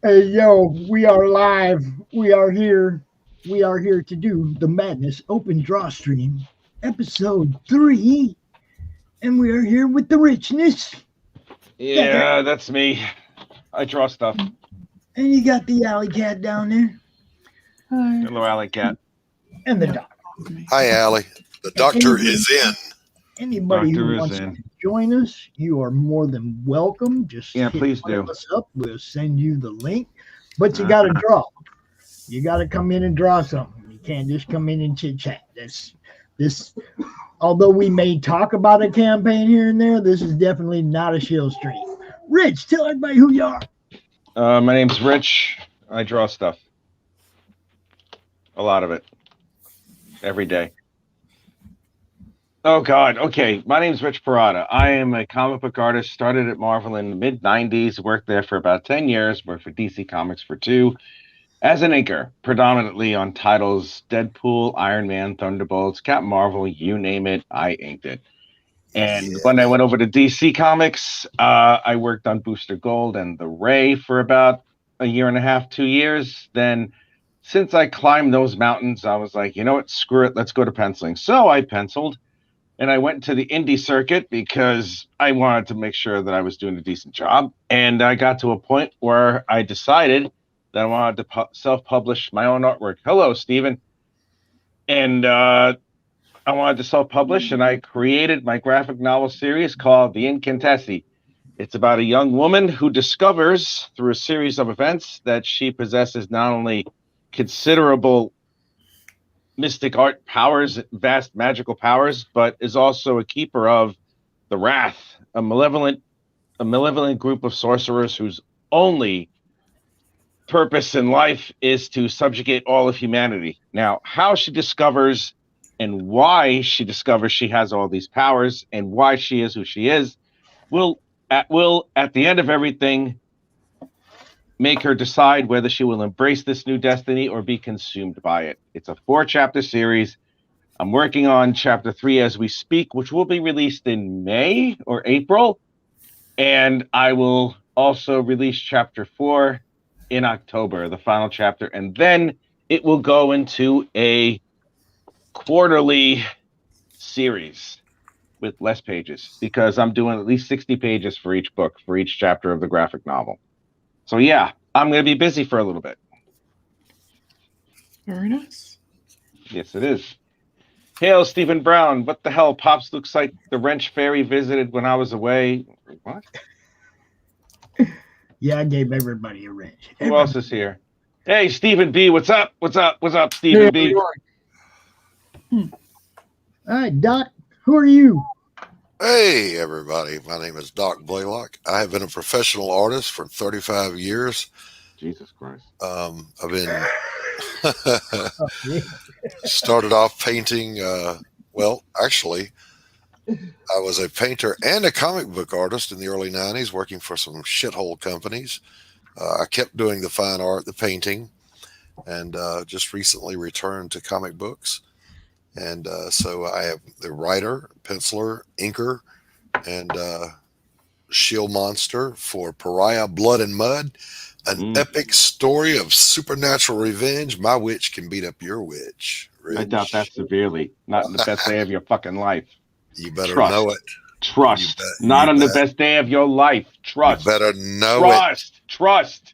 Hey, yo, we are live. We are here. We are here to do the Madness Open Draw Stream, episode 3. And we are here with the Richness. Yeah, that's me. I draw stuff. And you got the AliKat down there. Hi. Hello, AliKat. And the Yep. doc. Hi, Allie. The doctor is in. Anybody who Doctor is wants in. to join us, you are more than welcome. Just Yeah, hit please one of do. us up. We'll send you the link. But you got to draw. You got to come in and draw something. You can't just come in and chit chat. That's this. Although we may talk about a campaign here and there, this is definitely not a shield stream. Rich, tell everybody who you are. My name's Rich. I draw stuff. A lot of it. Every day. Oh, God. Okay. My name's Rich Perotta. I am a comic book artist. Started at Marvel in the mid-90s. Worked there for about 10 years. Worked for DC Comics for 2. As an inker, predominantly on titles Deadpool, Iron Man, Thunderbolts, Captain Marvel, you name it, I inked it. And when I went over to DC Comics, I worked on Booster Gold and The Ray for about a year and a half, 2 years. Then, since I climbed those mountains, I was like, you know what, screw it, let's go to penciling. So I penciled, and I went to the indie circuit because I wanted to make sure that I was doing a decent job. And I got to a point where I decided that I wanted to self-publish my own artwork. Hello, Steven. And I wanted to self-publish, and I created my graphic novel series called The Incantesi. It's about a young woman who discovers through a series of events that she possesses not only considerable mystic art powers, vast magical powers, but is also a keeper of the Wrath, a malevolent group of sorcerers whose only purpose in life is to subjugate all of humanity. Now, how she discovers and why she discovers she has all these powers and why she is who she is will at the end of everything make her decide whether she will embrace this new destiny or be consumed by it. It's a 4-chapter series. I'm working on chapter 3 as we speak, which will be released in May or April. And I will also release chapter 4 in October, the final chapter. And then it will go into a quarterly series with less pages because I'm doing at least 60 pages for each book, for each chapter of the graphic novel. So yeah, I'm going to be busy for a little bit. Very nice. Yes, it is. Hail, Stephen Brown. What the hell? Pops looks like the wrench fairy visited when I was away. What? Yeah, I gave everybody a wrench. Who else is here? Hey, Stephen B. What's up? What's up? What's up, Stephen B? All right, Doc, who are you? Hey, everybody. My name is Doc Blalock. I have been a professional artist for 35 years. Jesus Christ. I've been started off painting. Actually, I was a painter and a comic book artist in the early 90s, working for some shithole companies. I kept doing the fine art, the painting, and just recently returned to comic books. And so I am the writer, penciler, inker, and shield monster for Pariah Blood and Mud, an epic story of supernatural revenge. My witch can beat up your witch. Rich. I doubt that severely. Not on the best day of your fucking life. You better Trust. know it. Trust. Not on the best day of your life. Trust. You better know Trust. it. Trust.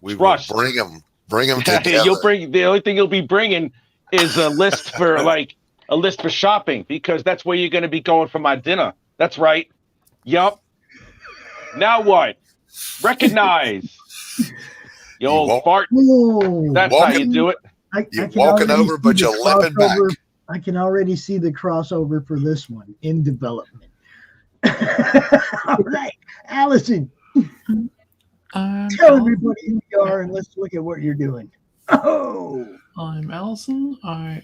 We Trust. will bring them together. The only thing you'll be bringing is a list for shopping because that's where you're going to be going for my dinner. That's right. Yup. Now what? Recognize. You old fart. Whoa. That's how you do it. You're walking over, but you're limping back. I can already see the crossover for this one in development. All right, Allison. Tell everybody who you are and let's look at what you're doing. Oh, I'm Allison. I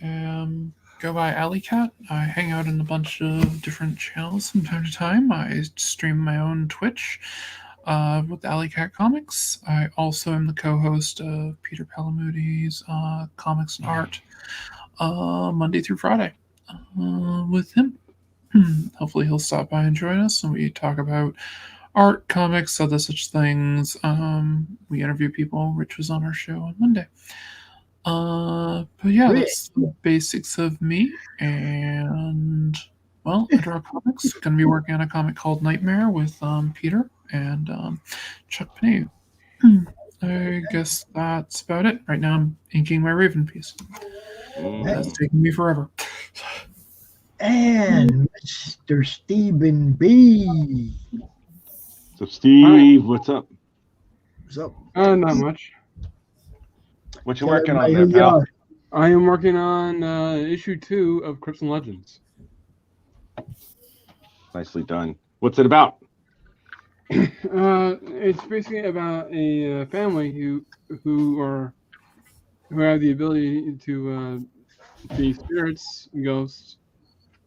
go by AliKat. I hang out in a bunch of different channels from time to time. I stream my own Twitch with AliKat Comics. I also am the co-host of Peter Palamudi's Comics and Art Monday through Friday with him. Hopefully he'll stop by and join us and we talk about art, comics, other such things. We interview people. Rich was on our show on Monday. But yeah, Rich. that's the basics of me. And well, I draw comics. Going to be working on a comic called Nightmare with Peter and Chuck Panay. I guess that's about it. Right now, I'm inking my Raven piece. That's taking me forever. And Mr. Stephen B. So, Steve, what's up? So, Not much. What you tell working on everybody there, who you pal? are. I am working on issue 2 of Crypts and Legends. Nicely done. What's it about? It's basically about a family who have the ability to see spirits, ghosts,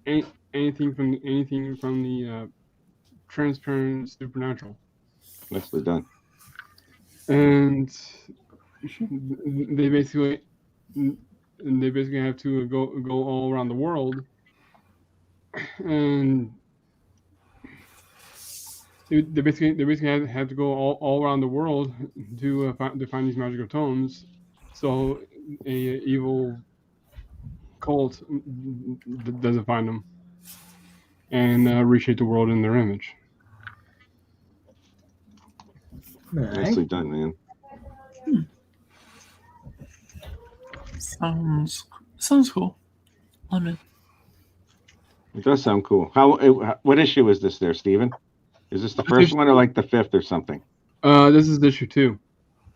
anything from the transparent supernatural, Nicely done. and they basically have to go all around the world, and they basically have to go all around the world to find these magical tomes, so a evil cult doesn't find them and reshape the world in their image. All right. Nicely done, man. Sounds cool. I'm in. It does sound cool. What issue is this there, Steven? Is this the first one or like the 5th or something? This is issue 2.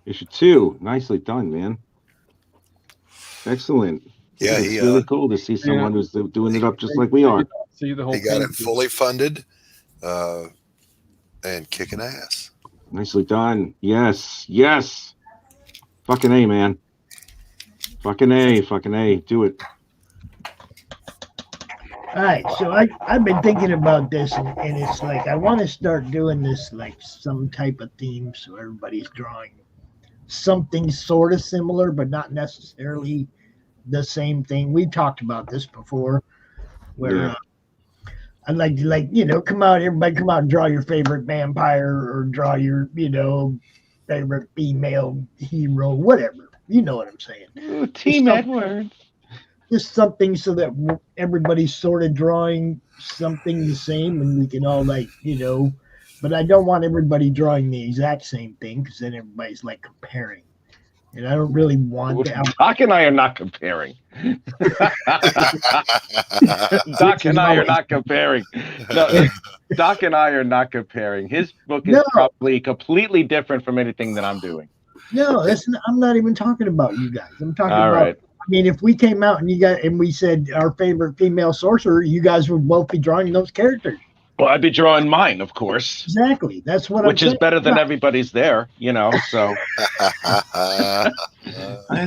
Issue 2. Nicely done, man. Excellent. Yeah, It's really cool to see someone who's doing it up just like we are. See the whole he got thing. it fully funded and kicking ass. Nicely done. Yes. Fucking A, man. Fucking A. Do it. All right, so I've been thinking about this, and it's like I want to start doing this like some type of theme, so everybody's drawing something sort of similar, but not necessarily the same thing. We talked about this before, where I'd like to everybody come out and draw your favorite vampire or draw your favorite female hero, whatever. You know what I'm saying? Ooh, Team Edward. Just something so that everybody's sort of drawing something the same, and we can all but I don't want everybody drawing the exact same thing, because then everybody's like comparing, and I don't really want that. Doc and I are not comparing. Doc and I are not comparing. No, Doc and I are not comparing. His book is probably completely different from anything that I'm doing. No, I'm not even talking about you guys. I'm talking All about. right. I mean, if we came out and we said our favorite female sorcerer, you guys would both be drawing those characters. Well, I'd be drawing mine, of course. Exactly. That's what Which is better than everybody's there, so. I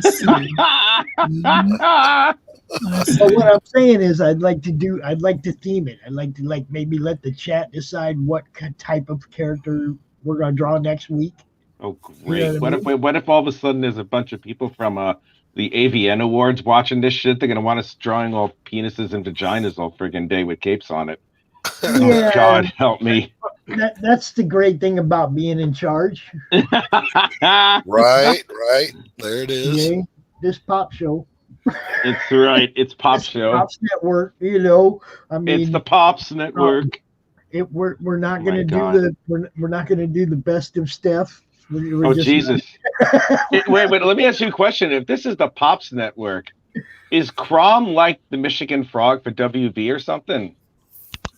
see. But what I'm saying is I'd like to theme it. I'd like to maybe let the chat decide what type of character we're going to draw next week. Oh, great. What if all of a sudden there's a bunch of people from the AVN Awards watching this shit? They're going to want us drawing all penises and vaginas all friggin' day with capes on it. Yeah, oh, God, help me. That's the great thing about being in charge. Right. There it is. Okay? This pop show. It's right. It's Pop Show. Pops Network, I mean, it's the Pops Network. We're not going to we're not going to do the best of stuff. Jesus. Wait, let me ask you a question. If this is the Pops Network, is Crom like the Michigan Frog for WB or something?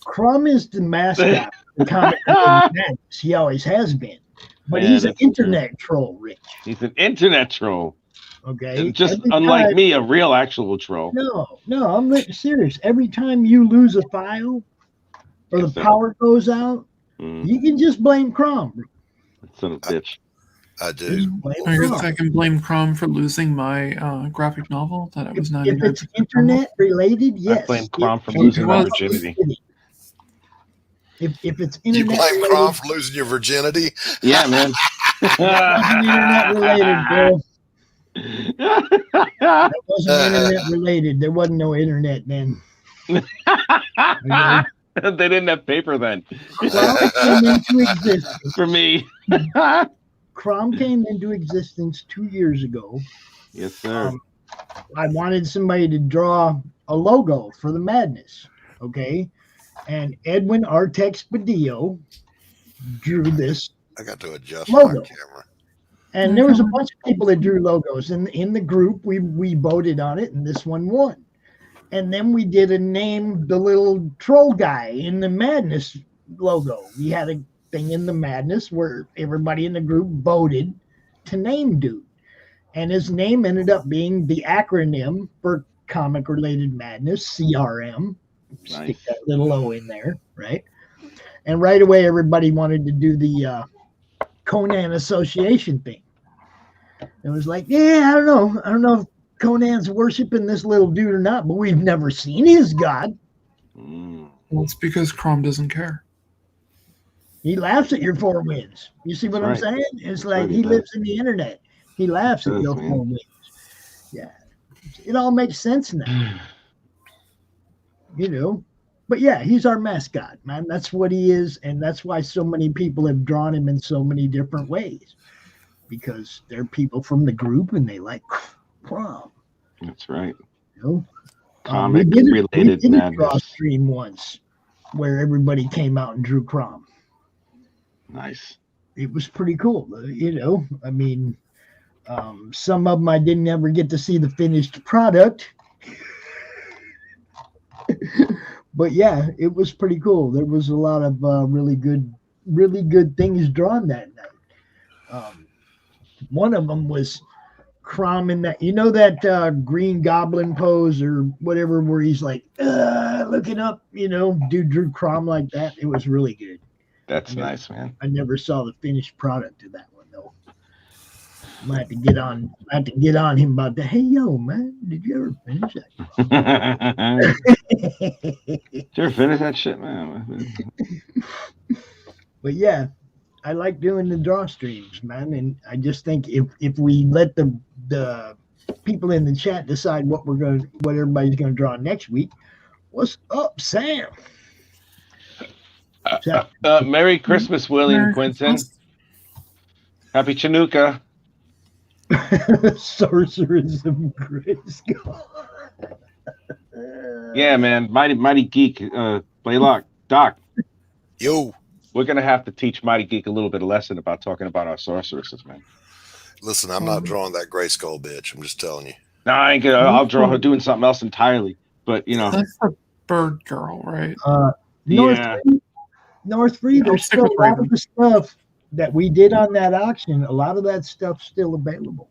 Crom is the mascot of the comic book. He always has been. But he's an internet troll, Rich. He's an internet troll. Okay. Just unlike me, a real actual troll. No, I'm serious. Every time you lose a file or the power goes out, you can just blame Crom. Son of a bitch. I do. I guess I can blame Crom for losing my graphic novel that I was not. If it's internet related, yes. I blame Crom for losing my virginity. If it's internet you blame related, Crom for losing your virginity? Yeah, man. internet related, bro. That wasn't internet related. There wasn't no internet then. Okay? They didn't have paper then. Crom came into existence. For me. Crom came into existence 2 years ago. Yes, sir. I wanted somebody to draw a logo for the madness. Okay. And Edwin Artex Badillo drew this I got to adjust logo. my camera. And there was a bunch of people that drew logos. And in the group, we voted on it, and this one won. And then we did a name the little troll guy in the madness logo. We had a thing in the madness where everybody in the group voted to name dude. And his name ended up being the acronym for comic related madness, CRM. Nice. Stick that little O in there, right? And right away, everybody wanted to do the Conan Association thing. It was like, yeah, I don't know if Conan's worshiping this little dude or not, but we've never seen his god. Well, it's because Crom doesn't care. He laughs at your 4 wins. You see what I'm saying? It's like he lives in the internet. He laughs at your 4 wins. Yeah. It all makes sense now. You know. But yeah, he's our mascot, man. That's what he is, and that's why so many people have drawn him in so many different ways. Because they're people from the group and they like Crom. That's right. You know? Comic we related did a madness. DrawStream once where everybody came out and drew Crom. Nice. It was pretty cool, you know. I mean, some of them I didn't ever get to see the finished product. But yeah, it was pretty cool. There was a lot of really good things drawn that night. One of them was Crom in that, you know, that Green Goblin pose or whatever, where he's like looking up, you know, dude drew Crom like that. It was really good. That's nice, man. I never saw the finished product of that one though. I have to get on him about that. Hey yo, man, did you ever finish that? Did you ever finish that shit, man? But yeah, I like doing the draw streams, man, and I just think if we let the people in the chat decide what everybody's gonna draw next week. What's up, Sam? Merry Christmas, William Quinton. Happy Chanukah. Sorcerers of Grayskull. Yeah, man. Mighty Geek. Blalock. Doc. Yo. We're going to have to teach Mighty Geek a little bit of lesson about talking about our sorceresses, man. Listen, I'm not drawing that gray skull bitch. I'm just telling you. No, I ain't gonna. I'll draw her doing something else entirely. But, you know. That's the bird girl, right? North Free, there's still a lot of the stuff that we did on that auction. A lot of that stuff's still available.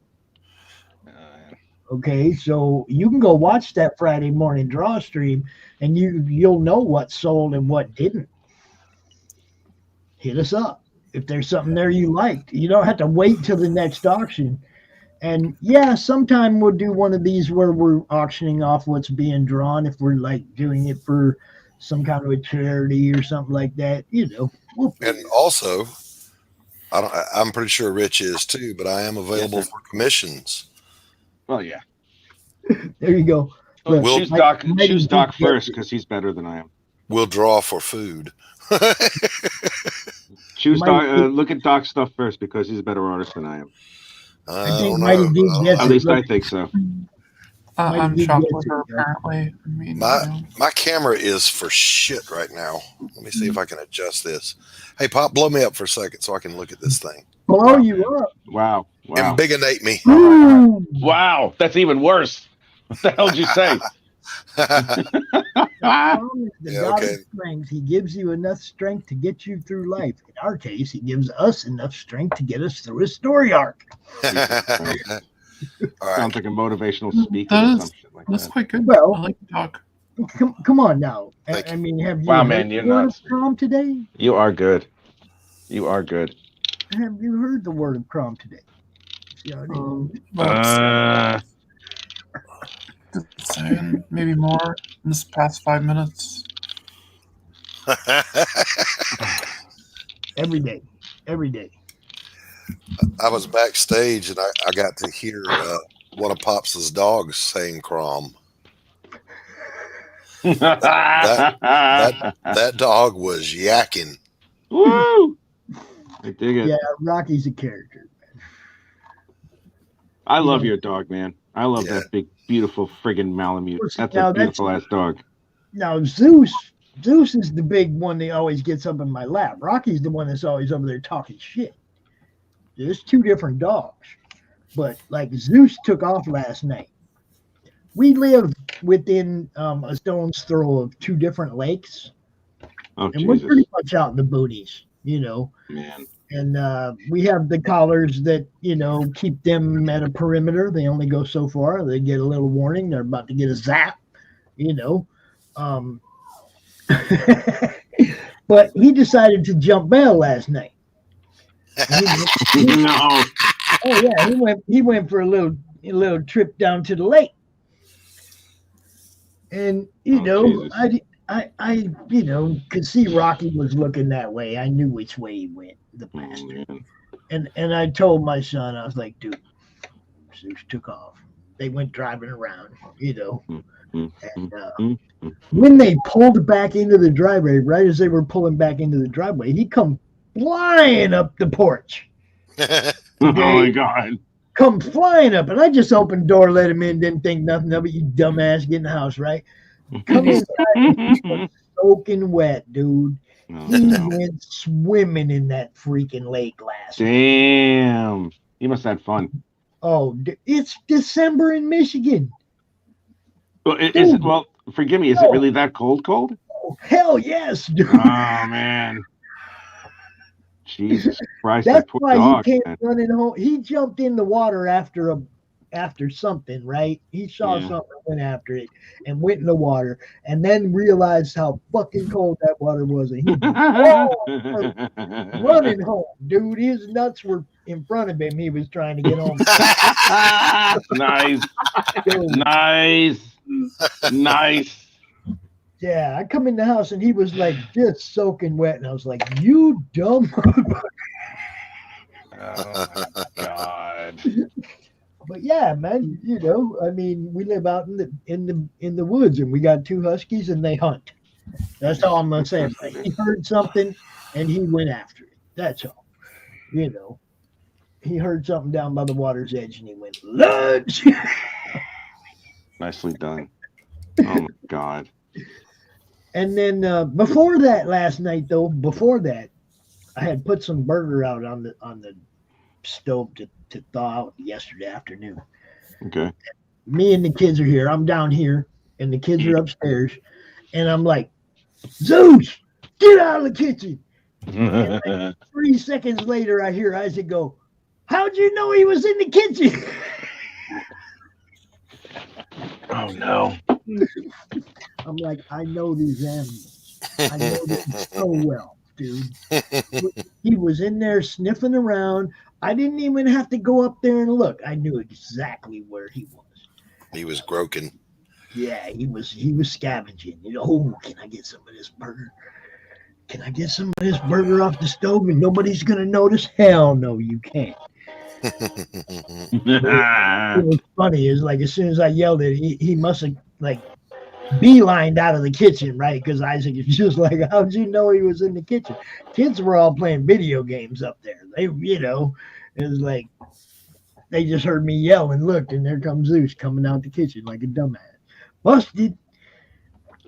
Okay, so you can go watch that Friday morning draw stream, and you'll know what sold and what didn't. Hit us up if there's something there you liked. You don't have to wait till the next auction. And yeah, sometime we'll do one of these where we're auctioning off what's being drawn if we're like doing it for some kind of a charity or something like that. You know. And also, I'm pretty sure Rich is too, but I am available for commissions. Well, yeah. There you go. Look, choose Doc first because he's better than I am. We'll draw for food. Choose Doc. Look at Doc's stuff first because he's a better artist than I am. At least I think so. I'm shocked with her apparently. I mean, my camera is for shit right now. Let me see if I can adjust this. Hey, Pop, blow me up for a second so I can look at this thing. Blow you up. Wow. And bigonate me. Wow, that's even worse. What the hell did you say? Okay. Strength. He gives you enough strength to get you through life. In our case, he gives us enough strength to get us through a story arc. All right. Sounds like a motivational speaker or some shit like that's that. quite good. Well, I like to talk. Come on now. Thank I mean, have you Wow, heard man, the you're word nuts. of Crom today? You are good. You are good. Have you heard the word of Crom today? See how it is? And maybe more in this past 5 minutes. Every day. I was backstage and I got to hear one of Pops's dogs saying Crom. That dog was yakking. Woo! I dig it. Yeah, Rocky's a character. I You love know- your dog, man. I love Yeah. that big, beautiful friggin' Malamute. Well, see, That's now a beautiful ass dog. Now Zeus is the big one that always gets up in my lap. Rocky's the one that's always over there talking shit. There's two different dogs. But like Zeus took off last night. We live within a stone's throw of two different lakes. Oh, And we're Jesus, pretty much out in the boonies, you know. man. And we have the collars that, you know, keep them at a perimeter. They only go so far. They get a little warning. They're about to get a zap, you know. But he decided to jump bail last night. No. Oh yeah, he went for a little trip down to the lake. And you Oh, know, Jesus. I you know could see Rocky was looking that way. I knew which way he went, the Oh, bastard. man. And I told my son, I was like, dude, Zeus took off. They went driving around, you know. And when they pulled back into the driveway, right as they were pulling back into the driveway, he come flying up the porch. Oh my God. Come flying up, and I just opened the door, let him in, didn't think nothing of it. You dumbass, get in the house, right? Come inside, he was soaking wet, dude. Oh, He no. went swimming in that freaking lake last night. Damn. You must have had fun. Oh, it's December in Michigan. Well, is it? Well, forgive me. Is it really that cold? Cold? Oh, hell yes, dude. Oh man. Jesus Christ! That's that poor why dog, he came man. running home. He jumped in the water after something, right? He saw Yeah. something, went after it, and went in the water, and then realized how fucking cold that water was, and he running home, dude. His nuts were in front of him. He was trying to get home. Nice, Dude, nice. yeah, I come in the house and he was like just soaking wet, and I was like, "You dumb." motherfucker." Oh my God. But yeah, man, you know, I mean, we live out in the woods, and we got two huskies, and they hunt. That's all I'm gonna say. Like, he heard something, and he went after it. That's all. You know, he heard something down by the water's edge, and he went lunch. Nicely done. Oh my God. And then before that, last night though, before that, I had put some burger out on the stove to thaw out yesterday afternoon. Okay. Me and the kids are here. I'm down here, and the kids are upstairs. And I'm like, Zeus, get out of the kitchen. And like 3 seconds later, I hear Isaac go, how'd you know he was in the kitchen? Oh no. I'm like, I know these animals. I know them so well, dude. He was in there sniffing around. I didn't even have to go up there and look. I knew exactly where he was. He was croaking. Yeah, he was scavenging. You know, oh, can I get some of this burger? Can I get some of this burger off the stove and nobody's gonna notice? Hell no, you can't. It was funny. Is like as soon as I yelled it, he must have like beelined out of the kitchen, right? Because Isaac is just like, how'd you know he was in the kitchen? Kids were all playing video games up there. They, you know, it was like they just heard me yell and looked, and there comes Zeus coming out the kitchen like a dumbass. Busted.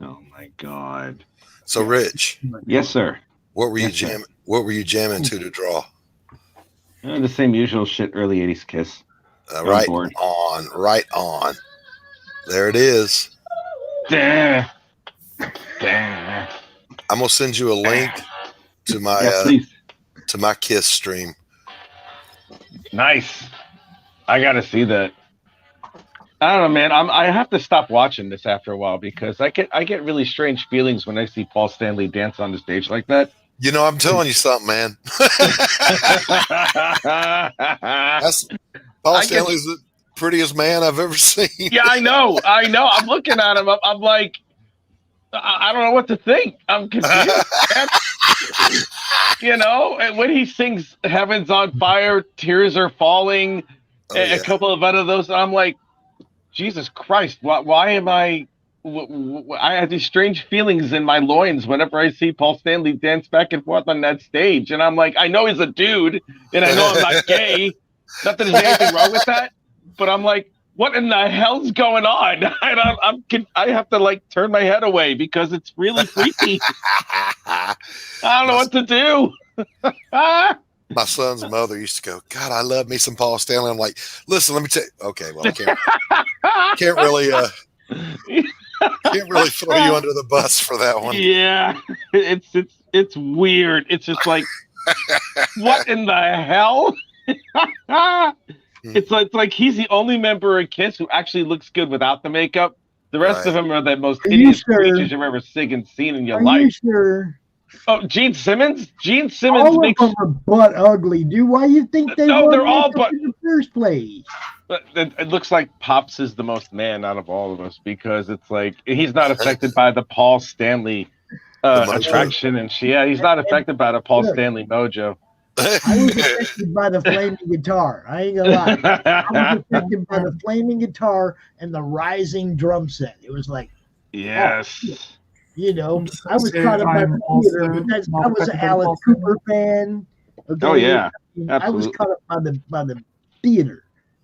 Oh my God. So, Rich, Yes, sir. what were you Yes, sir. jamming? What were you jamming to draw? The same usual shit. Early '80s Kiss. I'm Right bored. on, right on. There it is. Duh. Duh. I'm gonna send you a link to my Yeah, please. to my Kiss stream. Nice. I gotta see that. I don't know, man. I have to stop watching this after a while because I get really strange feelings when I see Paul Stanley dance on the stage like that. You know, I'm telling you something, man. That's Paul I guess- Stanley's the prettiest man I've ever seen. Yeah, I know. I'm looking at him. I'm like, I don't know what to think. I'm confused. Man. You know, and when he sings "Heaven's on Fire," "Tears Are Falling," Oh, yeah. a couple of other those, I'm like, Jesus Christ, why am I I have these strange feelings in my loins whenever I see Paul Stanley dance back and forth on that stage, and I'm like, I know he's a dude, and I know I'm not gay. Not that there's anything wrong with that, but I'm like, what in the hell's going on? I have to like turn my head away because it's really freaky. I don't know what to do. My son's mother used to go, God, I love me some Paul Stanley. I'm like, listen, let me tell you. Okay, well, I can't really throw you under the bus for that one. Yeah, it's weird. It's just like, what in the hell? It's like he's the only member of Kiss who actually looks good without the makeup. The rest of them are the most hideous creatures you've ever seen in your life. Are you sure? Oh, Gene Simmons? Gene All Simmons of makes. them are butt ugly, dude. Why you think they No, won they're all makeup in the first place? But it looks like Pops is the most man out of all of us because it's like he's not affected by the Paul Stanley attraction and shit. Yeah, he's not affected by the Paul Stanley mojo. I was affected by the flaming guitar. I ain't gonna lie. I was affected by the flaming guitar and the rising drum set. It was like, yes. Oh, you know, I was caught up by the theater, but I was an Alice Cooper fan. Okay? Oh yeah, I was caught up by the theater.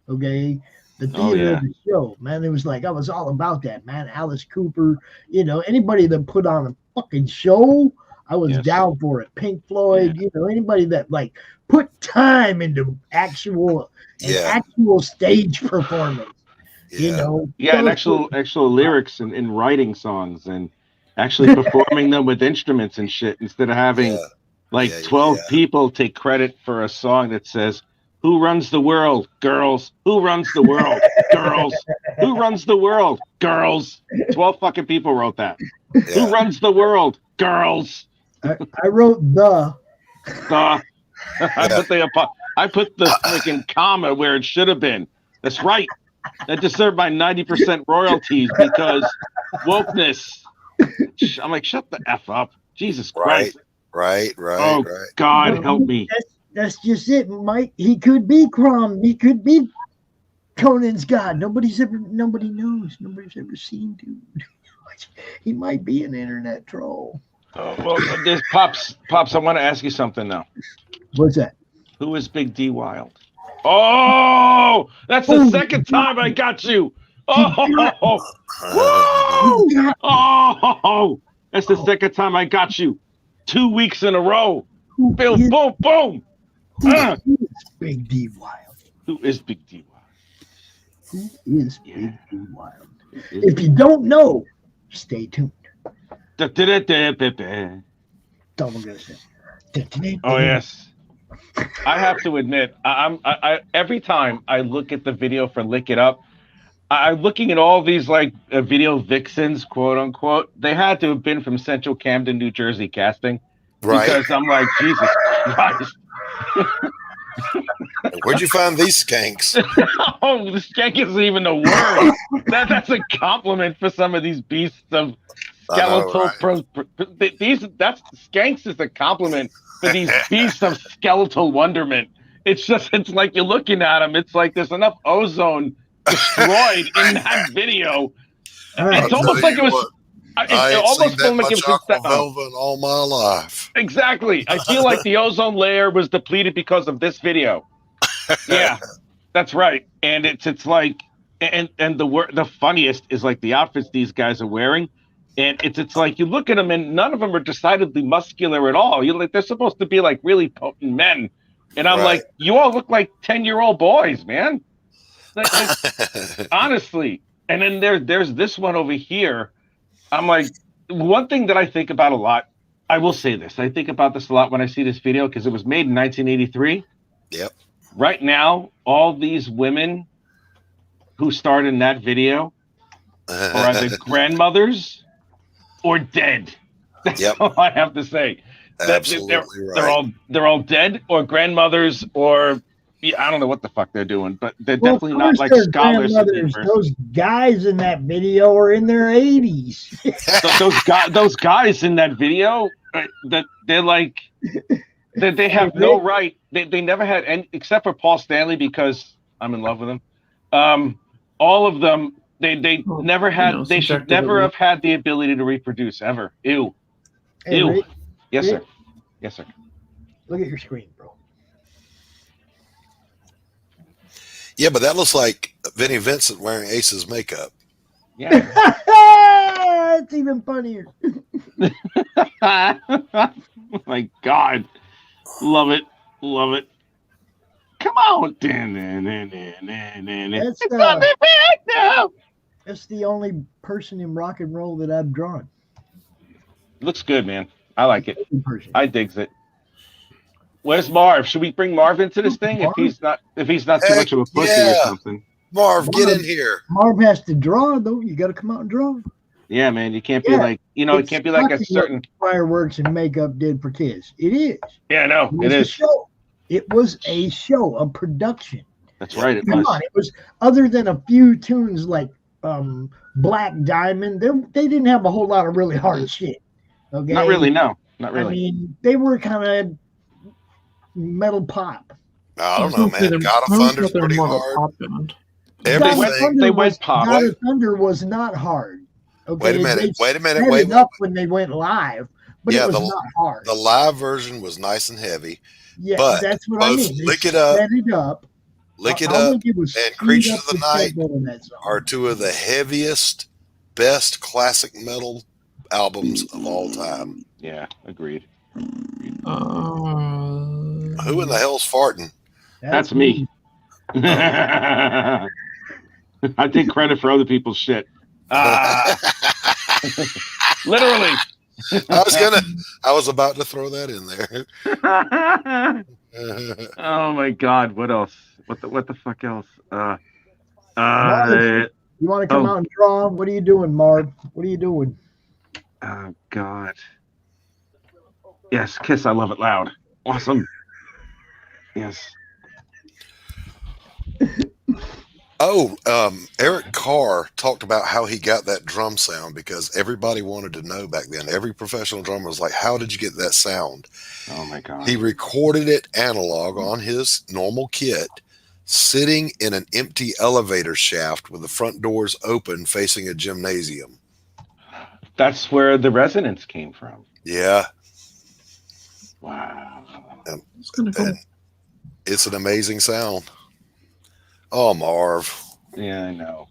Okay, the theater of the show, man. It was like I was all about that, man. Alice Cooper, you know, anybody that put on a fucking show, I was down for it. Pink Floyd, you know, anybody that like put time into actual stage performance. You know, and actual lyrics and writing songs and actually performing them with instruments and shit instead of having 12 people take credit for a song that says, who runs the world? Girls. Who runs the world? Girls. Who runs the world? Girls. 12 fucking people wrote that. Who runs the world? Girls. I wrote the. I put the freaking comma where it should have been. That's right. That deserved my 90% royalties because wokeness. I'm like, shut the F up. Jesus Christ. Right. God, help me. That's just it, Mike. He could be Crom. He could be Conan's God. Nobody knows. Nobody's ever seen dude. He might be an internet troll. Oh, well, there's Pops, I want to ask you something now. What's that? Who is Big D Wild? Oh, that's the second time I got you. Oh, that's the second time I got you. 2 weeks in a row. Boom, boom, boom. Who is Big D Wild? Who is Big D Wild? Who is Big D Wild? If you don't know, stay tuned. Oh yes. I have to admit, I every time I look at the video for Lick It Up, I'm looking at all these like video vixens, quote unquote. They had to have been from Central Camden, New Jersey casting. Right. Because I'm like, Jesus Christ. Where'd you find these skanks? Oh, the skank isn't even a word. That's a compliment for some of these beasts of skeletal. Skanks is a compliment for these beasts of skeletal wonderment. It's like you're looking at them. It's like there's enough ozone destroyed in that video. It's almost like it was. I ain't seen that much aqua velvet all my life. Exactly. I feel like the ozone layer was depleted because of this video. Yeah, that's right. And it's like, and the funniest is like the outfits these guys are wearing, and it's like you look at them and none of them are decidedly muscular at all. You're like they're supposed to be like really potent men, and I'm like, you all look like 10-year-old boys, man. Like, honestly. And then there's this one over here. I'm like, one thing that I think about a lot, I will say this. I think about this a lot when I see this video because it was made in 1983. Yep. Right now, all these women who starred in that video are either grandmothers or dead. That's all I have to say. Absolutely right. They're all dead or grandmothers or I don't know what the fuck they're doing, but they're definitely not like scholars. Those guys in that video are in their 80s. those guys in that video, that they're like, they have no right. They never had any, except for Paul Stanley because I'm in love with him. All of them They Well, never had. They should subjectively. never have had the ability to reproduce ever. Ew. Hey, Ew. Rick, Yes, Rick. sir. Yes, sir. look at your screen, bro. Yeah, but that looks like Vinnie Vincent wearing Ace's makeup. Yeah. It's even funnier. Oh my God. Love it. Love it. Come on. That's, It's on the back now. That's the only person in rock and roll that I've drawn. Looks good, man. I like it. Person. I digs it. Where's Marv? Should we bring Marv into this thing if he's not too much of a pussy or Yeah. something? Marv, get in here. Marv has to draw, though. You got to come out and draw. Yeah, man. You can't be Yeah. like, it It's can't be like a shocking certain. what fireworks and makeup did for kids. It is. Yeah, no, It it was a is. show. It was a show, a production. That's right. It Come was. on, it was other than a few tunes like Black Diamond. They didn't have a whole lot of really hard shit. Okay, Not really. No, not I really. mean, they were kind of metal pop. I don't know, man. God of Thunder's pretty hard. God of Everything. Thunder They was- went pop. God of Thunder was not hard. Okay, Wait a minute. They Wait a minute. sped Wait. it up when they went live, but Yeah, it was the- not hard. The live version was nice and heavy. Yeah, but that's what I both mean. They Lick It Up, sped it up. Lick It I Up think it was and speed Creatures up of the the Night tempo in that song. are two of the heaviest, best classic metal albums of all time. Yeah, agreed. Who in the hell's farting? That's me. I take credit for other people's shit. Literally. I was about to throw that in there. Oh my God! What else? What the fuck else? Marv, you want to come out and draw? What are you doing, Marv? What are you doing? Oh God! Yes, Kiss. I love it loud. Awesome. Yes. Oh, Eric Carr talked about how he got that drum sound because everybody wanted to know back then. Every professional drummer was like, how did you get that sound? Oh my God. He recorded it analog on his normal kit, sitting in an empty elevator shaft with the front doors open facing a gymnasium. That's where the resonance came from. Yeah. Wow. It's kind of cool. And it's an amazing sound. Oh, Marv. Yeah, I know.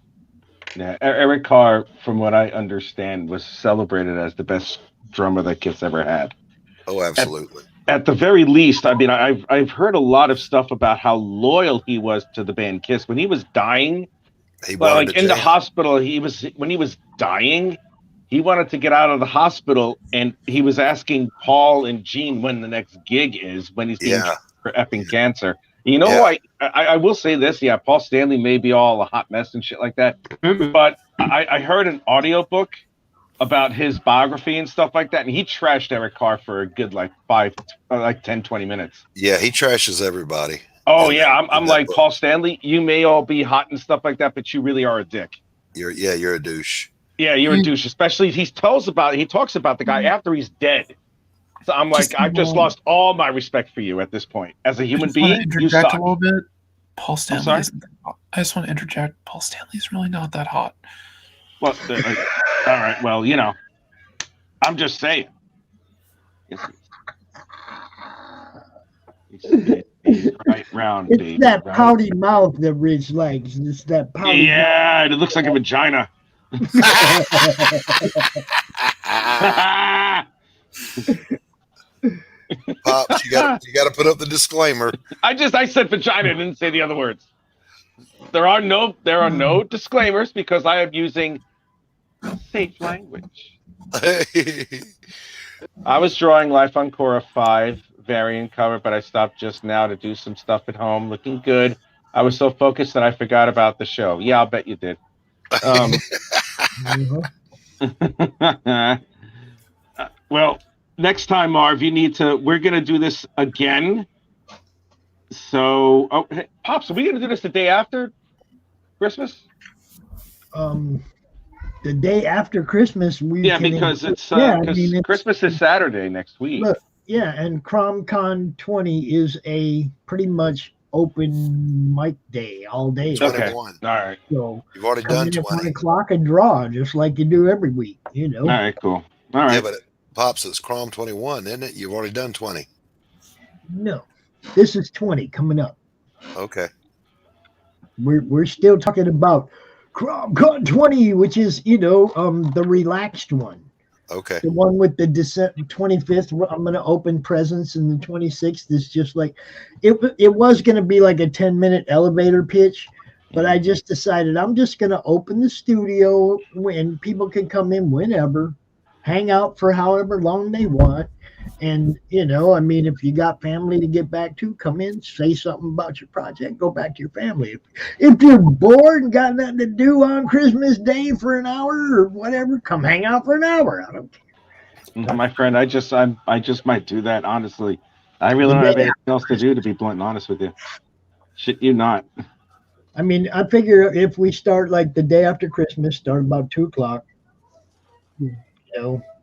Yeah, Eric Carr, from what I understand, was celebrated as the best drummer that Kiss ever had. Oh, absolutely. At the very least, I mean, I've heard a lot of stuff about how loyal he was to the band Kiss. When he was dying, He well, wanted like to in the jam. hospital, when he was dying, he wanted to get out of the hospital, and he was asking Paul and Gene when the next gig is, when he's being Yeah. treated for effing cancer. You know, Yeah. I will say this, yeah, Paul Stanley may be all a hot mess and shit like that, but I heard an audiobook about his biography and stuff like that, and he trashed Eric Carr for a good 10, 20 minutes. Yeah, he trashes everybody. Oh in yeah, that- I'm in that like, book. Paul Stanley, you may all be hot and stuff like that, but you really are a dick. You're a douche. Yeah, you're a douche. Especially he talks about the guy after he's dead. So I'm like, I've just lost all my respect for you at this point. As a human being, you interject suck. a little bit. Paul Stanley sorry? isn't that hot. I just want to interject. Paul Stanley's really not that hot. Well, all right. Well, I'm just saying. It's right round, It's baby. that right. pouty mouth that Rich likes. It's that pouty Yeah, it looks like a vagina. Pops, you got to put up the disclaimer. I said vagina, I didn't say the other words. There are no disclaimers because I am using safe language. I was drawing Life on Korra 5 variant cover, but I stopped just now to do some stuff at home. Looking good. I was so focused that I forgot about the show. Yeah, I'll bet you did. Well, next time, Marv, we're going to do this again. So, hey, Pops, are we going to do this the day after Christmas? The day after Christmas, Because Christmas is Saturday next week. Look, yeah, and CromCon 20 is a pretty much open mic day all day. Okay. 21. All right. So You've already come done in at 20. 1 o'clock and draw just like you do every week. All right. Cool. All right. Yeah, but Pops, it's Chrome 21, isn't it? You've already done 20. No, this is 20 coming up. Okay. We're still talking about CromCon 20, which is the relaxed one. Okay. The one with the 25th, I'm going to open presents, and the 26th is just like, it was going to be like a 10-minute elevator pitch, but I just decided I'm just going to open the studio when people can come in whenever, hang out for however long they want. And, if you got family to get back to, come in, say something about your project, go back to your family. If you're bored and got nothing to do on Christmas Day for an hour or whatever, come hang out for an hour. I don't care. My friend, I just might do that, honestly. I really don't have anything else to do, to be blunt and honest with you. Shit, you not. I mean, I figure if we start like the day after Christmas, start about 2 o'clock,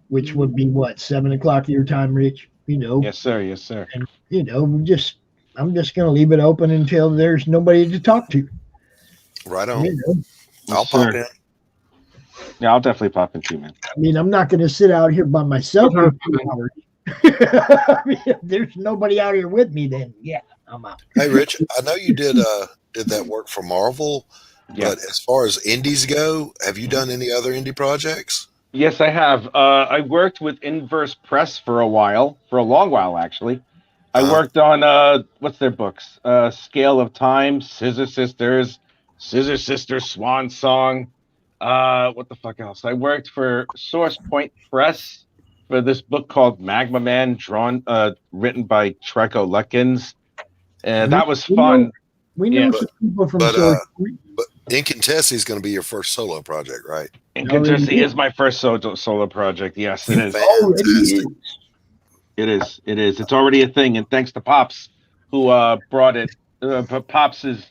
which would be what, 7 o'clock your time, Rich? Yes, sir. Yes, sir. And I'm just gonna leave it open until there's nobody to talk to. Right on. Yes, I'll pop sir. in. Yeah, I'll definitely pop in too, man. I mean, I'm not gonna sit out here by myself for 2 hours. I mean, if there's nobody out here with me, then yeah, I'm out. Hey, Rich, I know you did that work for Marvel, Yeah. but as far as indies go, have you done any other indie projects? Yes, I have. I worked with Inverse Press for a long while, actually. I worked on, what's their books? Scale of Time, Scissor Sisters, Swan Song. What the fuck else? I worked for Source Point Press for this book called Magma Man, written by Treco Lutkins. And that was fun. We know some people from Source Point. But Incantesi is going to be your first solo project, right? Incantesi is my first solo project. Yes, it is. Fantastic. It is. It's already a thing, and thanks to Pops, who brought it. Pops is.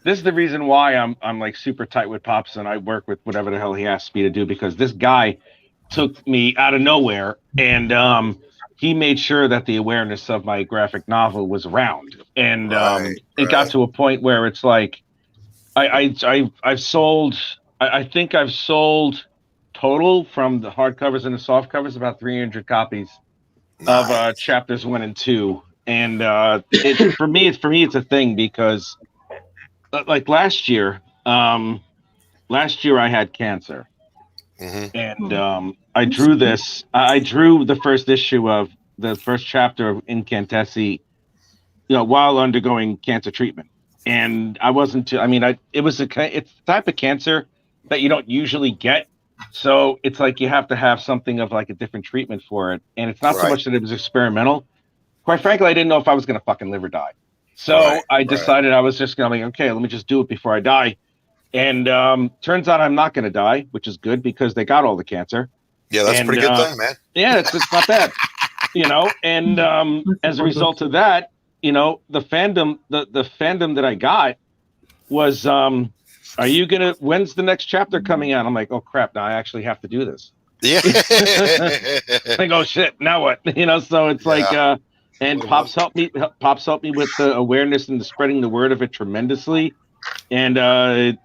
This is the reason why I'm like super tight with Pops, and I work with whatever the hell he asks me to do, because this guy took me out of nowhere, and he made sure that the awareness of my graphic novel was around, and it got to a point where it's like I've sold. I think I've sold total from the hardcovers and the soft covers about 300 copies of chapters 1 and 2, and for me it's a thing, because like last year I had cancer, and I drew the first issue of the first chapter of Incantesi, while undergoing cancer treatment, and I wasn't it's the type of cancer that you don't usually get. So it's like you have to have something of like a different treatment for it. And it's not so much that it was experimental. Quite frankly, I didn't know if I was going to fucking live or die. So I decided I was just going to be, okay, let me just do it before I die. And turns out I'm not going to die, which is good, because they got all the cancer. Yeah, that's a pretty good thing, man. Yeah, it's not bad. And as a result of that, the fandom that I got was, when's the next chapter coming out? I'm like, oh crap, now I actually have to do this. Yeah. Like, oh shit, now what? So it's like, and Pops helped me with the awareness and the spreading the word of it tremendously. And I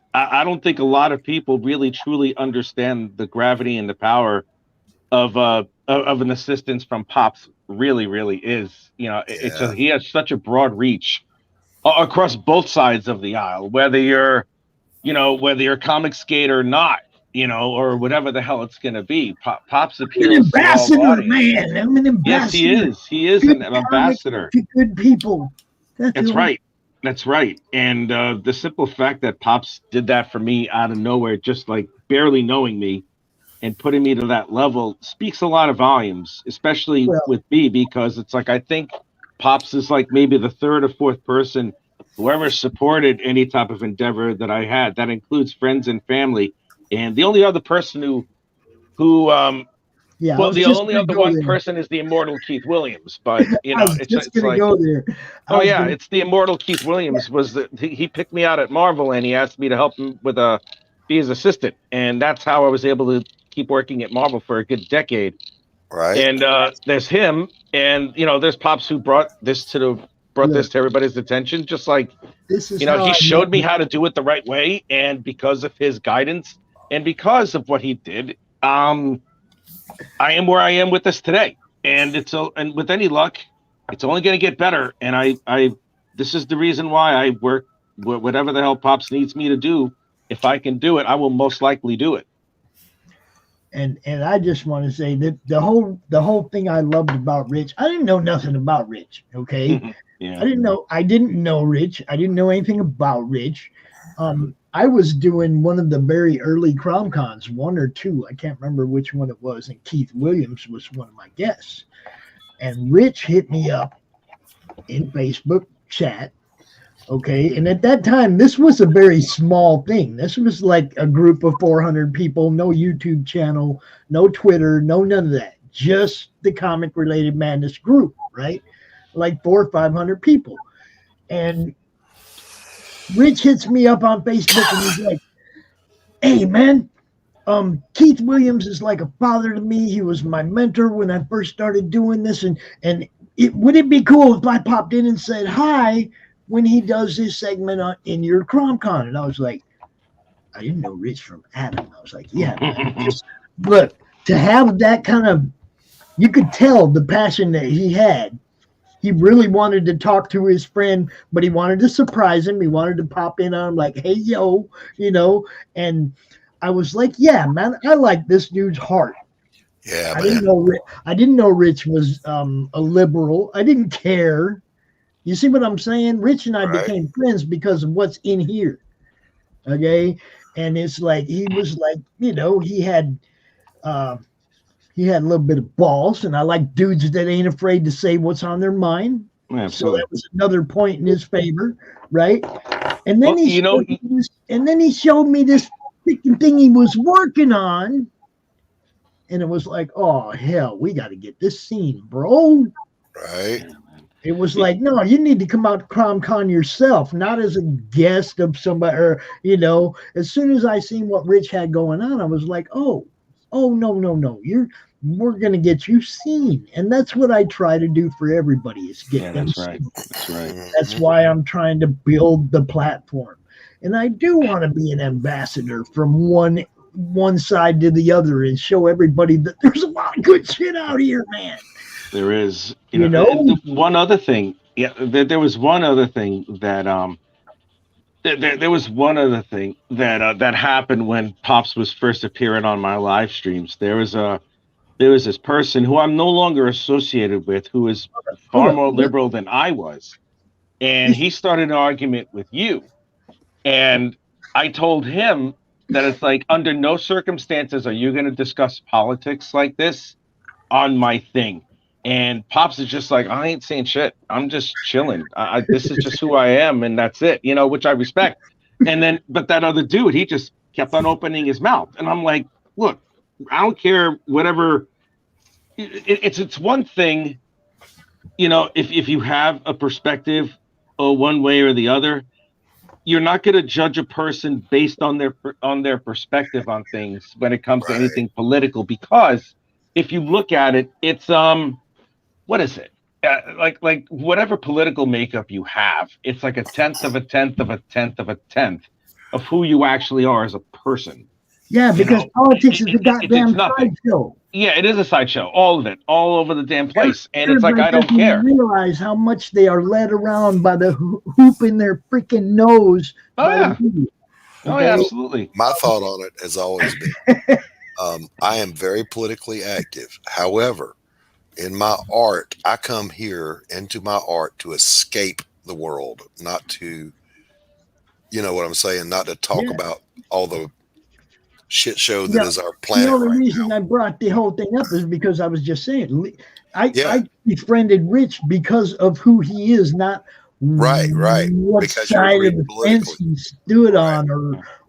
don't think a lot of people really truly understand the gravity and the power of an assistance from Pops. Really is. He has such a broad reach across both sides of the aisle, whether you're a comic skater or not, or whatever the hell it's going to be. Pops appeals. An ambassador, man. I'm an ambassador. Yes, he is. He is an ambassador to good people. That's right. That's right. And the simple fact that Pops did that for me out of nowhere, just like barely knowing me and putting me to that level, speaks a lot of volumes, especially with me, because it's like, I think Pops is like maybe the third or fourth person whoever supported any type of endeavor that I had. That includes friends and family. And the only other person the only other one person is the immortal Keith Williams. But it's like, go there. It's the immortal Keith Williams. He picked me out at Marvel, and he asked me to help him be his assistant, and that's how I was able to keep working at Marvel for a good decade. Right. And there's him, and there's Pops who brought this to brought this to everybody's attention. Just like, This is you know, how he I showed me met how to do it the right way, and because of his guidance and because of what he did, I am where I am with this today. And and with any luck, it's only going to get better. And I this is the reason why I work whatever the hell Pops needs me to do. If I can do it, I will most likely do it. and I just want to say that the whole thing I loved about Rich, I didn't know nothing about Rich. Okay. Yeah. I didn't know Rich. I didn't know anything about Rich. I was doing one of the very early CromCons, 1 or 2. I can't remember which one it was. And Keith Williams was one of my guests. And Rich hit me up in Facebook chat. Okay. And at that time, this was a very small thing. This was like a group of 400 people, no YouTube channel, no Twitter, no none of that. Just the Comic Related Madness group, right? Like 400 or 500 people. And Rich hits me up on Facebook and he's like, hey, man, Keith Williams is like a father to me. He was my mentor when I first started doing this. And would it be cool if I popped in and said hi when he does this segment in your CromCon? And I was like, I didn't know Rich from Adam. I was like, yeah, man, just look, to have that kind of, you could tell the passion that he had. He really wanted to talk to his friend, but he wanted to surprise him. He wanted to pop in on him like, hey, yo, you know. And I was like, yeah, man, I like this dude's heart. Yeah, I didn't know Rich was a liberal. I didn't care. You see what I'm saying? Rich and I became friends because of what's in here. Okay. And it's like, he was like, you know, he had a little bit of balls, and I like dudes that ain't afraid to say what's on their mind. Absolutely. So that was another point in his favor, right? And then Well, he showed me this freaking thing he was working on, and it was like, oh hell, we got to get this scene, bro. Right. It was like, no, you need to come out to CromCon yourself, not as a guest of somebody, or, you know. As soon as I seen what Rich had going on, I was like, oh no, we're gonna get you seen. And that's what I try to do for everybody, is get them seen. That's right. That's why I'm trying to build the platform. And I do want to be an ambassador from one side to the other and show everybody that there's a lot of good shit out here, man. There is, You know? one other thing. Yeah, there was one other thing that there was one other thing that happened when Pops was first appearing on my live streams. There was this person who I'm no longer associated with, who is far more liberal than I was, and he started an argument with you, and I told him that it's like, under no circumstances are you going to discuss politics like this on my thing. And Pops is just like, I ain't saying shit. I'm just chilling. This is just who I am, and that's it, you know, which I respect. And then, but that other dude, he just kept on opening his mouth. And I'm like, look, I don't care, whatever. It's one thing, you know, if you have a perspective one way or the other, you're not going to judge a person based on their perspective on things when it comes to anything political, because if you look at it, it's what is it? Like whatever political makeup you have, it's like a tenth of a tenth of a tenth of a tenth of who you actually are as a person. Yeah, because politics is a goddamn sideshow. Yeah, it is a sideshow. All of it, all over the damn place. And it's like, I don't care. Realize how much they are led around by the hoop in their freaking nose. Oh, yeah. Oh, yeah, absolutely. My thought on it has always been, I am very politically active. However, in my art, I come here into my art to escape the world, not to, you know what I'm saying, not to talk about all the shit show that is our planet. The only reason I brought the whole thing up is because I was just saying, I befriended Rich because of who he is, not right. what because side of the fence he stood on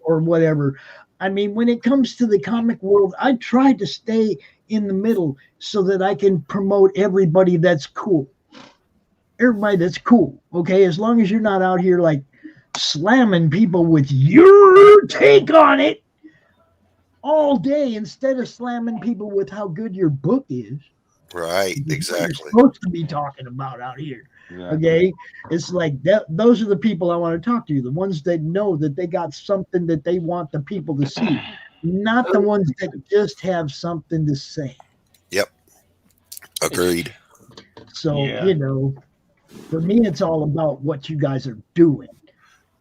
or whatever. I mean, when it comes to the comic world, I try to stay in the middle so that I can promote everybody that's cool. Everybody that's cool, okay? As long as you're not out here like slamming people with your take on it all day instead of slamming people with how good your book is. Right, exactly. What you're supposed to be talking about out here. Yeah. Okay, it's like that. Those are the people I want to talk to. The ones that know that they got something that they want the people to see, not the ones that just have something to say. Yep. Agreed. So Yeah. you know, for me, it's all about what you guys are doing.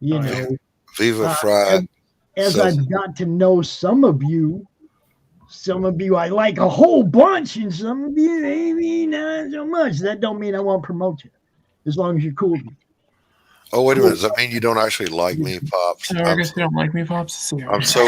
You Oh, yeah. know, Viva Fried. as So- I've got to know some of you I like a whole bunch, and some of you maybe not so much. That don't mean I won't promote you, as long as you're cool with me. Oh, wait a minute. Does that mean you don't actually like me, Pops? Oh, I guess you don't like me, Pops. So, I'm so.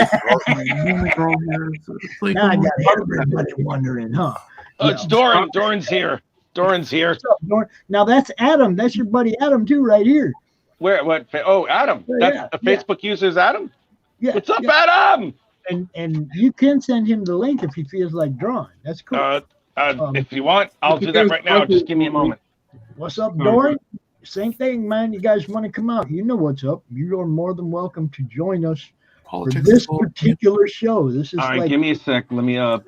I'm the girl here, so it's like, Now I got everybody wondering, huh? Oh, it's Doran. Doran's here. Doran's here. What's up, Doran? Now that's Adam. That's your buddy Adam too, right here. Where? What? Oh, Adam. Yeah, That's a Facebook user's Adam. Yeah. What's up, yeah. Adam? And you can send him the link if he feels like drawing. That's cool. If you want, I'll do that right now. Just give me a moment. What's up, Doran? Same thing, man. You guys want to come out? You know what's up. You are more than welcome to join us for politics. this particular show. This is All right, like give me a sec. Let me. I'll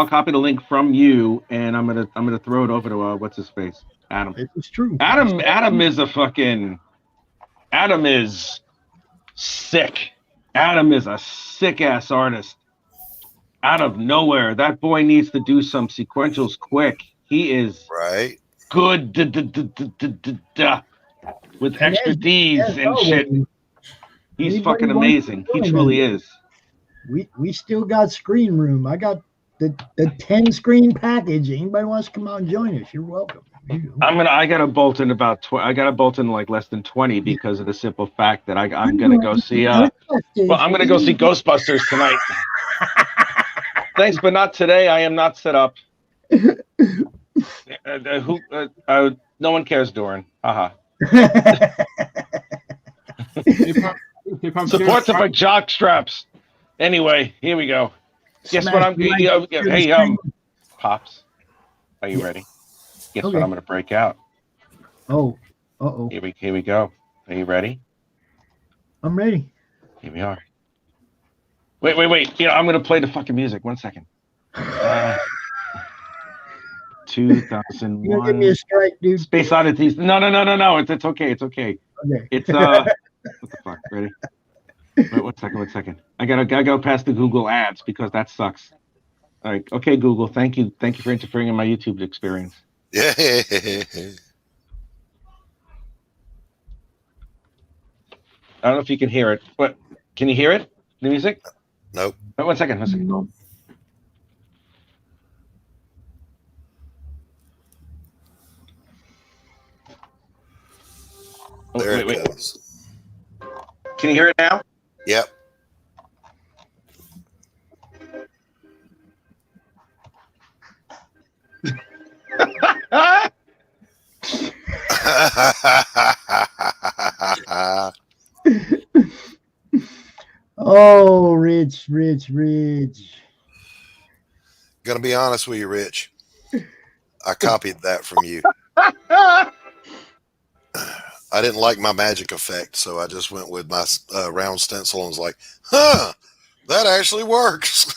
copy the link from you, and I'm gonna throw it over to what's his face, Adam. this is true. Adam is a fucking. Adam is sick. Adam is a sick ass artist. Out of nowhere, that boy needs to do some sequentials quick. He is Right. good with extra D's and shit. He's Anybody fucking want to amazing. He join truly us? is. We still got screen room. I got the 10 screen package. Anybody wants to come out and join us, you're welcome. I gotta bolt in I gotta bolt in like less than 20 because of the simple fact that I'm gonna go see I'm gonna go see Ghostbusters tonight. Thanks, but not today. I am not set up. No one cares, Doran. Haha. Hey, Pops, Support the jock straps. Anyway, here we go. Guess what I'm hey, Pops, are you ready? Guess what I'm gonna break out. Oh, uh-oh. Here we go. Are you ready? I'm ready. Here we are. Wait. I'm gonna play the fucking music. 1 second. 2001. You're gonna give me a strike, dude. Space Oddities. No. It's okay. It's okay. Okay. It's what the fuck? Ready? Wait, 1 second. I gotta go past the Google ads because that sucks. All right. Okay, Google. Thank you for interfering in my YouTube experience. Yeah. I don't know if you can hear it, but can you hear it? The music? Nope. Wait, 1 second. Nope. Oh, There wait. it goes. Can you hear it now? Yep. Oh, Rich. Gonna be honest with you, Rich. I copied that from you. I didn't like my magic effect, so I just went with my round stencil and was like, huh, that actually works.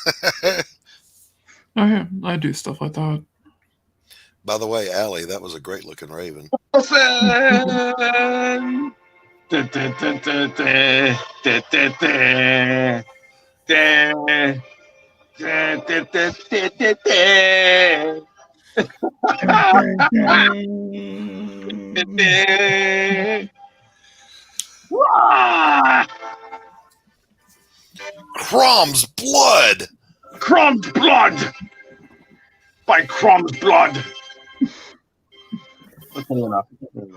Oh, yeah, I do stuff like that. By the way, Allie, that was a great looking raven. Crom's blood. Crom's blood! By Crom's blood!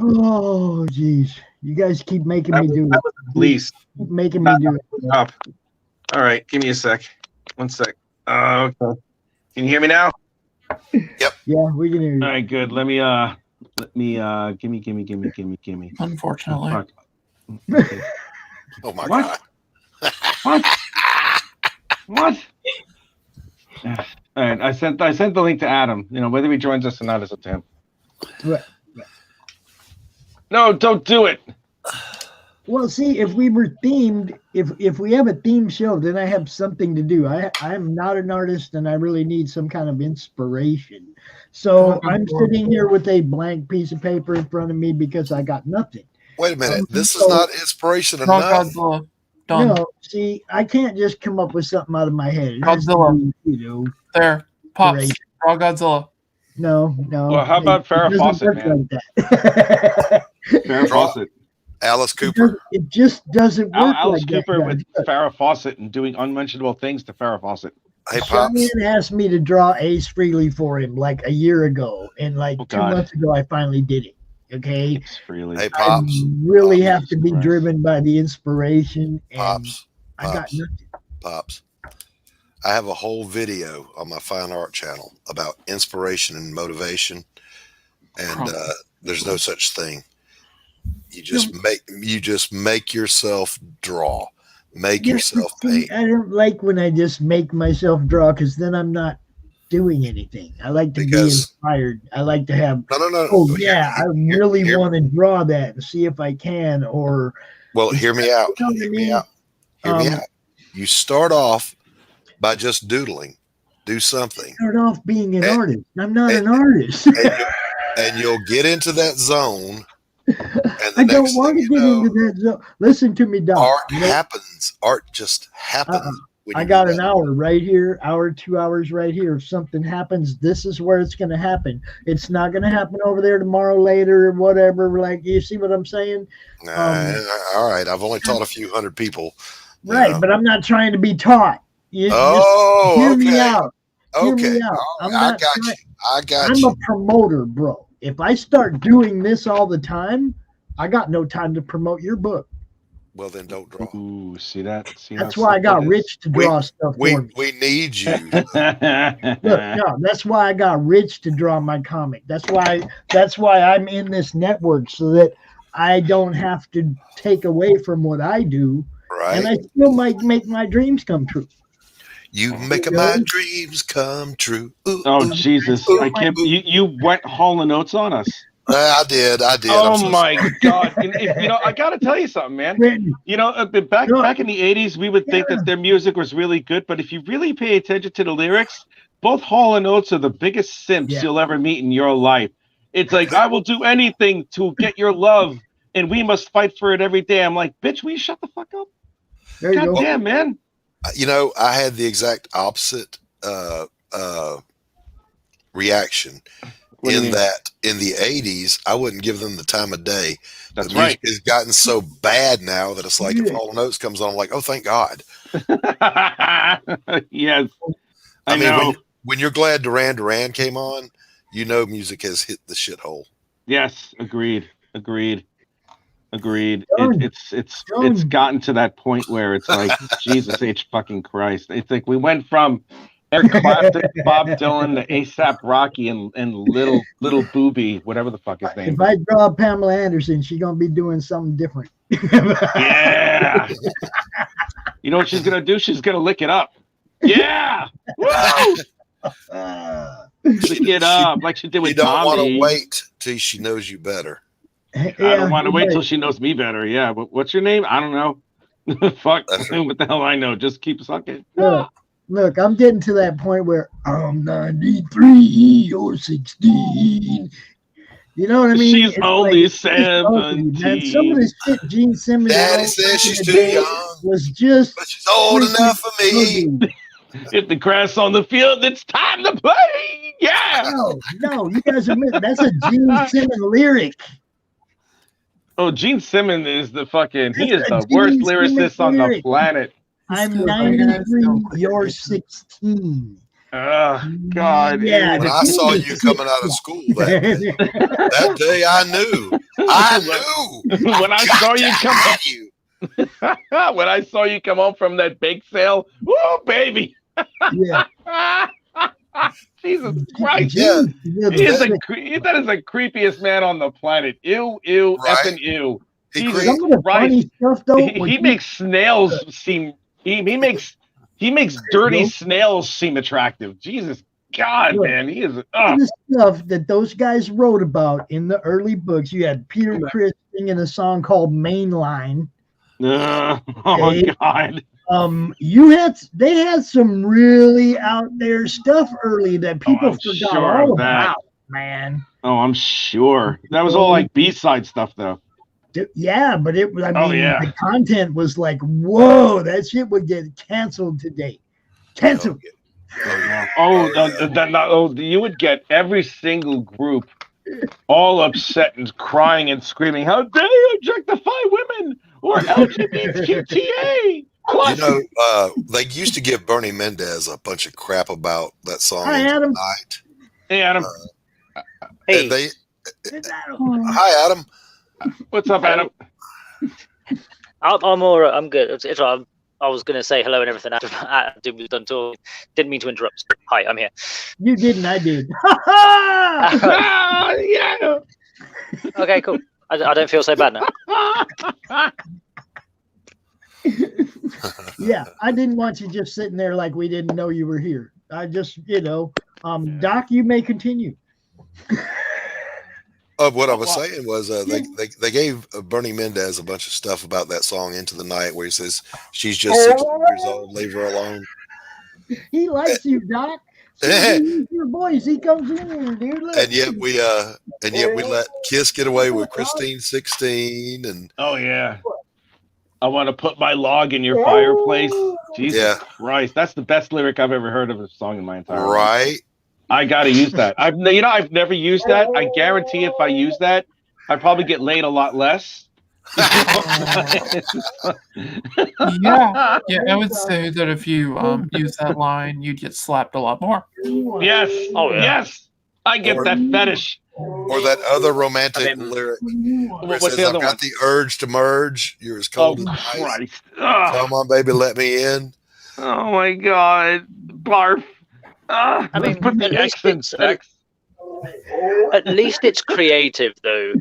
Oh, geez. You guys keep making me do it. Please. Keep making me do it. Up. All right, give me a sec. 1 sec. Okay. Can you hear me now? Yeah, we can hear you. All right, good. Let me gimme. Unfortunately. Fuck. Oh my What? God. What? All right, I sent the link to Adam. You know, whether he joins us or not is up to him. Right. No, don't do it. Well, see, if we were themed, if we have a theme show, then I have something to do. I'm not an artist, and I really need some kind of inspiration. So I'm sitting here with a blank piece of paper in front of me because I got nothing. Wait a minute. This is not inspiration Draw enough. Godzilla. Done. No, see, I can't just come up with something out of my head. It has to Godzilla. be, you know, There. Pops. Great. Draw Godzilla. no. Well, how about Farrah doesn't Fawcett, work man? like that. Farrah Draw- Fawcett. Alice Cooper. It just doesn't work Alice like Cooper that. with Farrah Fawcett and doing unmentionable things to Farrah Fawcett. Hey, Pops. Cheyenne asked me to draw Ace Frehley for him like a year ago, and like Oh, 2 God. months ago, I finally did it. Okay, It's freely. Hey, I Pops. really Pops. have to be Christ. driven by the inspiration, and Pops. I got Pops. nothing. Pops. I have a whole video on my fine art channel about inspiration and motivation, and there's no such thing. You just make yourself draw, make Yeah, yourself see, paint. I don't like when I just make myself draw because then I'm not doing anything. I like to be Because- inspired. I like to have. No. Oh yeah, I really hear- want to draw that and see if I can. Or Well, hear me out. You know what I Hear me mean? out. Hear me Um, out. You start off by just doodling. Do something. start off being an And- artist. I'm not and- an artist. And you'll get into that zone. And the I don't next want thing to you get know, into that zone. Listen to me, Doc. art You know, happens. Art just happens. when I you got do an that. hour right here, 2 hours right here. If something happens, this is where it's going to happen. It's not going to happen over there tomorrow, later, or whatever. Like, you see what I'm saying? All right. I've only taught a few hundred people. you Right, know. but I'm not trying to be taught. You Oh, just hear me okay. out. Hear Okay. me out. All I'm right. I not got trying- you. I got I'm you. a promoter, bro. If I start doing this all the time, I got no time to promote your book. Well, then don't draw. Ooh, see that? See That's how why I sick got that is? Rich to draw stuff We for me. we need you. Look, no, that's why I got Rich to draw my comic. That's why I'm in this network so that I don't have to take away from what I do, and I Right? still might make my dreams come true. You making my dreams come true. Ooh, Oh ooh. Jesus! Ooh, I can't. You went Hall and Oates on us. I did. I'm Oh so my sorry. God! I got to tell you something, man. Brittany, Back in the '80s, we would think that their music was really good, but if you really pay attention to the lyrics, both Hall and Oates are the biggest simps Yeah. you'll ever meet in your life. It's like, I will do anything to get your love, and we must fight for it every day. I'm like, bitch, will you shut the fuck up? there you God go. damn, man. I had the exact opposite reaction. What do you In mean? that, in the '80s, I wouldn't give them the time of day. That's The music right. has gotten so bad now that it's like if Yeah. Hall and Oates comes on, I'm like, oh, thank God. Yes. I mean, know. when you're glad Duran Duran came on, you know music has hit the shithole. Yes. Agreed. Agreed. Done. It's Done. gotten to that point where it's like, Jesus H fucking Christ. It's like we went from Eric Clapton, Bob Dylan, to ASAP Rocky, and little Booby, whatever the fuck his name If I draw Pamela Anderson, she's gonna be doing something different. Yeah. You know what she's gonna do? She's gonna lick it up. Yeah. Woo! Lick it up like she did You with don't want Tommy. to wait till she knows you better. I don't want to wait till she knows me better. Yeah. But what's your name? I don't know. Fuck. That's right. What the hell I know? Just keep sucking. Look, I'm getting to that point where I'm 93 or 16. You know what I mean? She's It's only it's ugly, man. 17. Some of this shit Gene Simmons Daddy wrote says back she's in the too day young, was just but she's old enough for me. ugly. If the grass on the field, it's time to play. Yeah. No, you guys are missing. That's a Gene Simmons lyric. Oh, Gene Simmons is the fucking. He is That's the a worst Gene lyricist Simmons on the lyric. planet. I'm Still 93. still- You're 16. Oh God. Yeah, When the I saw Gene you coming out of school that day, I knew. When I saw you come Have you. when I saw you come home from that bake sale, woo, baby. Yeah. Jesus Christ. Yeah. He is that is the creepiest man on the planet. Ew, Right. effing ew. He Jesus created- Some of the funny stuff though. He makes snails seem. He makes dirty snails seem attractive. Jesus God, Look, man, he is. the stuff that those guys wrote about in the early books. You had Peter Criss singing a song called Mainline. Oh Okay. God. They had some really out there stuff early that people I'm forgot sure all of that. about, man. Oh, I'm sure. That was all like B-side stuff, though. Yeah, but it was. I Oh, mean, yeah. the content was like, whoa, that shit would get canceled today. Canceled. You would get every single group all upset and crying and screaming, "How dare you objectify women or LGBTQTA?" You know, they used to give Bernie Mendez a bunch of crap about that song. Hi, Adam. Night. Hey, Adam. Hey. Hi, Adam. What's up, Adam? I'm all right. I'm good. It's all right. I was going to say hello and everything after we were done talking. Didn't mean to interrupt. Hi, I'm here. You didn't, I did. Yeah. Okay, cool. I don't feel so bad now. Yeah, I didn't want you just sitting there like we didn't know you were here. I just, Doc, you may continue. What I was saying was they gave Bernie Mendez a bunch of stuff about that song "Into the Night," where he says she's just 16 years old, leave her alone. He likes you, Doc. See, your voice, he comes in here, dude. Look. And yet we let Kiss get away with Christine 16 and Oh yeah. I want to put my log in your fireplace. Jesus Christ, that's the best lyric I've ever heard of a song in my entire life. right. I gotta use that. I've never used that. I guarantee if I use that, I'd probably get laid a lot less. Yeah, I would say that if you use that line, you'd get slapped a lot more. Yes. Oh, yeah. Yes. I get that fetish. Or that other romantic lyric. Where it What's says, the other I've got one? the urge to merge. You're as Oh cold as ice. Christ! Ugh. Come on, baby, let me in. Oh my God! Barf. I mean, Put the at least X in it's- sex. At least it's creative, though.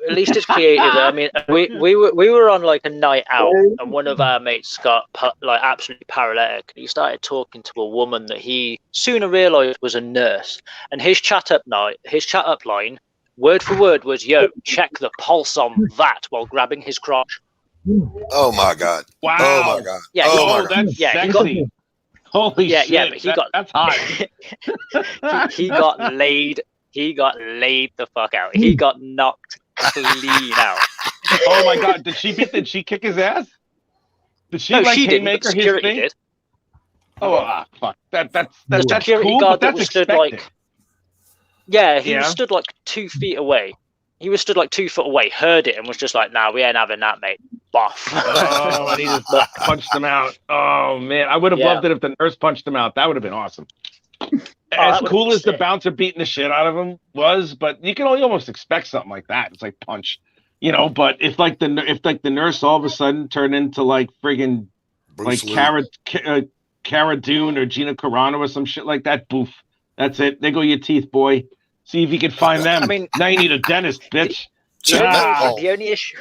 At least it's creative. I mean, we were on like a night out, and one of our mates got like absolutely paralytic. He started talking to a woman that he sooner realised was a nurse, and his chat up line, word for word, was, "Yo, check the pulse on that," while grabbing his crotch. Oh my God. Wow. Oh my God. Yeah, oh my God. That's Yeah, he sexy. Holy Yeah, shit! yeah, but That's hot. he got laid. He got laid the fuck out. He got knocked clean out. Oh my God! Did she kick his ass? Did she No, like she didn't. But haymaker his security thing? did. Oh fuck! That's The security cool, guard but that that's was stood expected. like, yeah, he was Yeah. stood like 2 feet away. He was stood like 2 foot away, heard it, and was just like, "Nah, we ain't having that, mate." Boff. Oh, and he just punched him out. Oh man, I would have loved it if the nurse punched him out. That would have been awesome. As that cool would've as the been sick. bouncer beating the shit out of him was, but you can only almost expect something like that. It's like punch, But if the nurse all of a sudden turned into like friggin' Bruce Lee. Cara Dune or Gina Carano or some shit like that, boof. That's it. There go your teeth, boy. See if you can find them. I mean, now you need a dentist, bitch. Check that pulse. The only issue,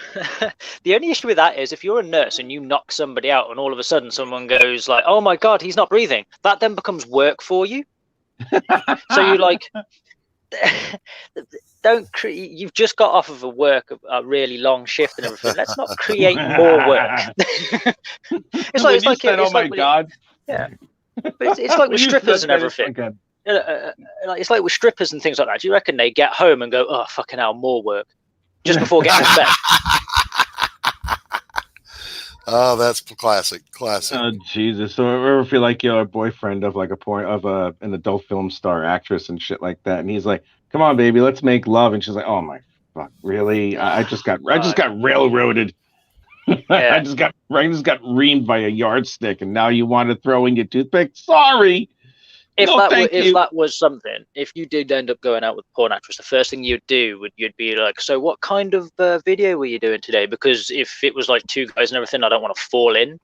the only issue with that is if you're a nurse and you knock somebody out, and all of a sudden someone goes like, "Oh my God, he's not breathing," that then becomes work for you. So you like, you've just got off of a really long shift and everything. Let's not create more work. it's like oh my God. Yeah, but it's like with strippers and everything. Like it's like with strippers and things like that. Do you reckon they get home and go, "Oh fucking hell, more work," just before getting to bed? Oh, that's classic. Oh Jesus! So ever feel like you're a boyfriend of like an adult film star actress and shit like that, and he's like, "Come on, baby, let's make love," and she's like, "Oh my fuck, really? I just got railroaded. I just got reamed by a yardstick, and now you want to throw in your toothpick? Sorry." If that was something, if you did end up going out with a porn actress, the first thing you'd do you'd be like, "So what kind of video were you doing today?" Because if it was like 2 guys and everything, I don't want to fall in.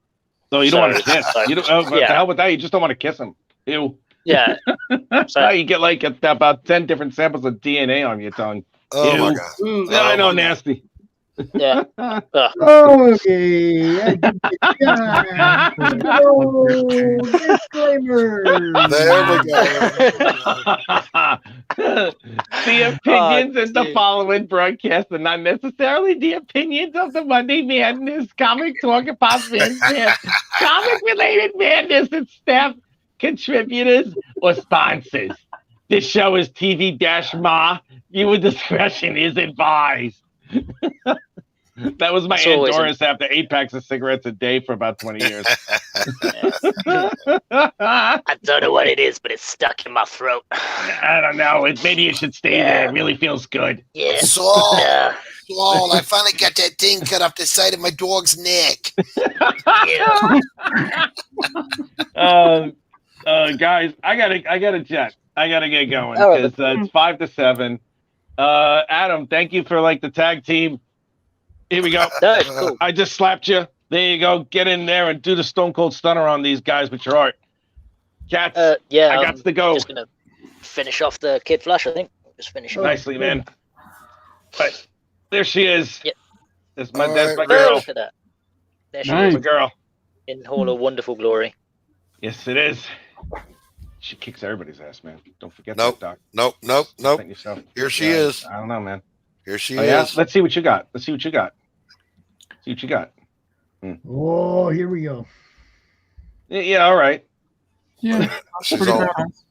So you don't want to kiss. So, you don't. Oh, the hell with that. You just don't want to kiss him. Ew. Yeah. So you get like about 10 different samples of DNA on your tongue. Oh Ew. my God. Yeah, I know, nasty. Yeah. Okay. No disclaimer. There we go. The opinions in the following broadcast are not necessarily the opinions of the Monday Madness Comic Talk and Pop Fans. Comic-related madness and staff contributors or sponsors. This show is TV-Ma. Viewer discretion is advised. That was my Andorras after 8 packs of cigarettes a day for about 20 years. I don't know what it is, but it's stuck in my throat. I don't know. Maybe it should stay there. It really feels good. Yeah. Saul, I finally got that thing cut off the side of my dog's neck. Guys, I gotta jet. I gotta get going because it's 5 to 7. Adam, thank you for the tag team. Here we go. Cool. I just slapped you. There you go. Get in there and do the Stone Cold Stunner on these guys with your art. Cats, I got to go. Just gonna finish off the Kid Flash, I think. Just finish it. Nicely, man. But there she is. Yep. That's my girl. Look at that. There she Nice. is. My girl. In Hall of Wonderful Glory. Yes, it is. She kicks everybody's ass, man. Don't forget Nope. that, Doc. Nope. Here she is. I don't know, man. Here she Yeah? is. Let's see what you got. See what you got. Oh, here we go. Yeah, all right. Yeah, She's pretty all, badass.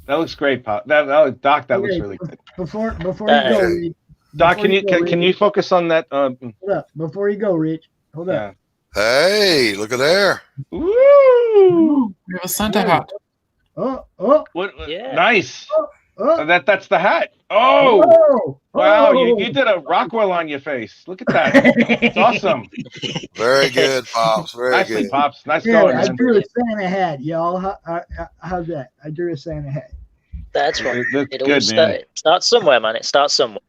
That looks great, Pop. Doc, that looks really good. Before you go, Rich, Doc, before can you focus on that? hold up. Before you go, Rich, hold up. hey, look at there. Woo! We have a Santa hat. Oh, What? Yeah. Nice. oh, That's the hat. Oh, oh, wow! oh. You did a Rockwell on your face. Look at that. It's awesome. Very good, Pops. Very Nicely, good. Pops. Nice Yeah, going, I man. drew a Santa hat, y'all. How's that? I drew a Santa hat. That's right. That's It all good, man. starts somewhere, man. It starts somewhere.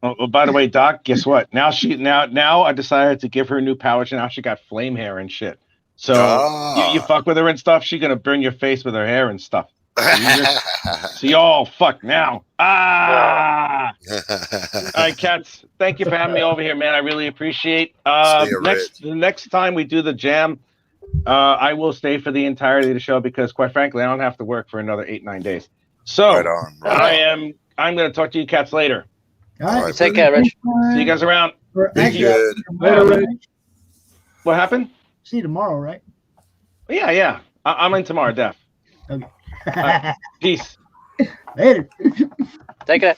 Oh, by the way, Doc, guess what? Now I decided to give her new powers. Now she got flame hair and shit. So you fuck with her and stuff. She gonna burn your face with her hair and stuff. So y'all fuck now. All right, cats. Thank you for having me over here, man. I really appreciate. The next time we do the jam, I will stay for the entirety of the show because, quite frankly, I don't have to work for another 8-9 days. So Right on. I'm gonna talk to you cats later. All All right. right, Take care, Rich. See you guys around. Be good. What happened? See you tomorrow, right? Yeah. I'm in tomorrow, Def. Okay. Peace. Later. Take care.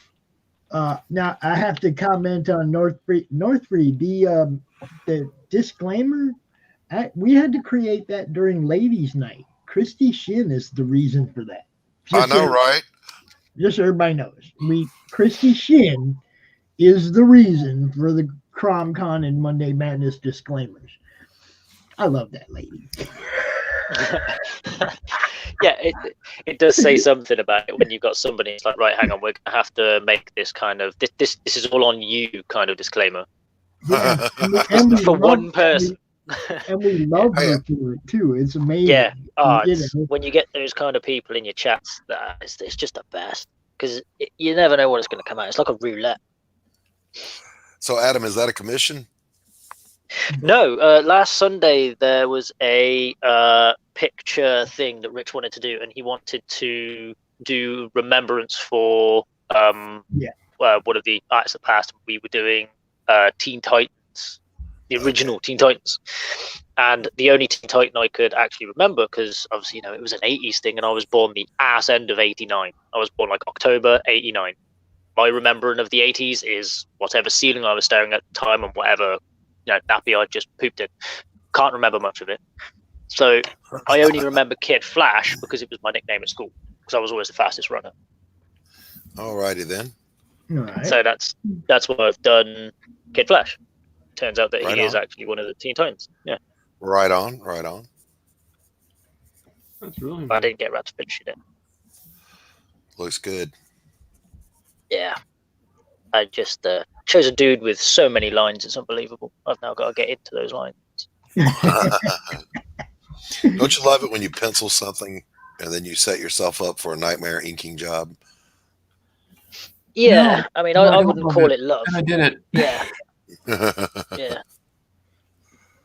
Now I have to comment on Northfree. The disclaimer. We had to create that during Ladies' Night. Christy Shin is the reason for that. I know, right? Just so everybody knows, Christy Shin is the reason for the CromCon and Monday Madness disclaimers. I love that lady. Yeah, it does say something about it when you've got somebody. It's like, right, hang on, we're gonna have to make this kind of this is all on you kind of disclaimer. Yeah, and For one person. And we love her for it too. It's amazing. Yeah. You know. When you get those kind of people in your chats, it's just the best because you never know what it's going to come out. It's like a roulette. So, Adam, is that a commission? No, last Sunday there was a picture thing that Rich wanted to do, and he wanted to do remembrance for one of the artists of the past. We were doing Teen Titans, the original Teen Titans, and the only Teen Titan I could actually remember, because obviously it was an 80s thing, and I was born the ass end of 89. I was born like October 89. My remembering of the 80s is whatever ceiling I was staring at the time and whatever nappy I just pooped in. Can't remember much of it. So I only remember Kid Flash because it was my nickname at school, because I was always the fastest runner. Alrighty then. All right. So that's why I've done Kid Flash. Turns out that Right he is on. actually one of the Teen Titans. Yeah, Right on. That's really but I didn't get around to finishing it. Looks good. Yeah, I just chose a dude with so many lines. It's unbelievable. I've now got to get into those lines. Don't you love it when you pencil something and then you set yourself up for a nightmare inking job? Yeah, No, I mean, no, I I don't wouldn't love call it. it love. And I did it. Yeah, yeah.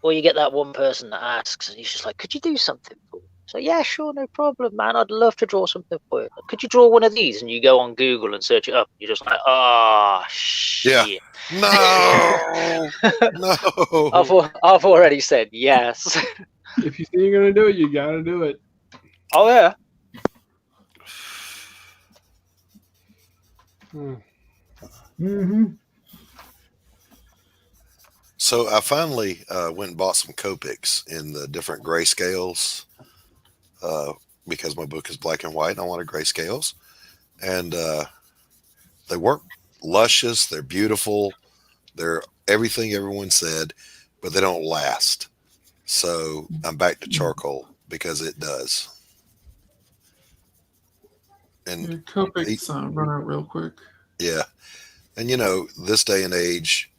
Or you get that one person that asks, and he's just like, "Could you do something for us?" So yeah, sure, no problem, man. I'd love to draw something for you. Could you draw one of these? And you go on Google and search it up. You're just like, oh shit. No, no. I've already said yes. If you say you're gonna do it, you gotta do it. Oh yeah. Mm-hmm. So I finally went and bought some Copics in the different grayscales because my book is black and white and I wanted grayscales. And they work luscious. They're beautiful. They're everything everyone said, but they don't last. So I'm back to charcoal because it does. And Your Copics run out real quick. yeah. And you know, this day and age,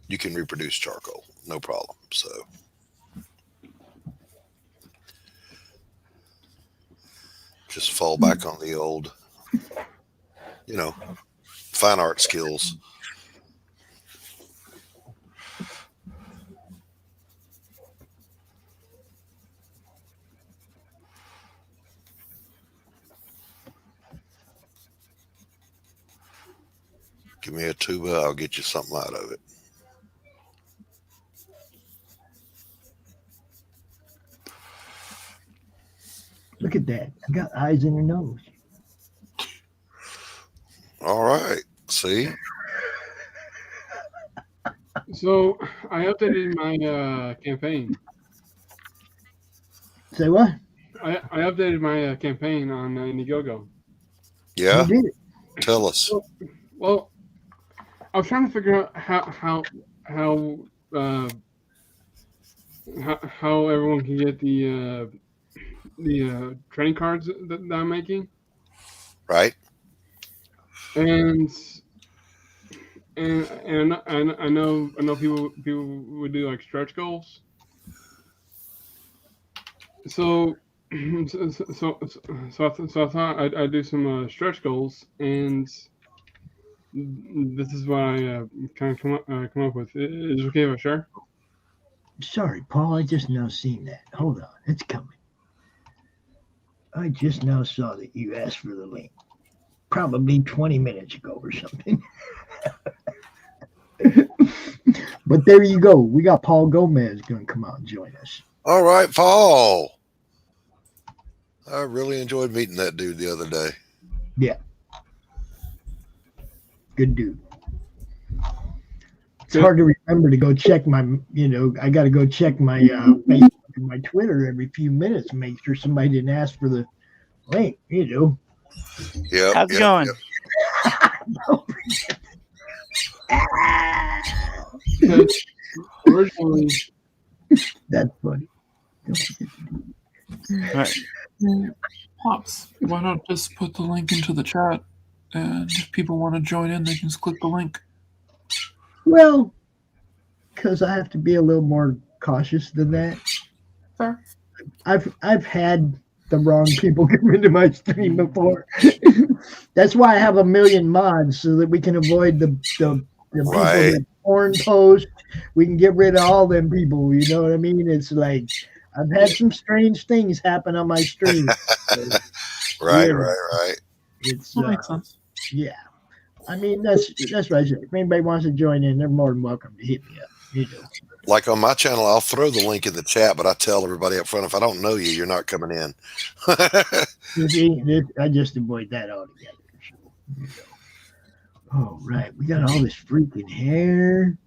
you can reproduce charcoal, no problem. So just fall back on the old, you know, fine art skills. Give me a tuba, I'll get you something out of it. Look at that. I got eyes in her nose. All right. See? So I updated my campaign. Say what? I updated my campaign on Indiegogo. Yeah. You did it. Tell us. Well, I was trying to figure out how everyone can get the trading cards that I'm making, Right? and I know people would do like stretch goals. So I thought I'd do some stretch goals, and this is what I kind of come up with. Is it okay if I share? Sorry, Paul. I just now seen that. Hold on. It's coming. I just now saw that you asked for the link. Probably 20 minutes ago or something. But there you go. We got Paul Gomez going to come out and join us. All right, Paul. I really enjoyed meeting that dude the other day. Yeah. Good dude. It's hard to remember to go check my, I got to go check my Facebook and my Twitter every few minutes and make sure somebody didn't ask for the link, Yeah. How's it going? Originally, That's funny. All right. Pops, why not just put the link into the chat, and if people want to join in, they can just click the link. Well, because I have to be a little more cautious than that. Fair. I've had the wrong people come into my stream before. That's why I have a million mods so that we can avoid the people Right. that porn post. We can get rid of all them people. You know what I mean? It's like I've had some strange things happen on my stream. So, Right, Yeah. right. it's That makes sense. yeah. I mean that's what I said. If anybody wants to join in, they're more than welcome to hit me up. Like on my channel, I'll throw the link in the chat, but I tell everybody up front, if I don't know you, you're not coming in. You see, I just avoid that altogether. So, all right, we got all this freaking hair.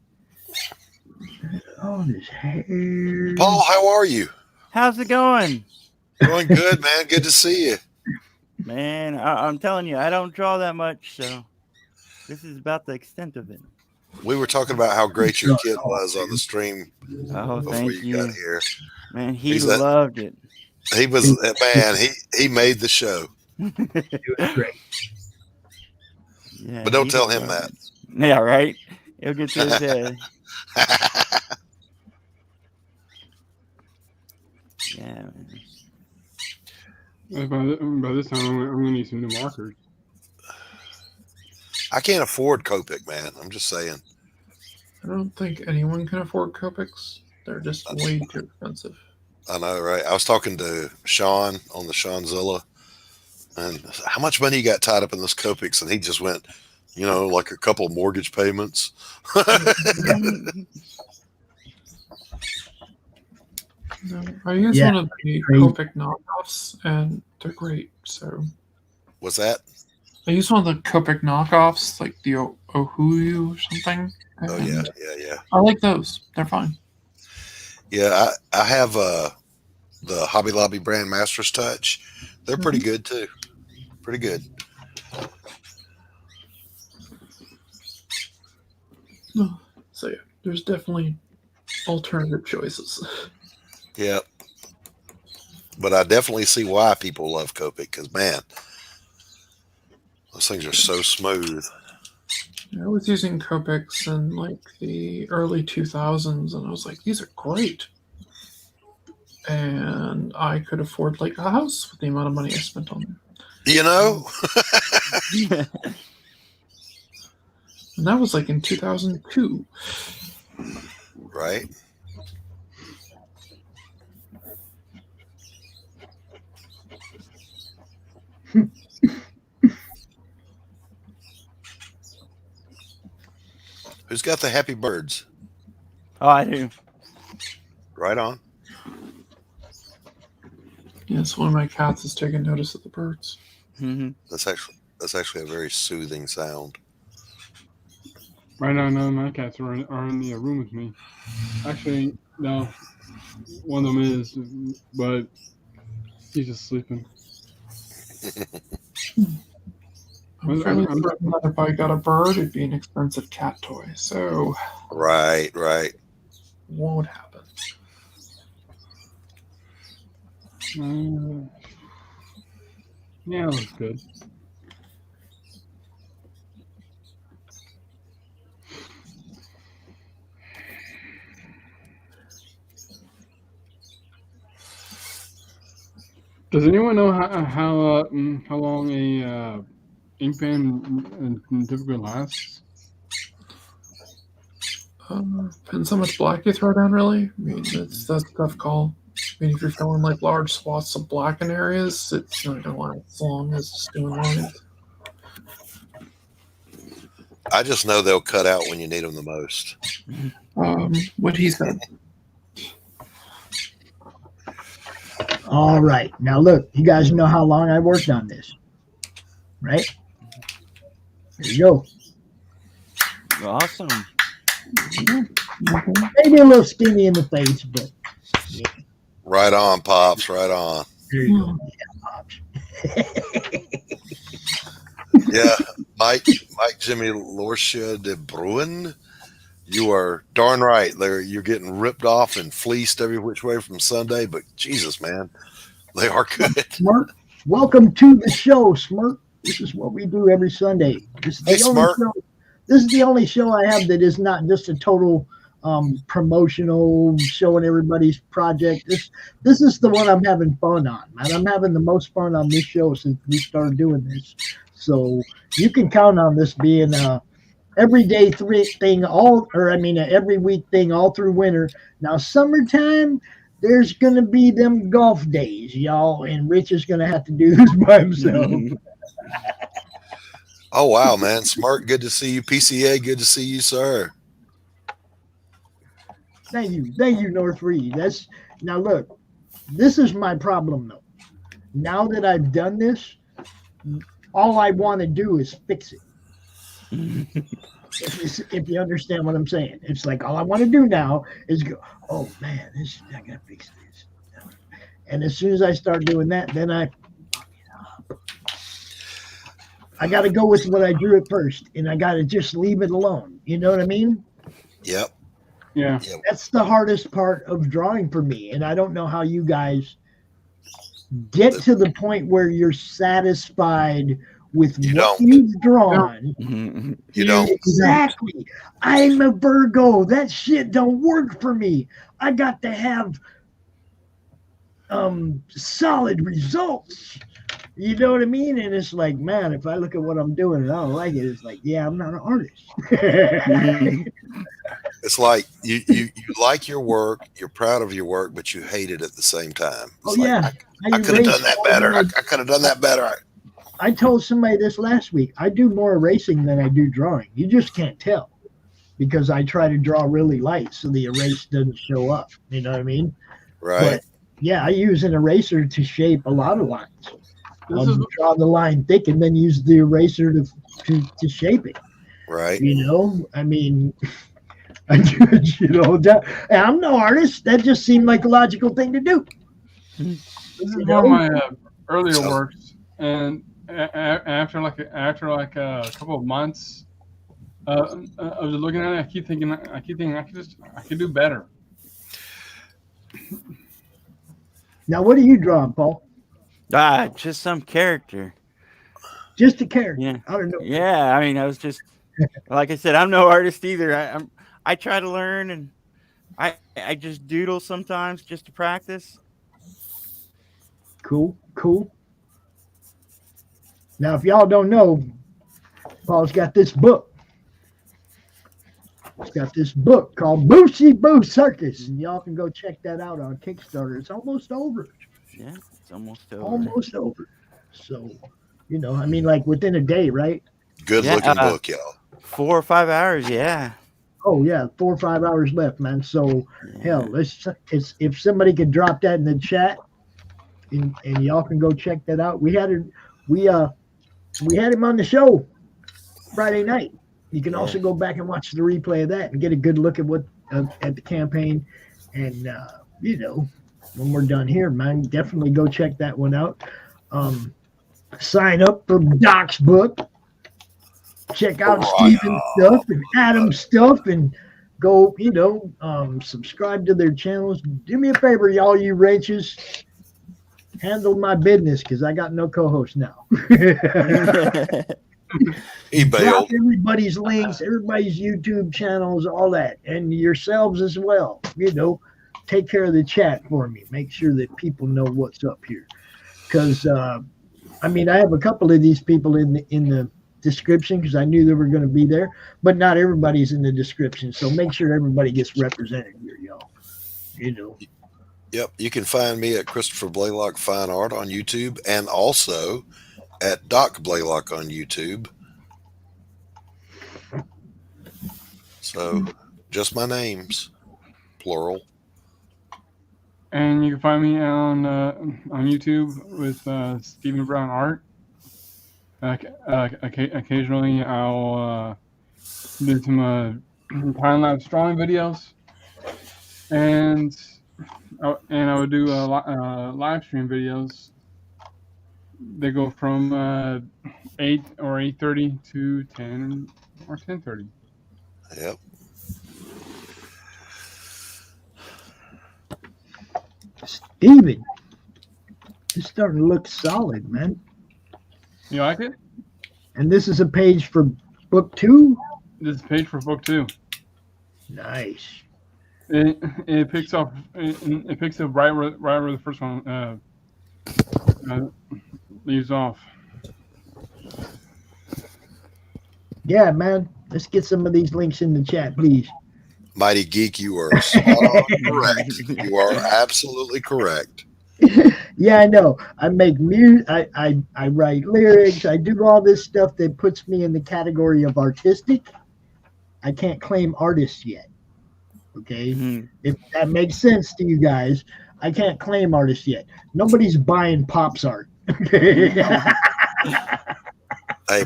All this hair. Paul, how are you? How's it going? Doing good, man. Good to see you. Man, I'm telling you, I don't draw that much, so this is about the extent of it. We were talking about how great your kid was on the stream Oh, before thank you got here. Man, he He's that- loved it. He was, man, he made the show. It was great. Yeah, But don't he tell him loved it. Yeah, right? He'll get to his head. Yeah, man. by this time, I'm gonna need some new markers. I can't afford Copic, man. I'm just saying. I don't think anyone can afford Copics. They're just way too expensive. I know, right? I was talking to Sean on the Seanzilla, and I said, how much money you got tied up in this Copics? And he just went, like a couple of mortgage payments. No, I use Yeah, one of the great. Copic knockoffs, and they're great. So What's that? I use one of the Copic knockoffs, like the Ohuyu or something. Oh and yeah. I like those. They're fine. Yeah, I have the Hobby Lobby brand Master's Touch. They're pretty good too. Pretty good. So yeah, there's definitely alternative choices. Yeah. But I definitely see why people love Copic, because man, those things are so smooth. I was using Copics in like the early 2000s, and I was like, these are great. And I could afford like a house with the amount of money I spent on them. And that was like in 2002. Right? Who's got the happy birds? Oh, I do. Right on. Yes, one of my cats is taking notice of the birds. Mm-hmm. That's actually a very soothing sound. Right now, none of my cats are in the room with me. Actually, no. One of them is, but he's just sleeping. I'm fairly certain that if I got a bird, it'd be an expensive cat toy. So Right. won't happen. Yeah, it looks good. Does anyone know how long a ink pen typically lasts? Depends how much black you throw down, really. I mean, that's a tough call. I mean, if you're filling like large swaths of black in areas, it's not going to last as long as it's doing lines. I just know they'll cut out when you need them the most. What he said. All right. Now look, you guys know how long I worked on this, right? There you go. Awesome. Maybe a little skinny in the face, but yeah. Right on, Pops. Right on. There you go. Yeah, Pops. Yeah, Mike Jimmy Lorsha de Bruin. You are darn right. You're getting ripped off and fleeced every which way from Sunday, but Jesus, man, they are good. Smirk, welcome to the show, Smirk. This is what we do every Sunday. This is Hey, only Smirk. show. This is the only show I have that is not just a total promotional, showing everybody's project. This is the one I'm having fun on, man. I'm having the most fun on this show since we started doing this. So you can count on this being a everyday thing, every week thing all through winter. Now summertime, there's gonna be them golf days, y'all, and Rich is gonna have to do this by himself. Oh wow, man, Smart. Good to see you. PCA. Good to see you, sir. Thank you, North Reed. Now look, this is my problem though. Now that I've done this, all I want to do is fix it. If you understand what I'm saying, it's like all I want to do now is go, oh man, I gotta fix this. And as soon as I start doing that, then I fuck it up. I gotta go with what I drew at first, and I gotta just leave it alone. You know what I mean? Yep. Yeah. That's the hardest part of drawing for me, and I don't know how you guys get to the point where you're satisfied with what you've drawn. You don't. Exactly. I'm a Virgo. That shit don't work for me. I got to have solid results. You know what I mean? And it's like, man, if I look at what I'm doing and I don't like it, it's like, yeah, I'm not an artist. It's like you like your work, you're proud of your work, but you hate it at the same time. It's I could have done that better. I could have done that better. I told somebody this last week. I do more erasing than I do drawing. You just can't tell because I try to draw really light so the erase doesn't show up. You know what I mean? Right. But yeah, I use an eraser to shape a lot of lines. I'll draw the line thick and then use the eraser to shape it. Right. You know, I mean, I'm no artist. That just seemed like a logical thing to do. This is one of my earlier works, and after like a couple of months of just looking at it, I keep thinking I could do better. Now, what are you drawing, Paul? Just some character. Just a character. Yeah. I don't know. Yeah, I mean, I was just like I said, I'm no artist either. I try to learn, and I just doodle sometimes just to practice. Cool. Now, if y'all don't know, Paul's got this book. He's got this book called Boosey Boo Circus, and y'all can go check that out on Kickstarter. It's almost over. Yeah, it's almost over. Almost over. So, you know, I mean, like within a day, right? Good looking book, y'all. 4 or 5 hours, yeah. Oh yeah, 4 or 5 hours left, man. So hell, if somebody could drop that in the chat, and y'all can go check that out. We had him on the show Friday night. You can also go back and watch the replay of that and get a good look at what at the campaign. And you know, when we're done here, man, definitely go check that one out. Sign up for Doc's book. Check out Steven's stuff and Adam's stuff, and go, you know, subscribe to their channels. Do me a favor, y'all, you wrenches. Handle my business because I got no co-host now. He bailed. Drop everybody's links, everybody's YouTube channels, all that, and yourselves as well. You know, take care of the chat for me. Make sure that people know what's up here. Because, I mean, I have a couple of these people in the description because I knew they were going to be there, but not everybody's in the description. So make sure everybody gets represented here, y'all. You know. Yep. You can find me at Christopher Blalock Fine Art on YouTube, and also at Doc Blalock on YouTube. So just my names, plural. And you can find me on YouTube with Stephen Brown Art. Occasionally, I'll do some time-lapse drawing videos, and I would do live stream videos. They go from 8 or 8:30 to 10 or 10:30. Yep. Steven, it's starting to look solid, man. You like it? And this is a page for book 2? This is a page for book 2. Nice. It picks up right where the first one leaves off. Yeah, man. Let's get some of these links in the chat, please. Mighty Geek, you are spot on correct. You are absolutely correct. Yeah, I know. I make music. I write lyrics. I do all this stuff that puts me in the category of artistic. I can't claim artist yet. Okay, if that makes sense to you guys, I can't claim artist yet. Nobody's buying Pop's art. Hey,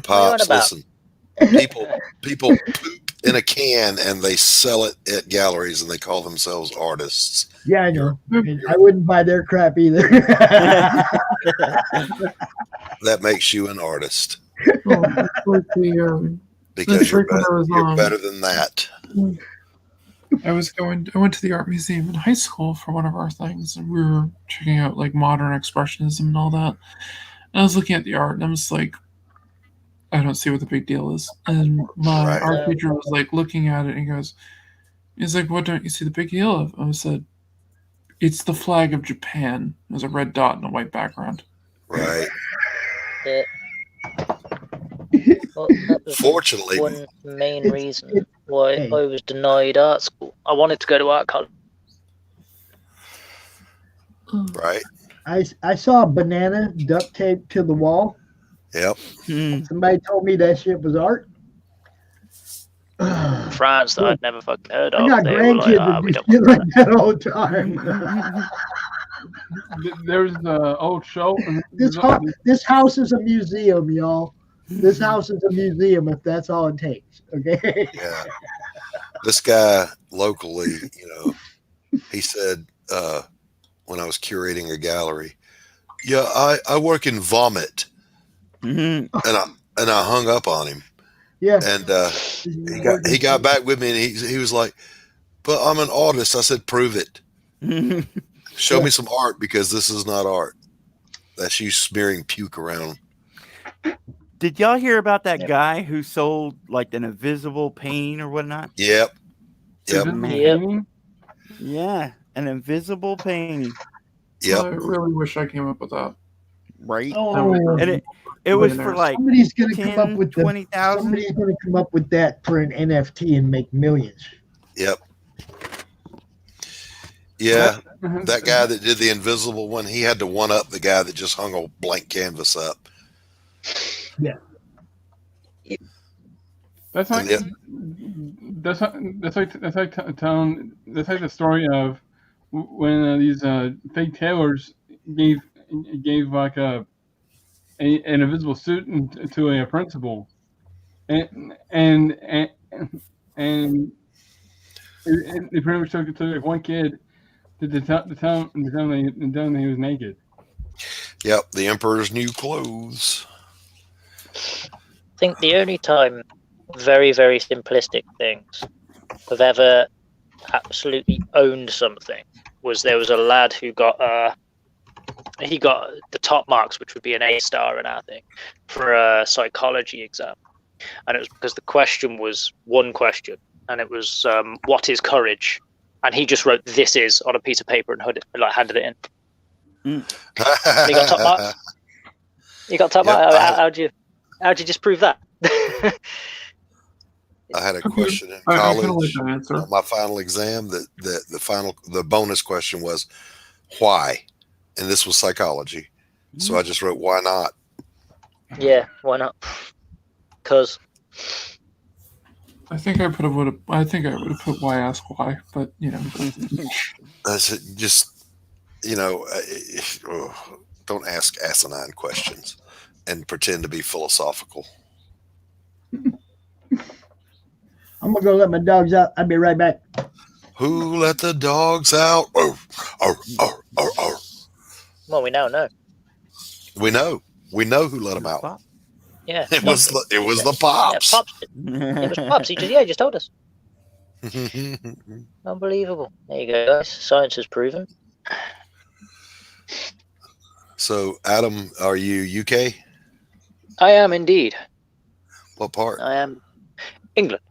Pops, listen. People poop in a can and they sell it at galleries and they call themselves artists. Yeah, I know. And I wouldn't buy their crap either. That makes you an artist. The, because you're better than that. I went to the art museum in high school for one of our things, and we were checking out like modern expressionism and all that. And I was looking at the art, and I was like, I don't see what the big deal is. And my art teacher was like looking at it, and he's like, what don't you see the big deal of? I said, it's the flag of Japan. There's a red dot and a white background. Right. Well, Fortunately, one main reason. why Hey. I was denied art school. I wanted to go to art college. Right. I saw a banana duct taped to the wall. Yep. Somebody told me that shit was art. In France that I'd never fucking heard of. I got They were like, grandkids that we do don't shit want like that all the time. There's the old show. This house is a museum, y'all. This house is a museum if that's all it takes. Okay. Yeah. This guy locally, he said when I was curating a gallery, yeah, I work in vomit, and I hung up on him. Yeah. And he got back with me, and he was like, "But I'm an artist." I said, "Prove it. Show me some art, because this is not art. That's you smearing puke around." Did y'all hear about that guy who sold like an invisible painting or whatnot? Yep. Man. Yeah, an invisible painting. Yep. I really wish I came up with that. Right. Oh, And it was for like somebody's gonna come 10, up with 20,000. Somebody's gonna come up with that for an NFT and make millions. Yep. Yeah. That guy that did the invisible one, he had to one up the guy that just hung a blank canvas up. Yeah. That's like that's like the story of when these fake tailors gave like an invisible suit to a principal, and they pretty much took like one kid to tell him that he was naked. Yep, the emperor's new clothes. I think the only time very, very simplistic things have ever absolutely owned something was there was a lad who got he got the top marks, which would be an A star in our thing, for a psychology exam, and it was because the question was one question, and it was what is courage, and he just wrote "this is" on a piece of paper and handed it in. And he got top marks. You got top marks. How'd you just prove that? I had a question in I can college only answer. on my final exam. The bonus question was why, and this was psychology. So I just wrote why not. Yeah, why not? Because I think I would have put why ask why, but I said, just don't ask asinine questions and pretend to be philosophical. I'm gonna go let my dogs out. I'll be right back. Who let the dogs out? Oh. well, we now know. We know who let them out. Yeah, It was the Yeah, Pops. Pops. It was Pops. He just told us. Unbelievable. There you go, guys. Science has proven. So, Adam, are you UK? I am indeed. What part? I am England.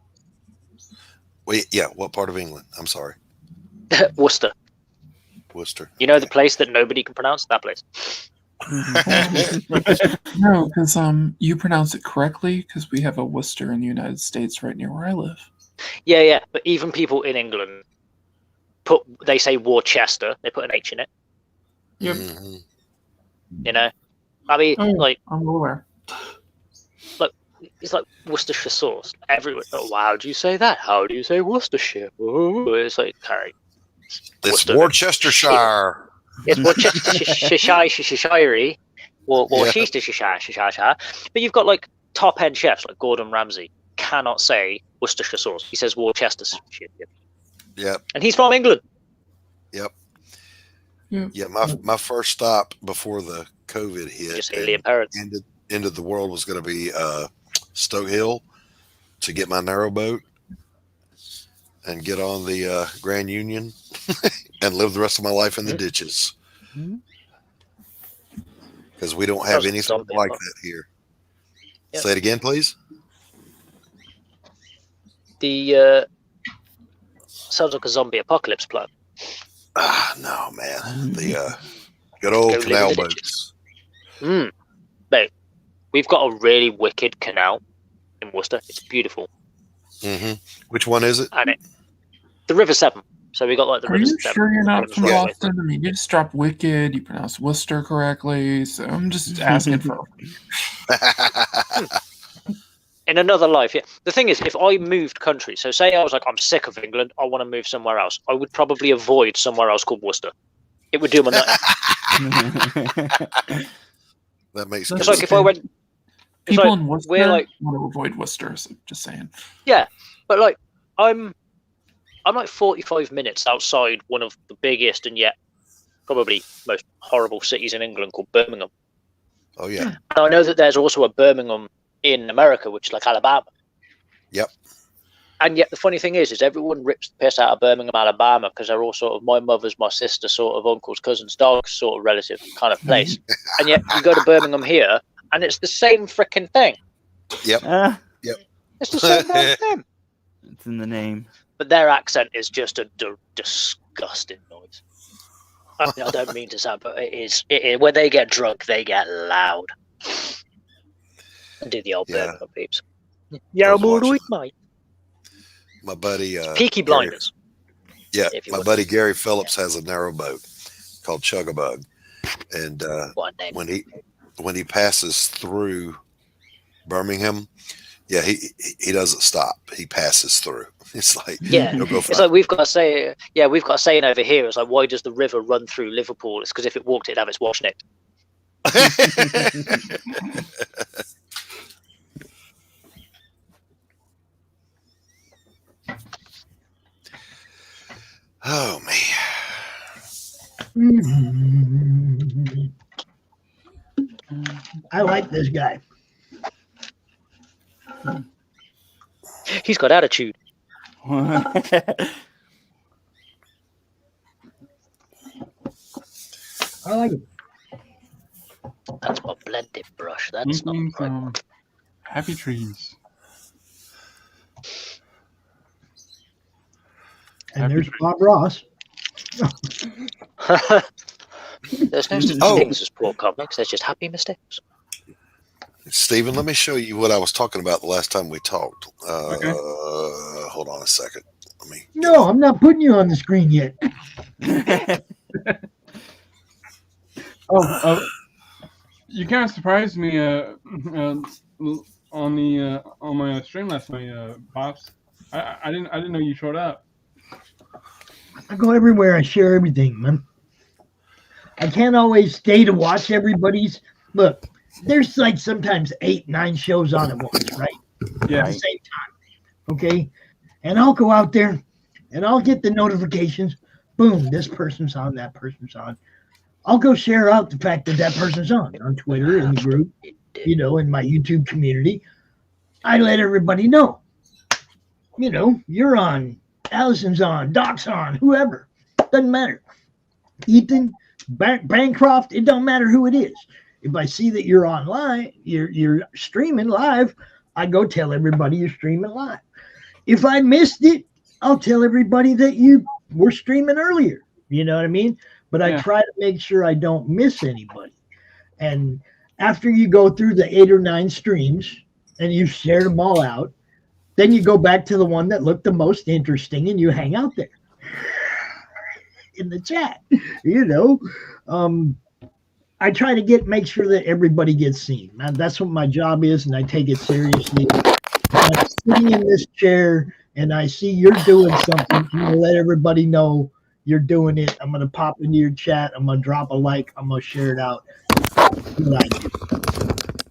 Wait, yeah, what part of England? I'm sorry. Worcester. Worcester. You know the place that nobody can pronounce? That place. No, because you pronounce it correctly because we have a Worcester in the United States right near where I live. Yeah. But even people in England they say Worcester. They put an H in it. Yep. Mhm. You know, I mean, like I'm aware. it's like Worcestershire sauce everywhere. Oh, wow, how do you say that? How do you say Worcestershire? Ooh, it's like Harry. It's Worcestershire. It's Worcestershire, or Worcestershire. But you've got like top end chefs like Gordon Ramsay cannot say Worcestershire sauce. He says Worcestershire. Yep. And he's from England. Yep. Yeah. Yeah, my first stop before the COVID hit Just alien parents. ended the world was going to be Stoke Hill to get my narrowboat and get on the Grand Union and live the rest of my life in the ditches. Because we don't have anything like that here. Yep. Say it again, please. The sounds like a zombie apocalypse plan. No, man. The good old canal boats. Mate, we've got a really wicked canal in Worcester. It's beautiful. Mm-hmm. Which one is it? And the River Severn. So we got like the Are River you Severn. sure you're not from Yeah. Boston? I mean, you just dropped Wicked. You pronounced Worcester correctly. So I'm just asking for. In another life, yeah. The thing is, if I moved country, so say I was like, I'm sick of England, I want to move somewhere else, I would probably avoid somewhere else called Worcester. It would do my nothing. That makes That's It's like if I went. It's People like, in Worcester we're like, want to avoid Worcester. So just saying. yeah, but like I'm like 45 minutes outside one of the biggest and yet probably most horrible cities in England called Birmingham. Oh yeah. And I know that there's also a Birmingham in America, which is like Alabama. Yep. And yet the funny thing is everyone rips the piss out of Birmingham, Alabama, because they're all sort of my mother's, my sister, sort of uncles, cousins, dogs, sort of relative kind of place. And yet you go to Birmingham here, and it's the same freaking thing. Yep. Yep. It's the same damn thing. It's in the name. But their accent is just a disgusting noise. I mean, I don't mean to sound, but it is. When they get drunk, they get loud. And do the old Birmingham peeps. Yeah, I'm all right, mate. My buddy Peaky Blinders. Gary, my buddy Gary Phillips has a narrowboat called Chug-a-Bug, and when he passes through Birmingham, yeah, he doesn't stop. He passes through. It's like it's like we've got to say we've got a saying over here. It's like, why does the river run through Liverpool? It's because if it walked, it'd have its wash nicked. Oh man. I like this guy. He's got attitude. I like it. That's my blended brush. That's not Anything right. from Happy Trees. And there's Bob Ross. There's no such things as poor comics. There's just happy mistakes. Stephen, let me show you what I was talking about the last time we talked. Okay. Hold on a second. No, I'm not putting you on the screen yet. You kind of surprised me on my stream last night, Pops. I didn't know you showed up. I go everywhere. I share everything, man. I can't always stay to watch everybody's. Look, there's like sometimes 8, 9 shows on at once, right? Yeah. At the same time. Okay. And I'll go out there and I'll get the notifications. Boom, this person's on, that person's on. I'll go share out the fact that person's on Twitter, in the group, in my YouTube community. I let everybody know. You're on, Allison's on, Doc's on, whoever. Doesn't matter. Ethan, Bancroft, it don't matter who it is. If I see that you're online, you're streaming live, I go tell everybody you're streaming live. If I missed it, I'll tell everybody that you were streaming earlier. You know what I mean? But I try to make sure I don't miss anybody. And after you go through the 8 or 9 streams and you've shared them all out, then you go back to the one that looked the most interesting and you hang out there in the chat. I try to make sure that everybody gets seen. That's what my job is, and I take it seriously. I'm sitting in this chair and I see you're doing something. I'm going to let everybody know you're doing it. I'm going to pop into your chat. I'm going to drop a like. I'm going to share it out.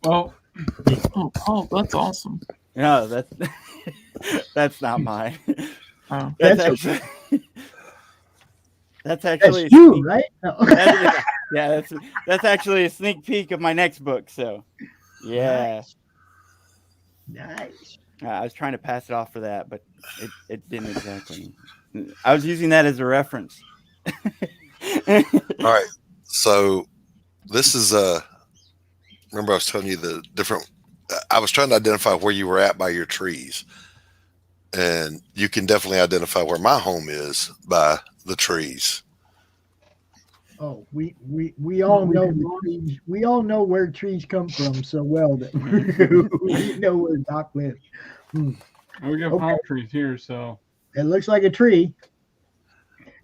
Well, oh, that's awesome. No, that's not mine. Oh. That's actually you, right? No. That's actually a sneak peek of my next book. So, yeah. Nice. I was trying to pass it off for that, but it didn't exactly. I was using that as a reference. All right. So this is remember I was telling you the different. I was trying to identify where you were at by your trees, and you can definitely identify where my home is by the trees. Oh, we all know trees. We all know where trees come from so well that we know where Doc lives. And we got Okay. palm trees here, so It looks like a tree.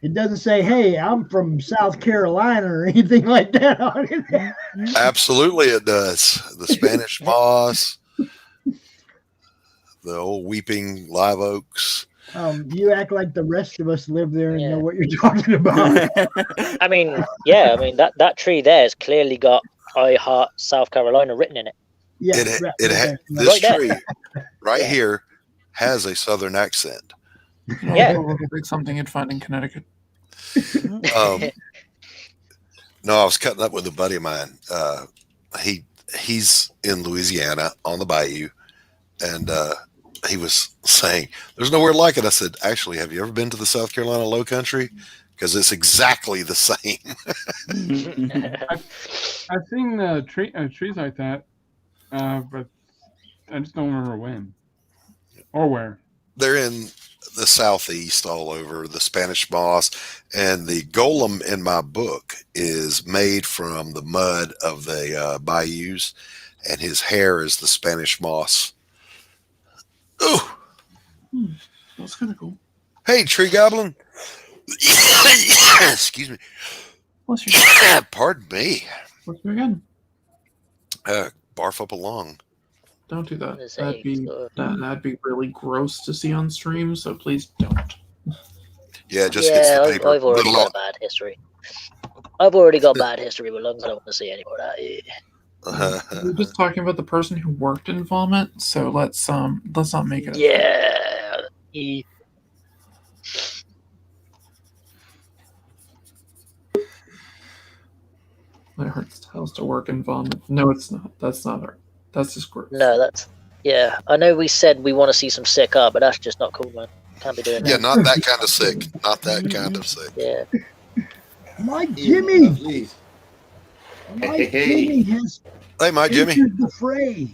It doesn't say, "Hey, I'm from South Carolina" or anything like that on it. Absolutely, it does. The Spanish moss, the old weeping live oaks. You act like the rest of us live there and know Yeah. what you're talking about. I mean, yeah, I mean that tree there has clearly got "I Heart South Carolina" written in it. Yeah, This Right there. tree right Yeah. here has a southern accent. Yeah. Like something you'd find in Connecticut. No, I was cutting up with a buddy of mine. He's in Louisiana on the bayou, and he was saying, "There's nowhere like it." I said, "Actually, have you ever been to the South Carolina Low Country? Because it's exactly the same." I've seen trees like that, but I just don't remember when or where. They're in the southeast all over, the Spanish moss, and the golem in my book is made from the mud of the bayous, and his hair is the Spanish moss. Oh, That's kind of cool. hey, tree goblin. Excuse me. Bless you. Pardon me. Bless you again. Barf up a lung. Don't do that. Let's That'd see, be so- that'd be really gross to see on stream. So please don't. Yeah, it just hits Yeah, the paper. I've already got bad history. I've already got bad history with lungs. I don't want to see any more of that. We're just talking about the person who worked in vomit. So let's not make it. Yeah. It hurts house to work in vomit. No, it's not. That's not her. That's just gross. No, that's yeah. I know we said we want to see some sick art, but that's just not cool, man. Can't be doing Yeah, that. not that kind of sick. Not that kind of sick. Yeah. Mike Jimmy, Please. Mike Hey. Jimmy has Hey, my Jimmy. entered the fray.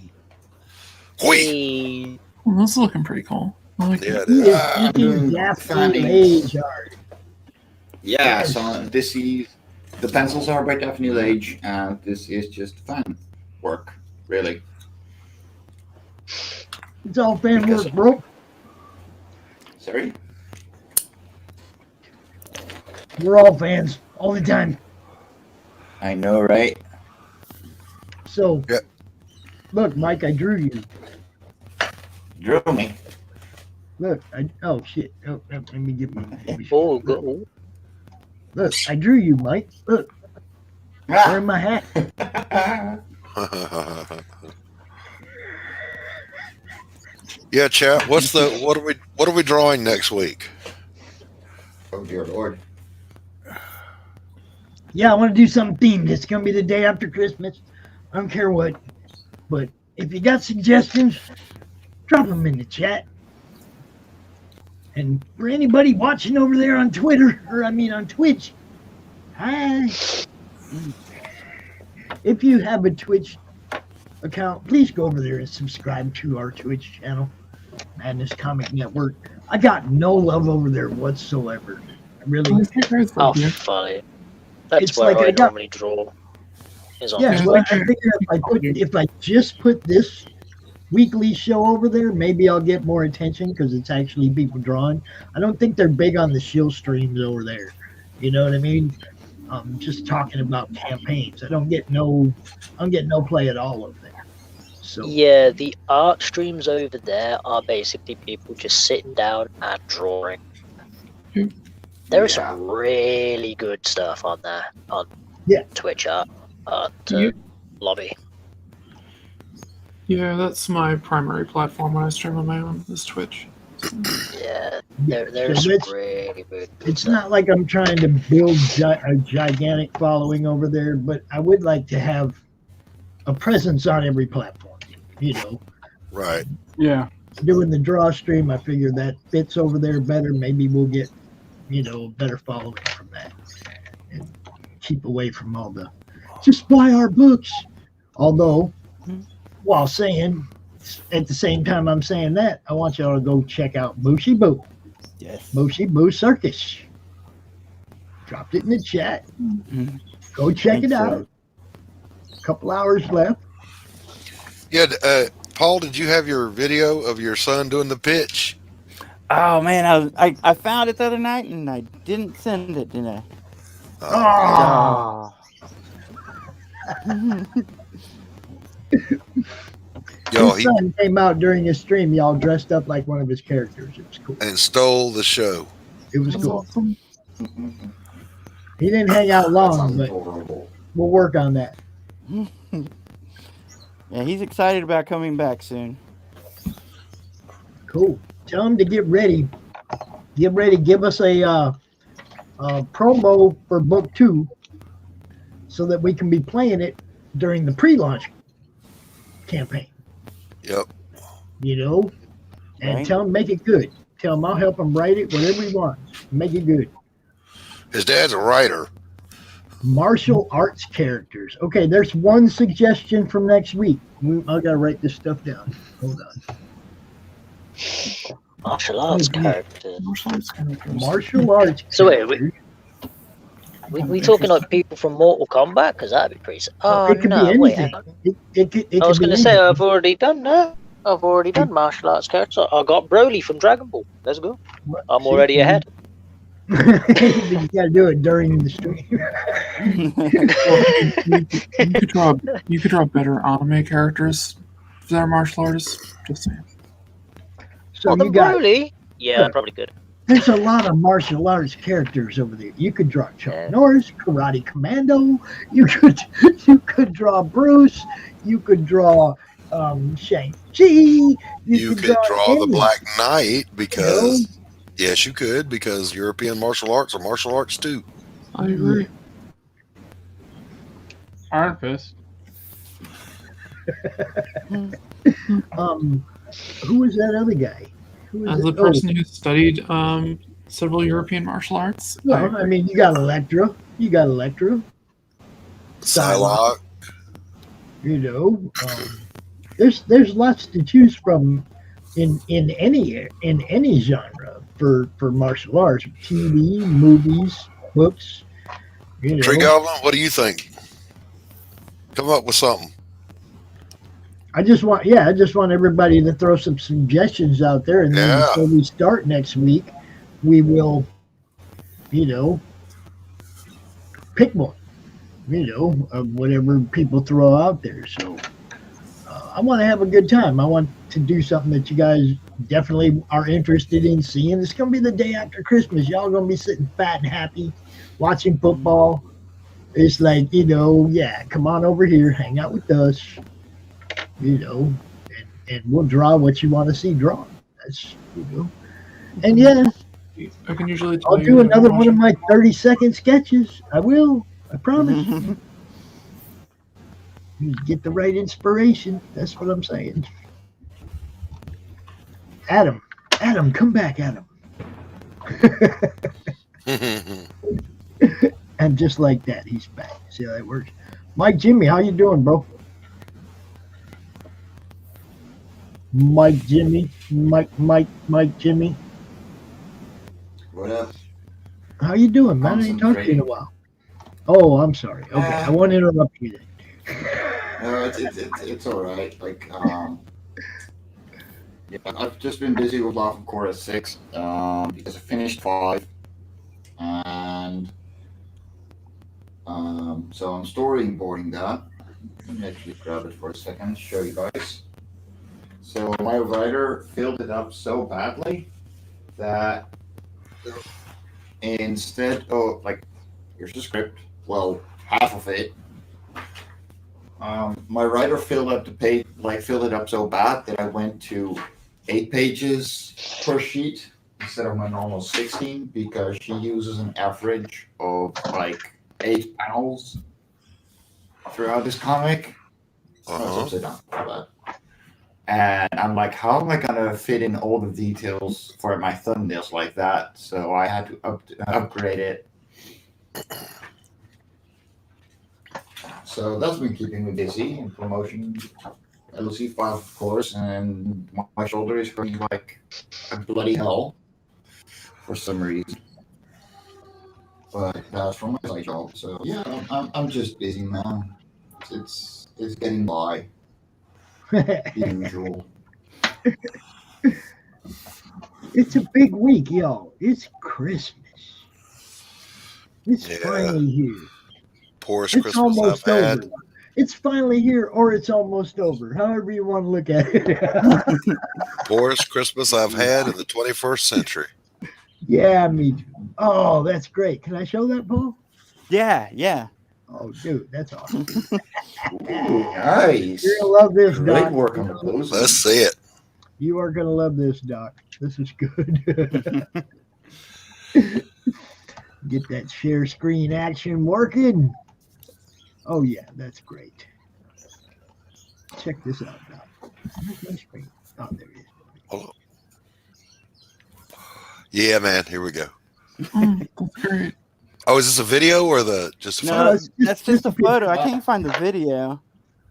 Whee! Hey. Well, that's looking pretty cool. I like Yeah, it. it He is. is making Daphne age art. Yeah, so this is the pencils are by Daphne Age, and this is just fan work, really. It's all fan Because- work, bro. Sorry? We're all fans all the time. I know, right? So, Yeah. look, Mike, I drew you. Drew me. Look, oh shit. Oh, let me get my. Oh, go. Look, I drew you, Mike. Look, wearing my hat. Yeah, chat. What are we drawing next week? Oh, dear Lord. Yeah, I want to do something themed. It's gonna be the day after Christmas. I don't care what, but if you got suggestions, drop them in the chat. And for anybody watching over there on Twitter, on Twitch, hi. If you have a Twitch account, please go over there and subscribe to our Twitch channel, Madness Comic Network. I got no love over there whatsoever. I really. Oh, funny. That's It's where like I I got- normally draw. Is on Yeah, Twitch. well, I figure if I just put this weekly show over there, maybe I'll get more attention because it's actually people drawing. I don't think they're big on the shield streams over there. You know what I mean? Just talking about campaigns. I don't get no play at all over there. So Yeah, the art streams over there are basically people just sitting down and drawing. Hmm. There is some really good stuff on there on Twitch art Yeah. lobby. Yeah, that's my primary platform when I stream on my own. Is Twitch. Yeah, Yeah, there's so some it's- really good. it's not like I'm trying to build a gigantic following over there, but I would like to have a presence on every platform. You know, Right. Yeah. doing the DrawStream, I figure that fits over there better. Maybe we'll get, a better following from that, and keep away from all the just buy our books. Although, while saying at the same time I'm saying that, I want y'all to go check out Moshi Boo. Yes. Moshi Boo Circus. Dropped it in the chat. Go check it out. A couple hours left. Yeah. Paul, did you have your video of your son doing the pitch? Oh man, I found it the other night and I didn't send it, did I? Oh, Yo, his son came out during his stream, y'all dressed up like one of his characters. It was cool. and stole the show. It was That's cool. awesome. He didn't hang out That long, sounds but adorable. we'll work on that. Yeah, he's excited about coming back soon. Cool. Tell him to get ready. Get ready. Give us a promo for book 2 so that we can be playing it during the pre-launch campaign. Yep. You know? And Right. tell him make it good. Tell him I'll help him write it, whatever he wants. Make it good. His dad's a writer. Martial arts characters. Okay, there's one suggestion from next week. I gotta write this stuff down. Hold on. Martial arts characters. Martial arts characters. Martial arts. So wait, characters. we talking like people from Mortal Kombat? Because that'd be pretty. Oh It could no, be wait. anything. Hang on. It I was could be going to say anything. I've already done that. I've already done martial arts characters. I got Broly from Dragon Ball. Let's go. I'm See? already ahead. You gotta do it during the stream. You could draw better anime characters if they're martial artists. Just saying. So Well, the you got Broly. Yeah, Yeah. probably good. there's a lot of martial arts characters over there. You could draw Chuck Yeah. Norris, Karate Commando. You could draw Bruce. You could draw Shang-Chi. You could draw the any- Black Knight because, yes, you could, because European martial arts are martial arts too. I agree. Iron Fist. Who is that other guy? Who As is the it? person who studied several European martial arts, Well, I mean, you got Electra. You got Electra. Psylocke. You know, there's lots to choose from in any genre for martial arts, TV, movies, books. You know, Tree Goblin, what do you think? Come up with something. I just want everybody to throw some suggestions out there, and then Yeah. before we start next week, we will, pick one, of whatever people throw out there. So I want to have a good time. I want to do something that you guys definitely are interested in seeing. It's going to be the day after Christmas. Y'all going to be sitting fat and happy, watching football. It's like, yeah, come on over here, hang out with us. And we'll draw what you want to see drawn. That's, and yeah, I can usually tell I'll you do when I'm another one of watching- my 30-second sketches. I will. I promise. You get the right inspiration. That's what I'm saying. Adam, come back, Adam. And just like that, he's back. See how that works? Mike Jimmy, how you doing, bro? Mike Jimmy. What up? How you doing, man? I ain't talked to you in a while. Oh, I'm sorry. Okay, I won't interrupt you then. No, it's all right. Like, yeah, I've just been busy with Law of Chorus 6 because I finished 5, and so I'm storyboarding that. Let me actually grab it for a second, show you guys. So my writer filled it up so badly that instead of, like, here's the script, well, half of it. My writer filled up the page, filled it up so bad that I went to 8 pages per sheet instead of my normal 16 because she uses an average of 8 panels throughout this comic. So it's upside down for that. And I'm like, how am I gonna fit in all the details for my thumbnails like that? So I had to upgrade it. So that's been keeping me busy in promotion. LC 5, of course, and my shoulder is hurting like a bloody hell for some reason. But that's from my side job. So yeah, I'm just busy, man. It's getting by. Usual. It's a big week, y'all. It's Christmas. It's Yeah. finally here. Poorest It's Christmas almost I've had. over. It's finally here, or it's almost over. However you want to look at it. Poorest Christmas I've had in the 21st century. Yeah, me too. Oh, that's great. Can I show that, Paul? Yeah. Oh, dude, that's awesome. Ooh, nice. You're gonna love this, Great Doc. work on the closing. Let's see it. You are gonna love this, Doc. This is good. Get that share screen action working. Oh yeah, that's great. Check this out, Doc. Where's my screen? Oh, there it is. Hold on. Yeah, man. Here we go. That's great. Oh, is this a video or just a No, photo? that's just a photo. I can't find the video.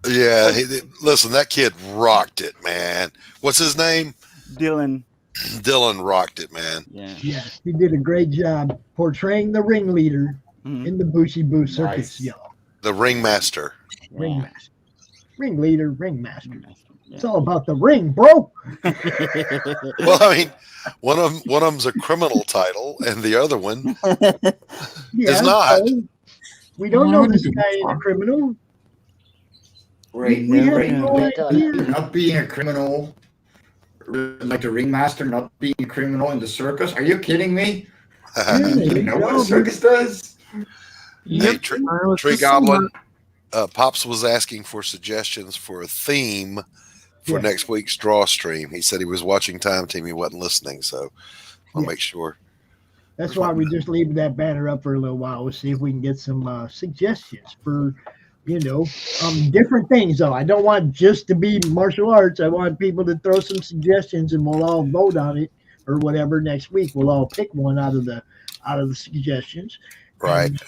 Yeah. Listen, that kid rocked it, man. What's his name? Dylan. Dylan rocked it, man. Yeah. Yes, he did a great job portraying the ringleader Mhm. in the Bushy Boo circus, Nice. y'all. The ringmaster. Ringmaster. Ringleader, ringmaster. Yeah. It's all about the ring, bro. Well, I mean, one of them's a criminal title, and the other one Yeah, not. so we don't know this guy is a criminal. Right, We have right. no idea. Not being a criminal, like the ringmaster, not being a criminal in the circus. Are you kidding me? You know what a circus does? Hey, Tree Goblin, Pops was asking for suggestions for a theme for Yeah. next week's DrawStream. He said he was watching Time Team. He wasn't listening, so I'll Yeah. make sure. That's why we just leave that banner up for a little while. We'll see if we can get some suggestions for, different things. Though I don't want just to be martial arts. I want people to throw some suggestions, and we'll all vote on it or whatever next week. We'll all pick one out of the suggestions. Right. And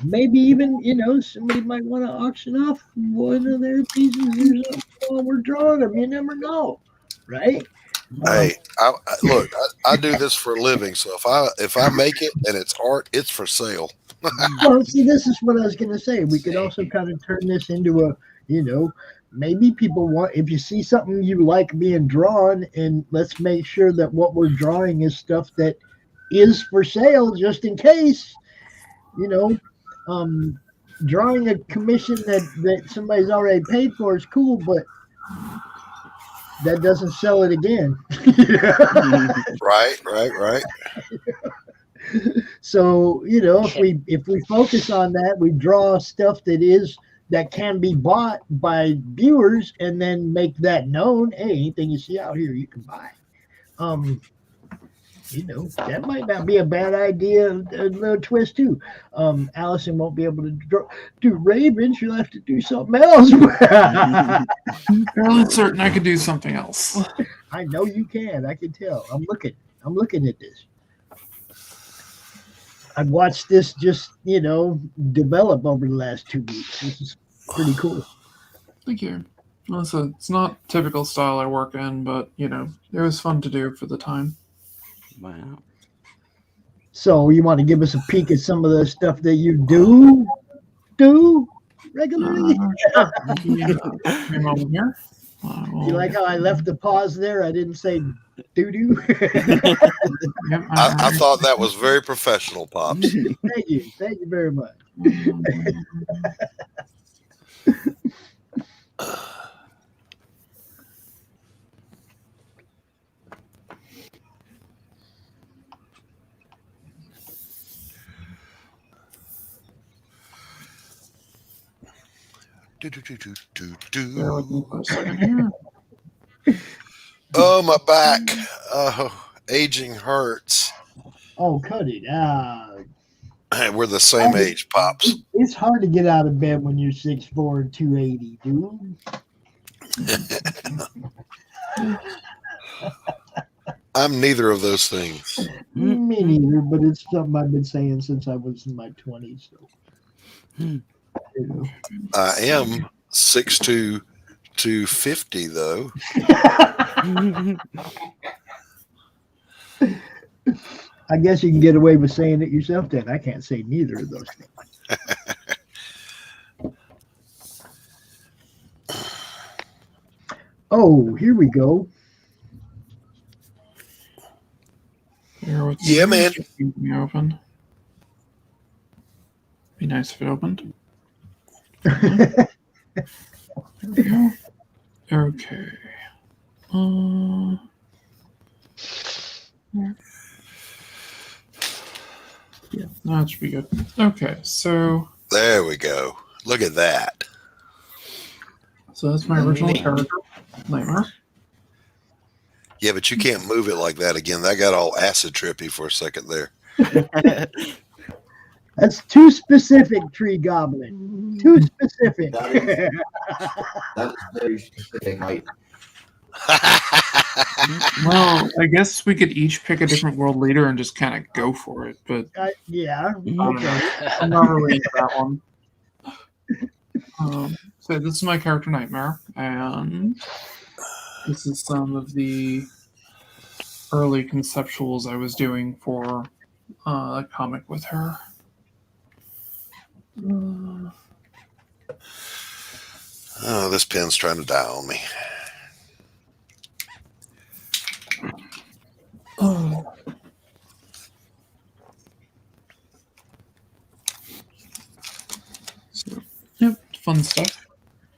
maybe even somebody might want to auction off one of their pieces or something while we're drawing them. You never know, right? Hey, look, I do this for a living, so if I make it and it's art, it's for sale. Well, see, this is what I was going to say. We could also kind of turn this into a, maybe people want, if you see something you like being drawn, and let's make sure that what we're drawing is stuff that is for sale, just in case, drawing a commission that somebody's already paid for is cool, but that doesn't sell it again. Right. So if we focus on that, we draw stuff that can be bought by viewers, and then make that known. Hey, anything you see out here, you can buy. That might not be a bad idea. A little twist too. Allison won't be able to do Raven. She'll have to do something else. Fairly certain I could do something else. I know you can. I can tell. I'm looking at this. I've watched this just, develop over the last 2 weeks. This is pretty cool. Thank you. Also, it's not typical style I work in, but, it was fun to do for the time. Wow. So you want to give us a peek at some of the stuff that you do regularly? Hang on here. You like how I left the pause there? I didn't say doo-doo. Yep, I thought that was very professional, Pops. Thank you very much. Bear with me for a second here. Oh, my back. Oh, aging hurts. Oh, cut it out. Hey, we're the same age, Pops. It's hard to get out of bed when you're 6'4" and 280, dude. I'm neither of those things. Me neither, but it's something I've been saying since I was in my 20s. So. I am 6'2", 250, though. I guess you can get away with saying it yourself then. I can't say neither of those things. Oh, here we go. Yeah, man. Keep me open. Be nice if it opened. There we go. Okay. Yeah, that should be good. Okay, so There we go. Look at that. that's my original character, Nightmare. Yeah, but you can't move it like that again. That got all acid trippy for a second there. That's too specific, Tree Goblin. Too specific. That's very specific height. Well, I guess we could each pick a different world leader and just kind of go for it, but Yeah. okay. I'm not really into that one. So this is my character Nightmare, and this is some of the early conceptuals I was doing for a comic with her. Oh, this pen's trying to die on me. Oh. So, yep, fun stuff.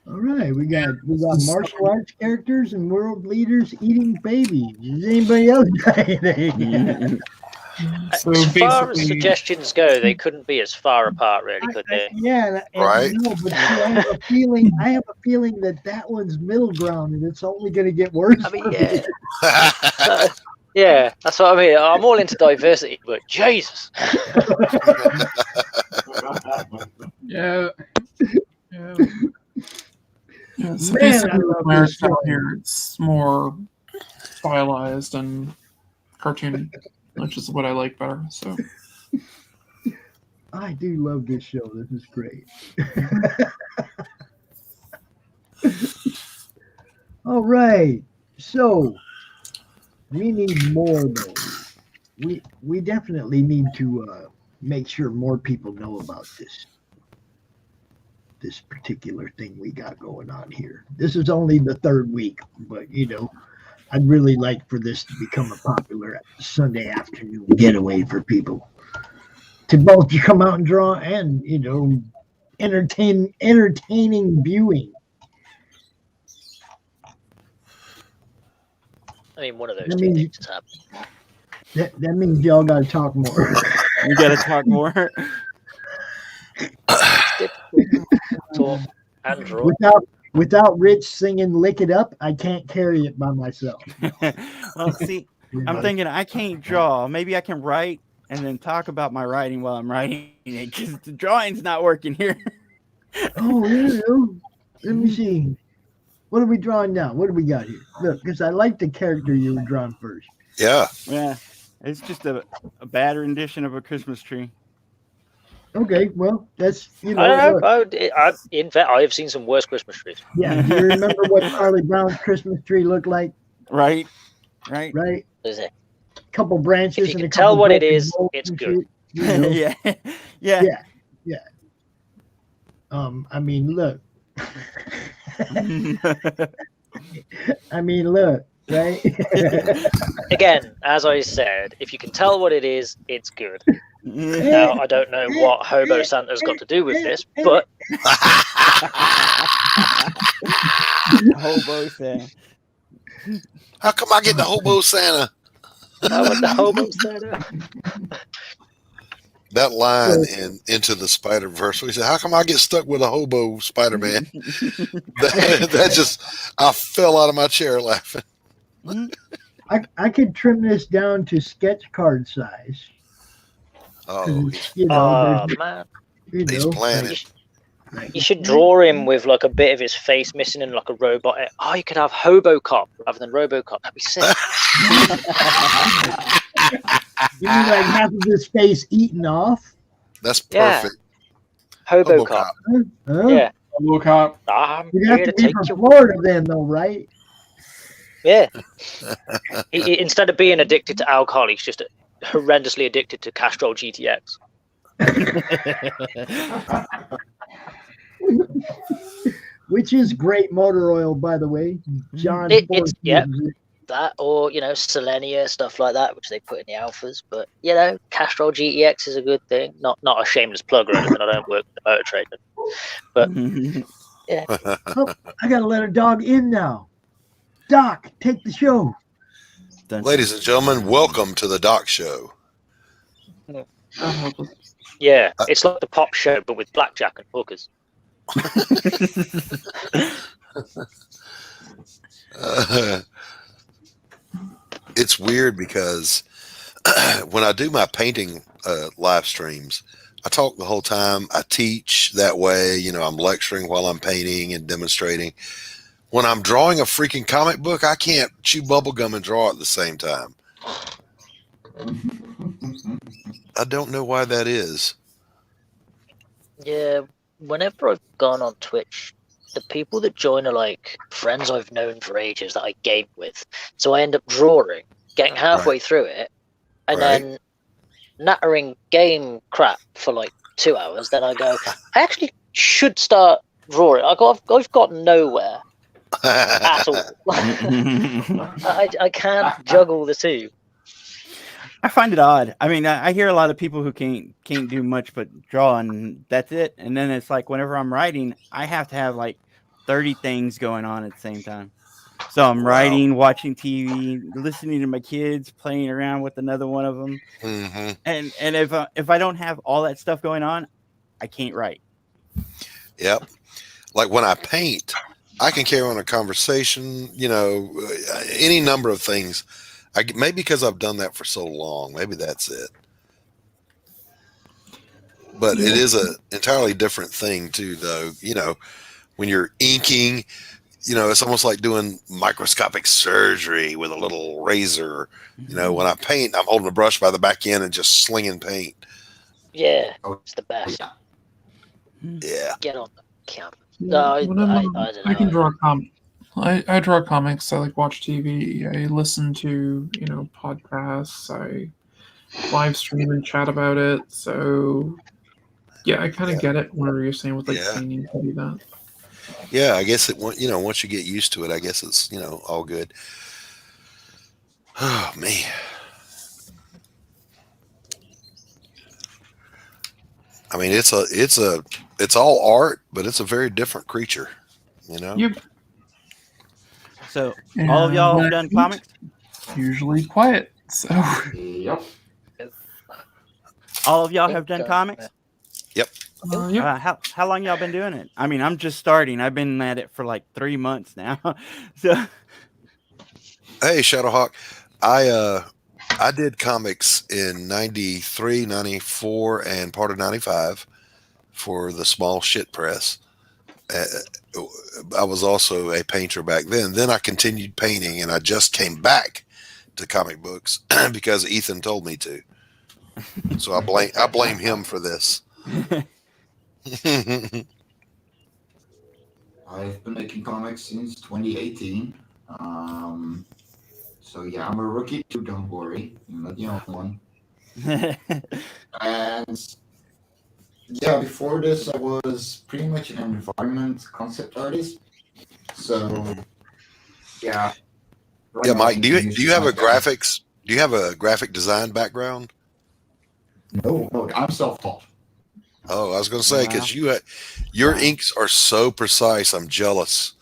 All right, we got martial arts characters and world leaders eating babies. Does anybody else got anything? So As far as basically- suggestions go, they couldn't be as far apart, really, could they? Yeah, and Right. no, but see, I have a feeling that one's middle ground, and it's only going to get worse. I mean, for yeah. me. Yeah, that's what I mean. I'm all into diversity, but Jesus. Yeah. Yeah. Yeah, so Man, basically I love with my art this style show. here, it's more stylized and cartoon, which is what I like better. So I do love this show. This is great. All right, so we need more though. We definitely need to make sure more people know about this particular thing we got going on here. This is only the third week, but I'd really like for this to become a popular Sunday afternoon getaway for people to both come out and draw and entertaining viewing. I mean, one of those I two mean- things has happened. That means y'all got to talk more. You got to talk more. It's difficult to talk and draw. Without Rich singing "Lick It Up," I can't carry it by myself. Well, see, I'm thinking I can't draw. Maybe I can write and then talk about my writing while I'm writing it because the drawing's not working here. Oh, let me see. What are we drawing now? What do we got here? Look, because I like the character you were drawing first. Yeah. Yeah, it's just a bad rendition of a Christmas tree. Okay, well, that's I don't know. look, In fact, I have seen some worse Christmas trees. yeah. Do you remember what Charlie Brown's Christmas tree looked like? Right. Right. Is it? Couple branches. If you and can a tell couple what it broken is, bolts it's and good. shit, Yeah. I mean, look. I mean, look. Right. Again, as I said, if you can tell what it is, it's good. Now, I don't know what Hobo Santa's got to do with this, but Hobo Santa. How come I get the hobo Santa? I want the Hobo Santa. That line in Into the Spider-Verse, we said, how come I get stuck with a hobo Spider-Man? that just, I fell out of my chair laughing. I could trim this down to sketch card size. Oh, Oh, man. he's planning. You should draw him with like a bit of his face missing and like a robot. Oh, you could have Hobo Cop rather than RoboCop. That'd be sick. You mean like half of his face eaten off? That's Yeah. perfect. Hobo Hobo Cop. Huh? Yeah. Low cop. I'm You have here to to be take from you. Florida then, though, right? Yeah. Instead of being addicted to alcohol, he's just horrendously addicted to Castrol GTX. which is great motor oil, by the way. John, It's Ford yeah, uses it. that or Selenia stuff like that, which they put in the alphas. But Castrol GEX is a good thing. Not a shameless plug or anything. I don't work in the motor trade, but Oh, I gotta let a dog in now. Doc, take the show. Ladies and gentlemen, welcome to the Doc Show. yeah, it's like the pop show, but with blackjack and hookers. It's weird because when I do my painting live streams, I talk the whole time. I teach that way. I'm lecturing while I'm painting and demonstrating. When I'm drawing a freaking comic book, I can't chew bubblegum and draw at the same time. I don't know why that is. Yeah, whenever I've gone on Twitch, the people that join are like friends I've known for ages that I game with. So I end up drawing, getting halfway through it, and then nattering game crap for like 2 hours. Then I go, I actually should start drawing. I've got nowhere at all. I can't juggle the two. I find it odd. I mean, I hear a lot of people who can't do much but draw, and that's it. And then it's like whenever I'm writing, I have to have like 30 things going on at the same time. So I'm writing, watching TV, listening to my kids, playing around with another one of them. Mm-hmm. And if I don't have all that stuff going on, I can't write. Yep. Like when I paint, I can carry on a conversation, any number of things. Maybe because I've done that for so long. Maybe that's it. But it is an entirely different thing too, though. When you're inking, it's almost like doing microscopic surgery with a little razor. When I paint, I'm holding a brush by the back end and just slinging paint. Yeah, it's the best. Yeah. Get on the camera. No, I don't know. I can draw comics. I draw comics. I watch TV. I listen to podcasts. I live stream and chat about it. So yeah, I kind of get it. Whenever you're saying with painting to do that. Yeah, I guess once you get used to it, I guess it's all good. Oh man. I mean, it's all art, but it's a very different creature, Yep. So all of y'all have done comics? Usually quiet. So Yep. All of y'all have done comics? Yep. Yep. How long y'all been doing it? I mean, I'm just starting. I've been at it for like 3 months now. So Hey, Shadowhawk. I did comics in 93, 94, and part of 95 for the small shit press. I was also a painter back then. Then I continued painting, and I just came back to comic books because Ethan told me to. So I blame him for this. I've been making comics since 2018. So yeah, I'm a rookie too. Don't worry, I'm not the only one. And yeah, before this, I was pretty much an environment concept artist. So yeah. Yeah, Mike. Do you have a graphics? Do you have a graphic design background? No, I'm self-taught. Oh, I was going to say because your inks are so precise. I'm jealous.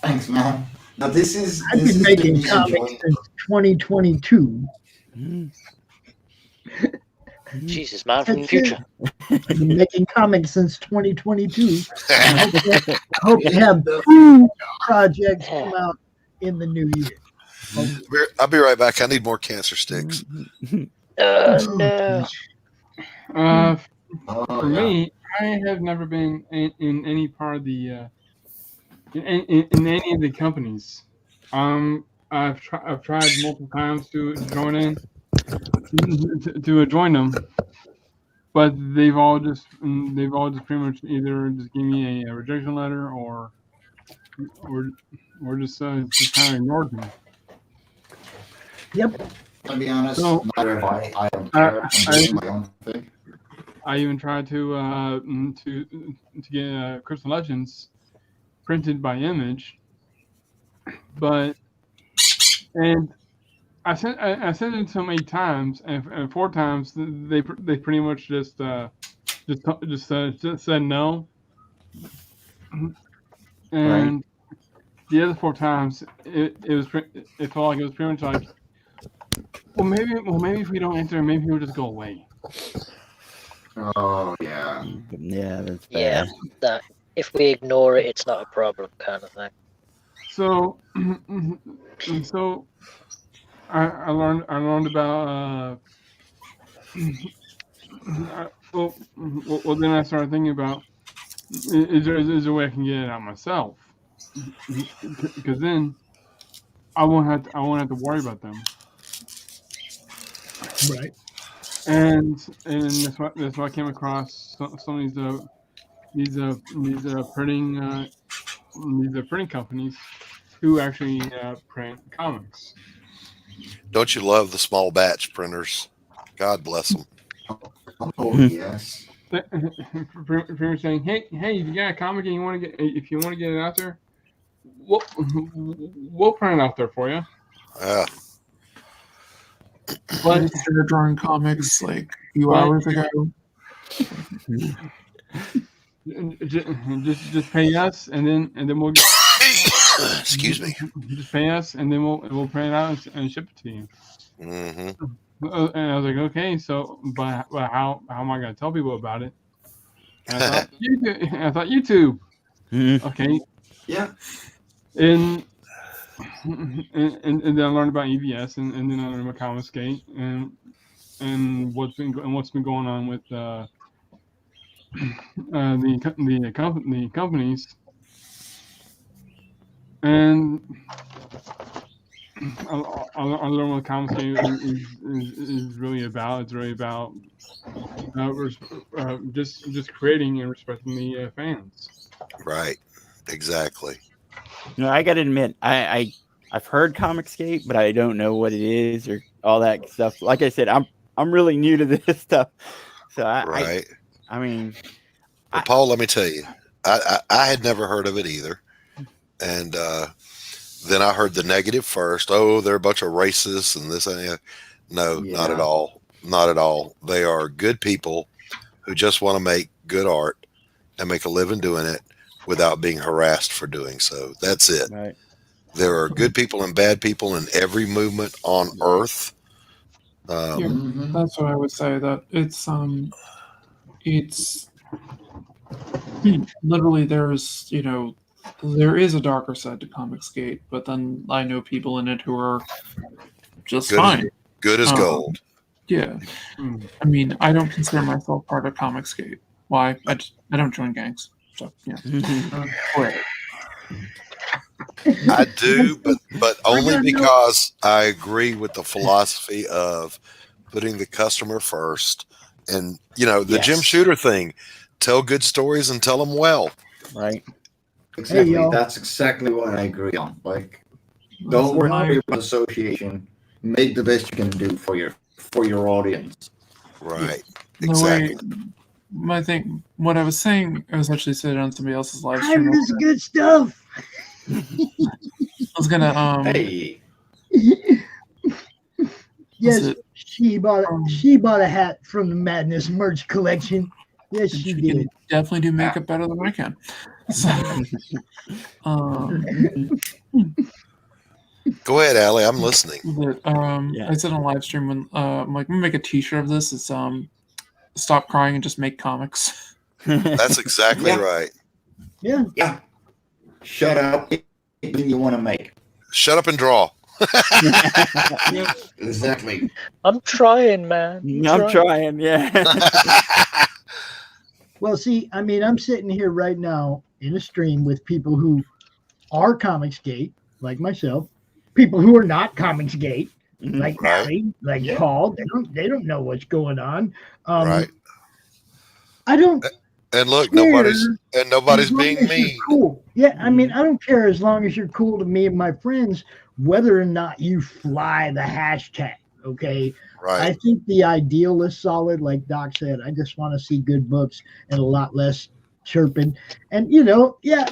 Thanks, man. Now I've been making comics since 2022. Jesus, man from the future. I've been making comics since 2022. I hope to have 2 projects come out in the new year. I'll be right back. I need more cancer sticks. No. For me, I have never been in any part of the in any of the companies. I've tried multiple times to join in to join them, but they've all just pretty much either just give me a rejection letter or just kind of ignored me. Yep. To be honest, So, neither have I. I don't care. I'm doing my own thing. I even tried to get Crystal Legends printed by Image, and I sent it to them 8 times, and 4 times they pretty much just said no, and the other 4 times it felt like it was pretty much like, well maybe if we don't answer, maybe he'll just go away. Oh yeah. Yeah, that's bad. Yeah, that if we ignore it, it's not a problem, kind of thing. So I learned about well then I started thinking about, is there a way I can get it out myself, because then I won't have to worry about them. Right. And that's why I came across some of these printing companies who actually print comics. Don't you love the small batch printers? God bless them. Oh yes. If you're saying, hey, if you got a comic and you want to get it out there, we'll print it out there for you. Yeah. But I started drawing comics like a few hours ago. Just pay us, and then we'll get, Excuse me. just pay us, and then we'll print it out and ship it to you. Mm-hmm. And I was like, okay, so but how am I going to tell people about it? And I thought YouTube. Okay. Yeah. And then I learned about EVS, and then I learned about Comicsgate, and what's been going on with the companies, and I learned what Comicsgate is really about. It's really about just creating and respecting the fans. Right. Exactly. No, I gotta admit, I've heard Comicsgate, but I don't know what it is or all that stuff. Like I said, I'm really new to this stuff, so Right. I mean, Well, Paul, let me tell you, I had never heard of it either, and then I heard the negative first. Oh, they're a bunch of racists and this and that. No, not at Yeah. all. Not at all. They are good people who just want to make good art and make a living doing it without being harassed for doing so. That's it. right. There are good people and bad people in every movement on Earth. Yeah. Mhm. That's what I would say. That it's literally there is a darker side to Comicsgate, but then I know people in it who are just Good fine. Good as gold. Yeah, I mean, I don't consider myself part of Comicsgate. Why? I don't join gangs. So yeah. Whatever. I do, but only because I agree with the philosophy of putting the customer first, and the Jim Shooter thing. Tell good stories and tell them well. Right. Exactly. y'all. That's exactly what I agree on. Like, don't worry about association. Make the best you can do for your audience. Right. The Exactly. what I was saying, I was actually saying on somebody else's live I stream. miss good stuff. I was gonna Hey. Yes, it- she bought a hat from the Madness merch collection. Yes, she She did. can definitely do makeup better than I can. So, Go ahead, Allie. I'm listening. but, Yeah. I said on live stream when I'm like, I'm gonna make a T-shirt of this. It's stop crying and just make comics. That's exactly Yeah. right. Yeah. Shut up. Anything you want to make. Shut up and draw. Exactly. I'm trying, man. I'm trying. Yeah. Well, see, I mean, I'm sitting here right now in a stream with people who are Comicsgate, like myself, people who are not Comicsgate, like Right. Allie, like Paul. They don't know what's going on. Right. I don't And look, care nobody's as long being as you're mean. cool. Yeah, I mean, I don't care as long as you're cool to me and my friends, whether or not you fly the hashtag. Okay. I think the ideal is solid, like Doc said. I just want to see good books and a lot less chirping. And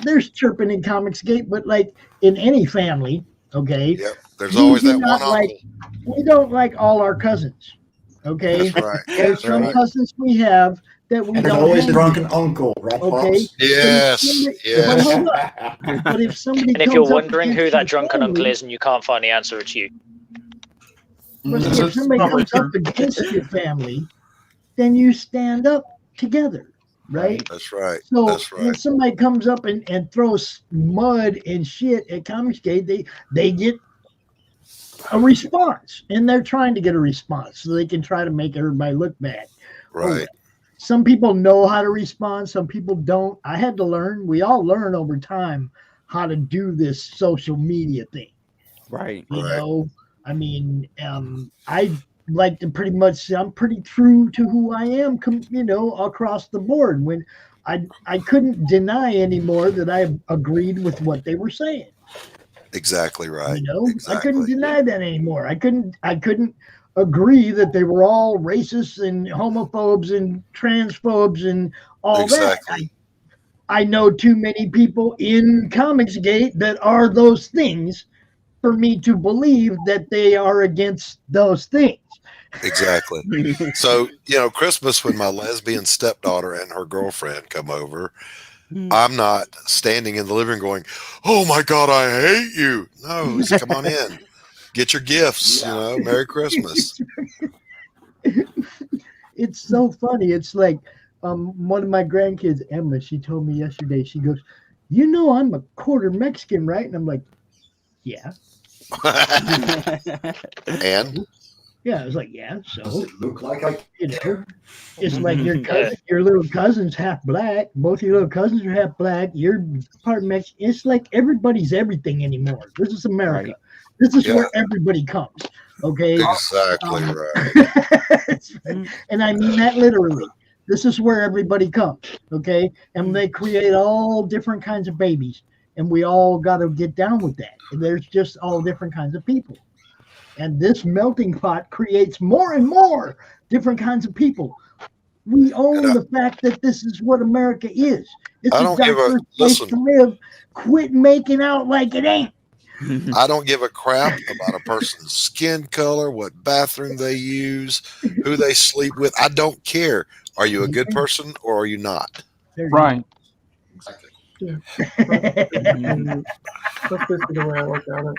there's chirping in Comicsgate, but like in any family, okay. Yep. There's always that one uncle. We don't like all our cousins. Okay. That's right. There's some cousins we have that we And don't there's always have. a drunken uncle, right? Okay. Yes. But if somebody And if comes you're up wondering against who your that drunken family, uncle is and you can't find the answer, it's you. but if somebody comes up against your family, then you stand up together, right? That's right. So That's when right. somebody comes up and throws mud and shit at Comicsgate, they get a response, and they're trying to get a response so they can try to make everybody look bad. Right. Some people know how to respond, some people don't. I had to learn. We all learn over time how to do this social media thing. Right. You know, I mean, I like to pretty much, I'm pretty true to who I am, across the board. When I couldn't deny anymore that I agreed with what they were saying. Exactly right. I couldn't deny that anymore. I couldn't agree that they were all racists and homophobes and transphobes and all that. I know too many people in Comicsgate that are those things for me to believe that they are against those things. Exactly. So, Christmas, when my lesbian stepdaughter and her girlfriend come over, I'm not standing in the living room going, "Oh my God, I hate you." No, it's, come on in, get your gifts. Merry Christmas. It's so funny. It's like one of my grandkids, Emma. She told me yesterday. She goes, "I'm a quarter Mexican, right?" And I'm like, "Yeah." And yeah, I was like, "Yeah." So Does it look like it's like your little cousin's half black. Both your little cousins are half black. You're part Mexican. It's like everybody's everything anymore. This is America. Right. This is where everybody comes. Okay. Exactly right. And I mean that literally. This is where everybody comes. Okay. And they create all different kinds of babies. And we all got to get down with that. And there's just all different kinds of people. And this melting pot creates more and more different kinds of people. We own the fact that this is what America is. It's a diverse place to live. Quit making out like it ain't. I don't give a crap about a person's skin color, what bathroom they use, who they sleep with. I don't care. Are you a good person or are you not? Right. Exactly. Yeah. That's basically the way I look at it.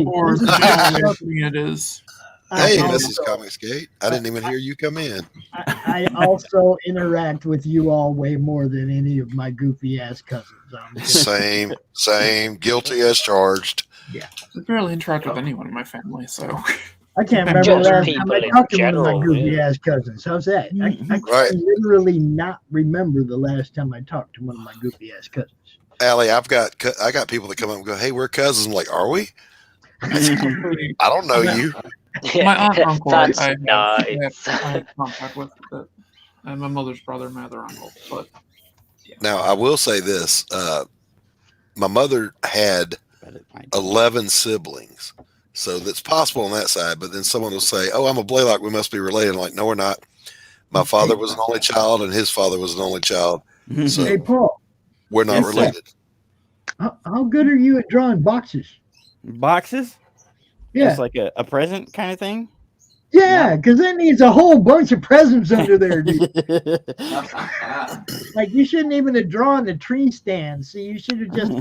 Or it is. Hey, Mrs. Comicsgate. I didn't even hear you come in. I also interact with you all way more than any of my goofy ass cousins. Same. Guilty as charged. Yeah. I barely interact with anyone in my family, so. I can't remember the last time I talked to one of my goofy ass cousins. How's that? I can literally not remember the last time I talked to one of my goofy ass cousins. Allie, I got people that come up and go, "Hey, we're cousins." I'm like, "Are we?" I don't know you. My aunt and uncle, That's I nice. have contact with, and my mother's brother, my other uncle. But now I will say this: my mother had 11 siblings, so that's possible on that side. But then someone will say, "Oh, I'm a Blalock. We must be related." I'm like, "No, we're not. My father was an only child, and his father was an only child. So hey, Paul, we're not related." How good are you at drawing boxes? Boxes? Yeah. Just like a present kind of thing? Yeah, because that needs a whole bunch of presents under there, dude. Like, you shouldn't even have drawn the tree stand. See, you should have just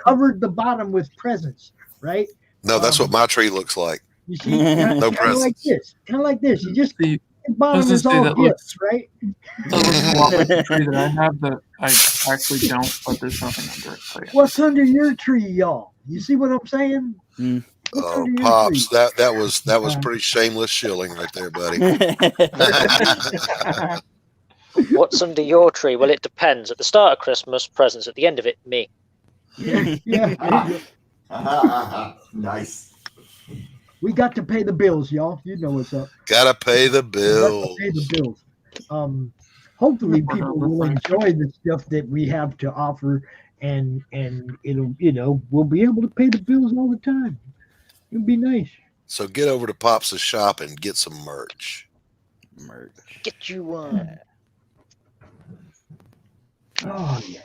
covered the bottom with presents, right? No, that's what my tree looks like. You see, no presents. Kind of like this. You just the bottom is all gifts, right? That looks a lot like the tree that I have that I actually don't, but there's nothing under it. So yeah. What's under your tree, y'all? You see what I'm saying? Oh, Pops, that was pretty shameless shilling right there, buddy. What's under your tree? Well, it depends. At the start of Christmas, presents. At the end of it, me. Yeah. Nice. We got to pay the bills, y'all. You know what's up. Gotta pay the bills. Pay the bills. Hopefully people will enjoy the stuff that we have to offer, and it'll, we'll be able to pay the bills all the time. It'll be nice. So get over to Pops' shop and get some merch. Get you one. Oh yeah.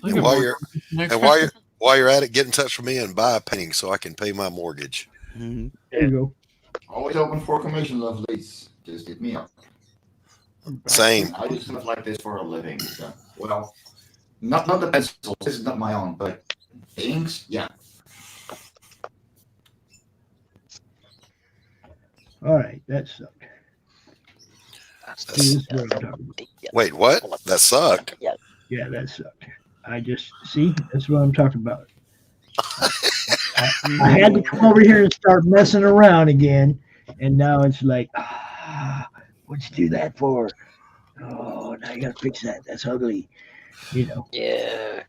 I And got while more you're next and question. while you're at it, get in touch with me and buy a painting so I can pay my mortgage. Mhm. There you go. Always open for commission, lovelies. Just hit me up. Same. I do stuff like this for a living. So, well, not the pencils. This is not my own, but inks. Yeah. All right, that sucked. See, this is what I'm talking about. Wait, what? That sucked. Yeah. Yeah, that sucked. I just see that's what I'm talking about. I had to come over here and start messing around again, and now it's like, what'd you do that for? Oh, now you gotta fix that. That's ugly. You know. Yeah.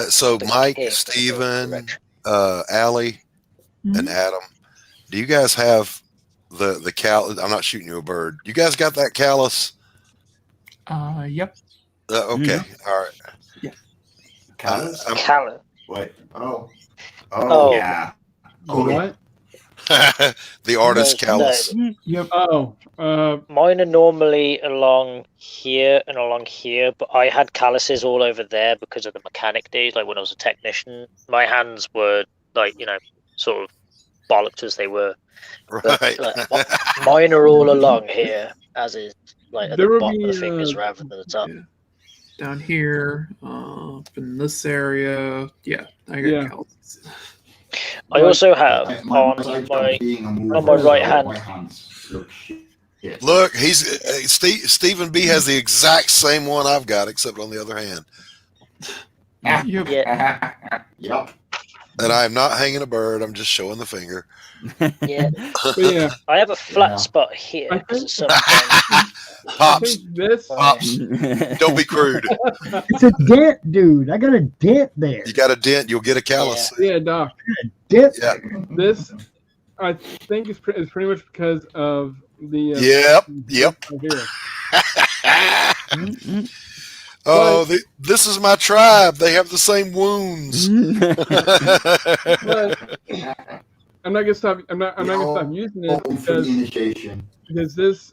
So But Mike, yeah, Steven, correction. Allie, and Adam, do you guys have the callus? I'm not shooting you a bird. You guys got that callus? Yep. Okay. All right. Callus? Callum. What? Oh, Oh. yeah. Oh, what? The artist No, callus. Yep. Oh, Mine are normally along here and along here, but I had calluses all over there because of the mechanic days. Like when I was a technician, my hands were like, sort of bollocked as they were. But, Right. like, mine are all along here, as is like at There the would bottom of be, the fingers rather than the top. Yeah. Down here, up in this area. Yeah, I got Yeah. calluses. I also have My on on my right hand. Look, shit. Look, Stephen B has the exact same one I've got, except on the other hand. Yep. Yeah. Yep. And I am not hanging a bird. I'm just showing the finger. Yeah. but yeah. I have a flat Yeah. spot here. I 'cause think- sometimes- I Pops, think this. Pops, don't be crude. It's a dent, dude. I got a dent there. You got a dent, you'll get a callus. Yeah, Doc. Dent. Yeah. This, I think, is pretty much because of the. Yep. Here. Oh, this is my tribe. They have the same wounds. But I'm not gonna stop. I'm not gonna stop using it Open for the initiation. because this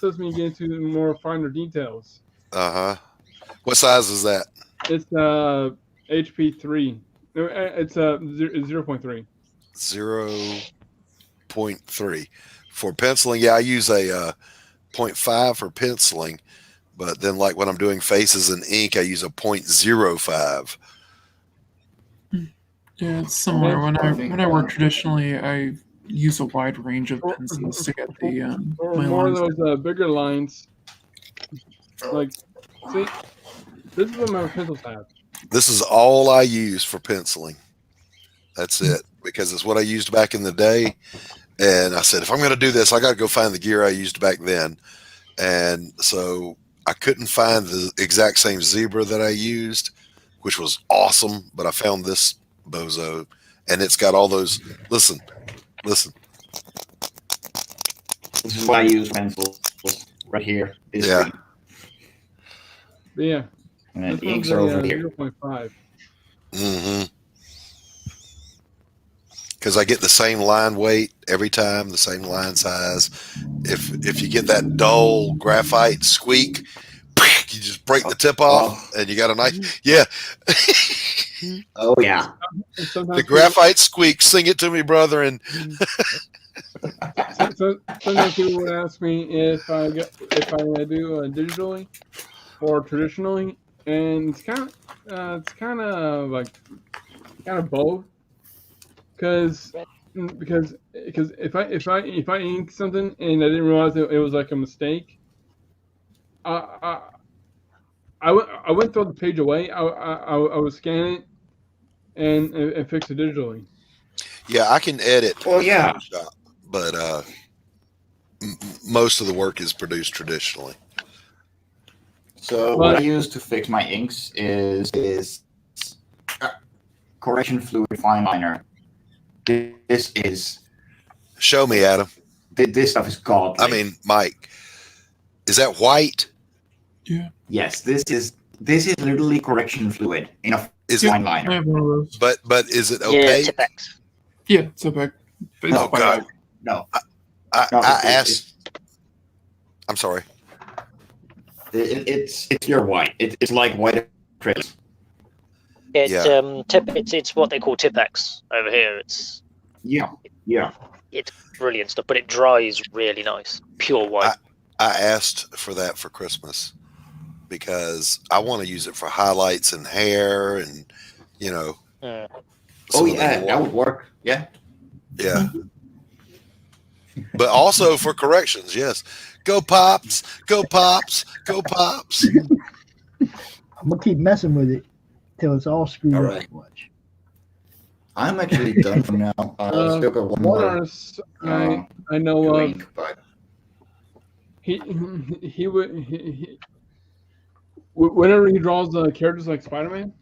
lets me get into more finer details. What size is that? It's HP 3. No, it's 0.3. 0.3 for penciling. Yeah, I use a 0.5 for penciling, but then like when I'm doing faces and ink, I use a 0.05. Yeah, it's similar. When I work traditionally, I use a wide range of pencils to get the Or my more of lines. those bigger lines. Like, see, this is what my pencils have. This is all I use for penciling. That's it, because it's what I used back in the day. And I said, if I'm going to do this, I got to go find the gear I used back then. And so I couldn't find the exact same zebra that I used, which was awesome. But I found this bozo, and it's got all those. Listen. This is why I use pencils right here. This Yeah. green. But yeah, And then this the inks one's are over a here. 0.5. Because I get the same line weight every time, the same line size. If you get that dull graphite squeak, you just break the tip off, and you got a nice Oh yeah. And sometimes the graphite squeak. Sing it to me, brother. And sometimes people would ask me if I do digitally or traditionally, and it's kind of both. Because if I ink something and I didn't realize it was like a mistake, I wouldn't throw the page away. I would scan it and fix it digitally. yeah, I can edit. Well, yeah. Photoshop, but most of the work is produced traditionally. So what I use to fix my inks is correction fluid fine liner. This is. Show me, Adam. This stuff is godly. I mean, Mike, is that white? Yeah. Yes, this is literally correction fluid in a Is fine I liner. have one of those. but is it Yeah, opaque? Tipex. Yeah, it's opaque. Face No, white. God. no. I No, asked. I'm sorry. It's pure white. It's like white acrylic. It's what they call Tipex over here. It's Yeah. brilliant stuff, but it dries really nice, pure white. I asked for that for Christmas because I want to use it for highlights and hair, and Yeah. Oh yeah, that would work. Yeah. Yeah. But also for corrections, yes. Go Pops, go Pops, go Pops. I'm gonna keep messing with it till it's all screwed All up. right. Watch. I'm actually done for now. I still got one One more artist I know of, link, but he would whenever he draws the characters like Spider-Man,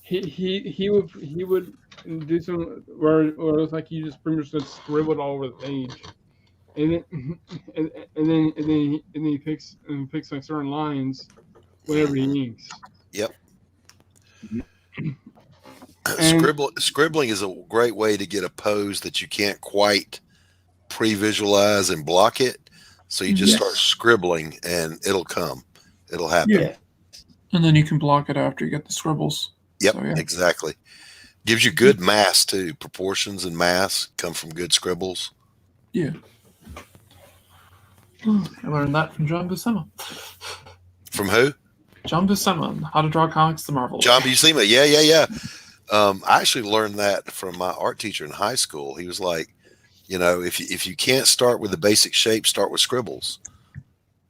he would do some where it was like he just pretty much just scribbled all over the page, and then he picks like certain lines whenever he inks. Yep. And- Scribbling is a great way to get a pose that you can't quite pre-visualize and block it. So you just start scribbling and it'll come. It'll happen. Yeah. And then you can block it after you get the scribbles. Yep, So, yeah. exactly. Gives you good mass too. Proportions and mass come from good scribbles. Yeah. I learned that from John Buscema. From who? John Buscema on How to Draw Comics the Marvel. John Buscema. Yeah. I actually learned that from my art teacher in high school. He was like, if you can't start with the basic shape, start with scribbles.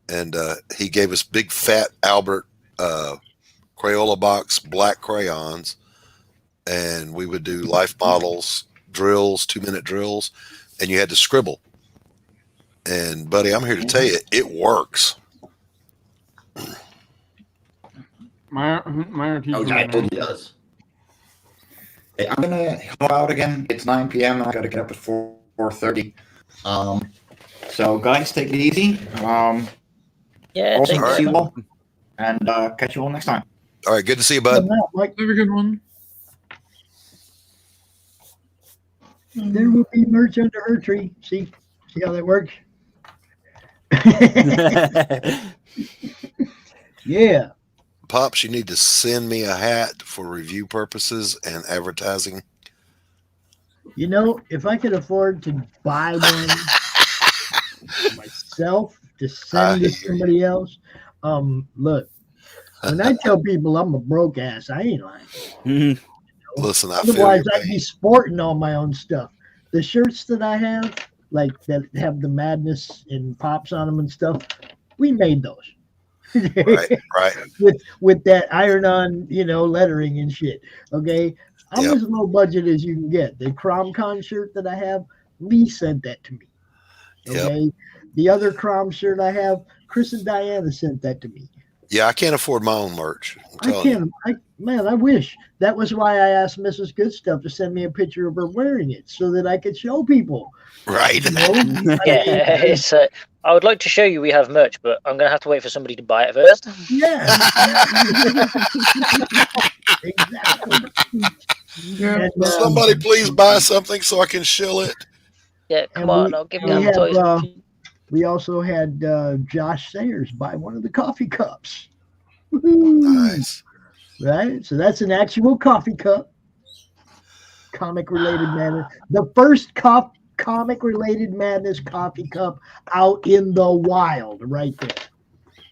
And he gave us big fat Albert Crayola box black crayons, and we would do life models, drills, 2-minute drills, and you had to scribble. And buddy, I'm here to tell you, it works. My art teacher. oh, yeah, it totally does. Hey, I'm gonna help out again. It's 9 p.m. I gotta get up at 4:30. So guys, take it easy. Yeah, Awesome take to see care. you all, and catch you all next time. All right, good to see you, bud. Mike, Have a good one. there will be merch under her tree. See how that works? Yeah. Pops, you need to send me a hat for review purposes and advertising. If I could afford to buy one myself to send to somebody else, look, when I tell people I'm a broke ass, I ain't lying. Listen, I feel Otherwise, your I'd be pain. sporting all my own stuff. The shirts that I have, like that have the madness and pops on them and stuff, we made those. Right. with that iron-on, lettering and shit. Okay, I'm Yep. as low budget as you can get. The CromCon shirt that I have, Lee sent that to me. Okay, the other Crom shirt I have, Chris and Diana sent that to me. Yeah, I can't afford my own merch. I'm I telling you. can't. I wish. That was why I asked Mrs. Goodstuff to send me a picture of her wearing it so that I could show people. Right. Yeah, it's. I would like to show you we have merch, but I'm gonna have to wait for somebody to buy it first. Yeah. Exactly. Yeah. And, Somebody please buy something so I can shill it. Yeah, come And on, we- I'll give and you we have, advertising. we also had Josh Sayers buy one of the coffee cups. Woo-hoo. Nice. Right? So that's an actual coffee cup. Comic related matter. The first comic related madness coffee cup out in the wild, right there.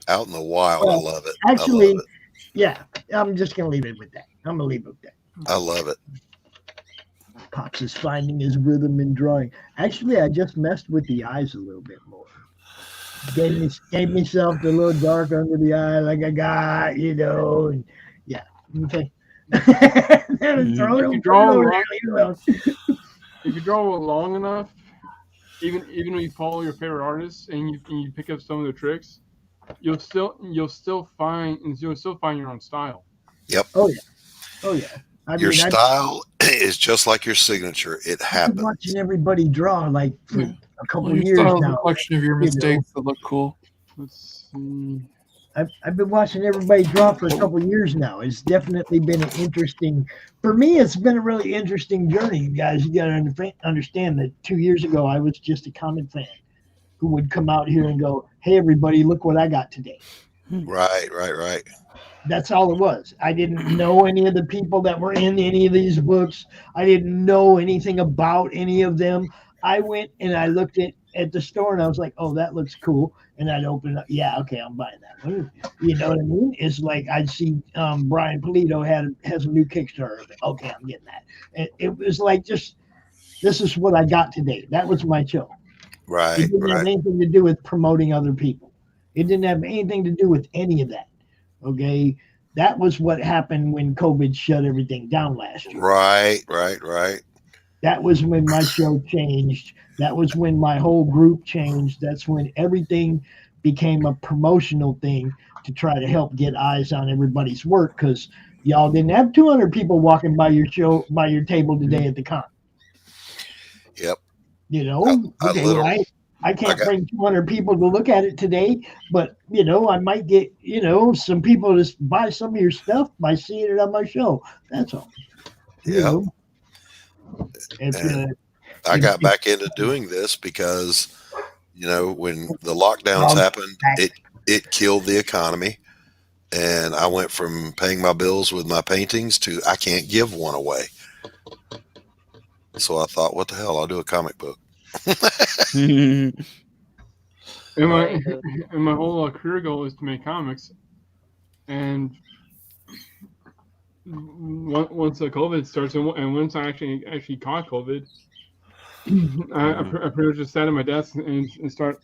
Out in the wild. Well, I love it. Actually, I love it. yeah, I'm just going to leave it with that. I'm going to leave it with that. I love it. Pops is finding his rhythm in drawing. Actually, I just messed with the eyes a little bit more. Gave myself a little dark under the eye like I got, and yeah. Okay. If you draw long enough, even when you follow your favorite artists and you pick up some of their tricks, you'll still find your own style. Yep. Oh yeah. Your style is just like your signature. It I've been happens. watching everybody draw like for Yeah. a couple Well, your years style is a now. reflection of your you know. mistakes that look cool. Let's see. I've been watching everybody draw for a couple of years now. It's definitely been an interesting, for me, it's been a really interesting journey, you guys. You got to understand that 2 years ago, I was just a comic fan who would come out here and go, hey, everybody, look what I got today. Right. That's all it was. I didn't know any of the people that were in any of these books. I didn't know anything about any of them. I went and I looked at the store and I was like, oh, that looks cool. And I'd open it up. Yeah, okay, I'm buying that one. You know what I mean? It's like I'd see Brian Polito has a new Kickstarter. Okay, I'm getting that. And it was like just, this is what I got today. That was my show. Right. It didn't have anything to do with promoting other people. It didn't have anything to do with any of that. Okay, that was what happened when COVID shut everything down last year. Right. That was when my show changed. That was when my whole group changed. That's when everything became a promotional thing to try to help get eyes on everybody's work, because y'all didn't have 200 people walking by your show, by your table today at the con. Yep. You know, I can't bring 200 people to look at it today, but, you know, I might get, you know, some people to buy some of your stuff by seeing it on my show. That's all. Yeah. I got It's back into doing this because, you know, when the lockdowns happened, it killed the economy. And I went from paying my bills with my paintings to I can't give one away. So I thought, what the hell? I'll do a comic book. And my whole career goal is to make comics. And once the COVID starts, and once I actually caught COVID, I pretty much just sat at my desk and started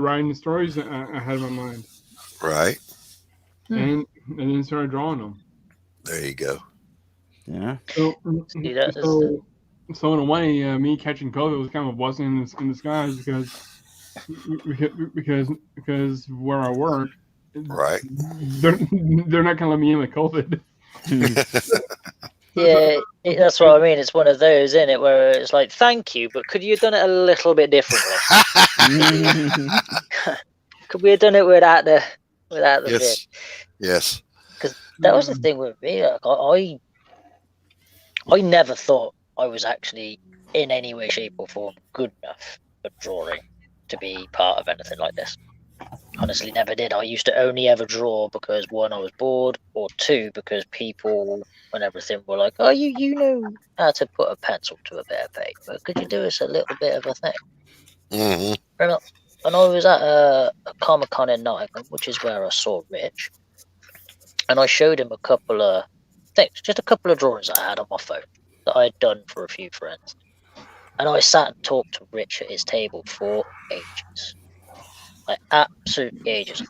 writing the stories I had in my mind. Right. And then started drawing them. There you go. Yeah. So in a way, me catching COVID was kind of a blessing in disguise because where I work, right, they're not gonna let me in with COVID. Yeah, that's what I mean. It's one of those, isn't it, where it's like, thank you, but could you have done it a little bit differently? Could we have done it without the yes, bit? Yes. Because that was the thing with me. Like, I never thought I was actually in any way, shape, or form good enough at drawing to be part of anything like this. Honestly, never did. I used to only ever draw because, one, I was bored, or two, because people and everything were like, oh, you know how to put a pencil to a bit of paper. Could you do us a little bit of a thing? Mm-hmm. And I was at a Comic-Con in Nottingham, which is where I saw Rich, and I showed him a couple of things, just a couple of drawings I had on my phone that I had done for a few friends. And I sat and talked to Rich at his table for ages. Like, absolutely ages. I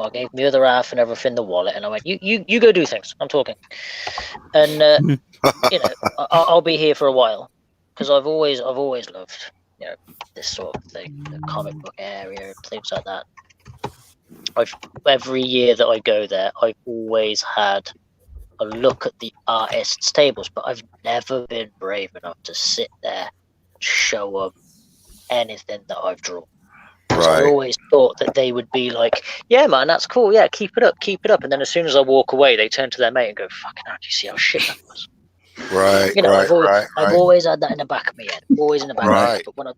gave the other half and everything the wallet, and I went, you go do things. I'm talking. And you know, I'll be here for a while, because I've always loved, you know, this sort of thing, the comic book area and things like that. Every year that I go there, I've always had a look at the artists' tables, but I've never been brave enough to sit there and show them anything that I've drawn. Right. I always thought that they would be like, yeah, man, that's cool. Yeah, keep it up. And then as soon as I walk away, they turn to their mate and go, fucking hell, do you see how shit that was? Right. You know, right, I've always had that in the back of my head. Always in the back of my head. But when I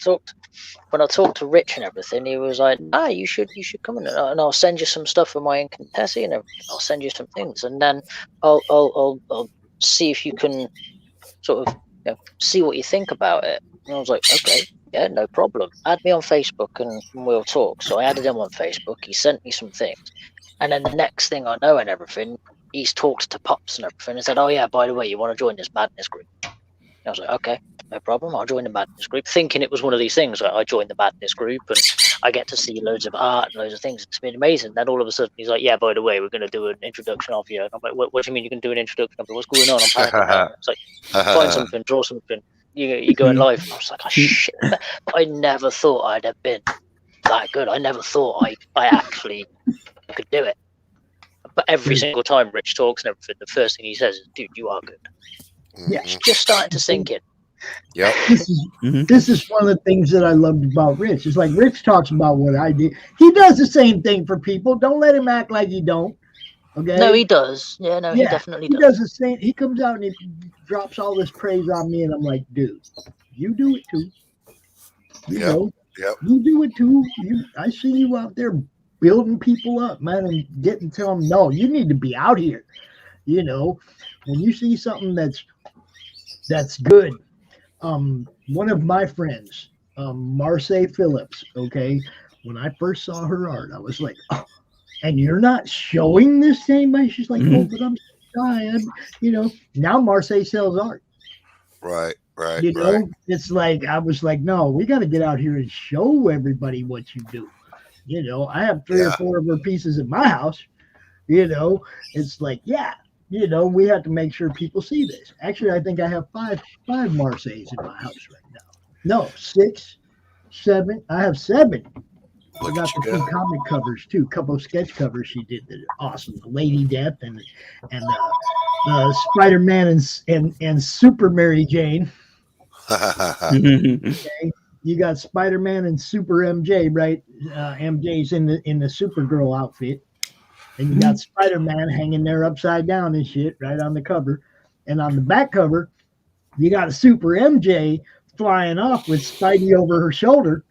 talked to Rich and everything, he was like, you should come in, and I'll send you some stuff for my Incantesi and everything. I'll send you some things, and then I'll see if you can sort of, you know, see what you think about it. And I was like, okay. Yeah, no problem. Add me on Facebook and we'll talk. So I added him on Facebook. He sent me some things. And then the next thing I know and everything, he's talked to Pops and everything and said, oh, yeah, by the way, you want to join this madness group? And I was like, okay, no problem. I'll join the madness group. Thinking it was one of these things. Like, I joined the madness group and I get to see loads of art and loads of things. It's been amazing. Then all of a sudden he's like, yeah, by the way, we're going to do an introduction of you. And I'm like, what do you mean you can do an introduction of me? What's going on? I'm panicking. It's like, find something, draw something. You go in live. And I was like, oh, shit. I never thought I'd have been that good. I never thought I actually could do it. But every single time Rich talks and everything, the first thing he says is, dude, you are good. Yeah. It's just starting to sink in. Yep. This is one of the things that I loved about Rich. It's like Rich talks about what I do. He does the same thing for people. Don't let him act like he don't. Okay. No, he does. Yeah, no, he definitely he does. does the same. He comes out and he drops all this praise on me, and I'm like, dude, you do it too. You know, you do it too. I see you out there building people up, man, and getting to them. No, you need to be out here. You know, when you see something that's good. One of my friends, Marseille Phillips. Okay, when I first saw her art, I was like, oh, and you're not showing this to anybody? She's like, oh, but I'm shy. You know, now Marseille sells art. Right. You know, it's like, I was like, no, we got to get out here and show everybody what you do. You know, I have 3 or 4 of her pieces at my house. You know, it's like, you know, we have to make sure people see this. Actually, I think I have five Marseilles in my house right now. No, 6, 7. I have 7. I got the 2 comic covers too. A couple of sketch covers she did that are awesome. The Lady Death and Spider-Man and Super Mary Jane. Okay. You got Spider-Man and Super MJ, right? MJ's in the Supergirl outfit. And you got Spider-Man hanging there upside down and shit right on the cover. And on the back cover, you got a Super MJ flying off with Spidey over her shoulder.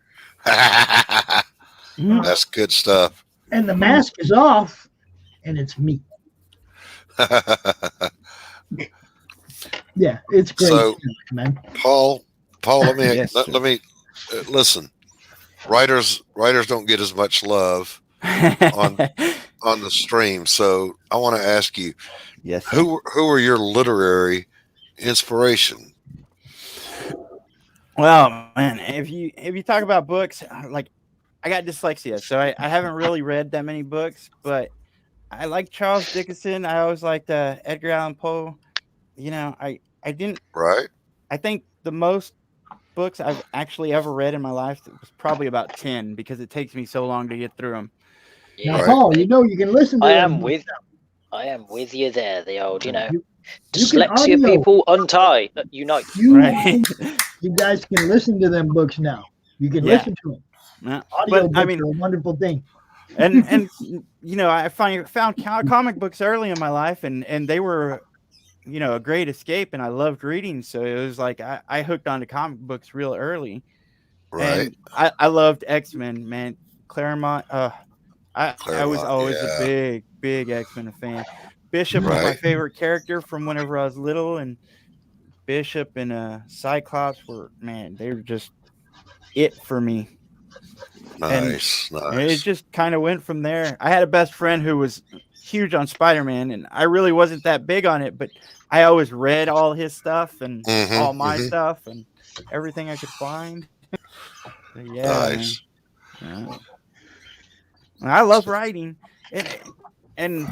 That's good stuff. And the mask is off, and it's me. Yeah, it's great, so, man. Paul, let me listen. Writers don't get as much love on the stream, so I want to ask you, who are your literary inspiration? Well, man, if you talk about books, like, I got dyslexia, so I haven't really read that many books, but I like Charles Dickens. I always liked Edgar Allan Poe. You know, I didn't. Right. I think the most books I've actually ever read in my life was probably about 10 because it takes me so long to get through them. Now, Paul, you know, you can listen to I am with you there. The old, you know, you dyslexia people untie, unite. You guys can listen to them books now. You can listen to them. Yeah. Audio books are a wonderful thing. And you know, I found comic books early in my life, and they were, you know, a great escape, and I loved reading. So it was like I hooked onto comic books real early. Right. And I loved X-Men, man. Claremont. I was always a big X-Men fan. Bishop was my favorite character from whenever I was little, and Bishop and Cyclops were, man, they were just it for me. Nice. And it just kind of went from there. I had a best friend who was huge on Spider-Man, and I really wasn't that big on it, but I always read all his stuff and all my stuff and everything I could find. Nice. Yeah. I love writing, and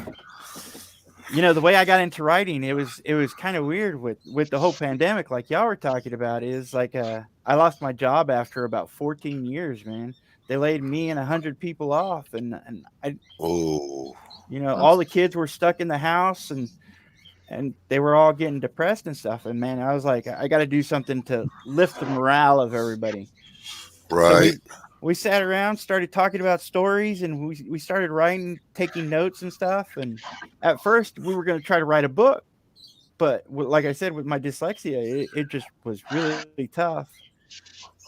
you know, the way I got into writing, it was kind of weird with the whole pandemic, like y'all were talking about. Is like I lost my job after about 14 years, man. They laid me and 100 people off, and I, you know, all the kids were stuck in the house, and they were all getting depressed and stuff. And man, I was like, I got to do something to lift the morale of everybody. Right. So we sat around, started talking about stories, and we started writing, taking notes and stuff. And at first, we were going to try to write a book, but like I said, with my dyslexia, it just was really tough.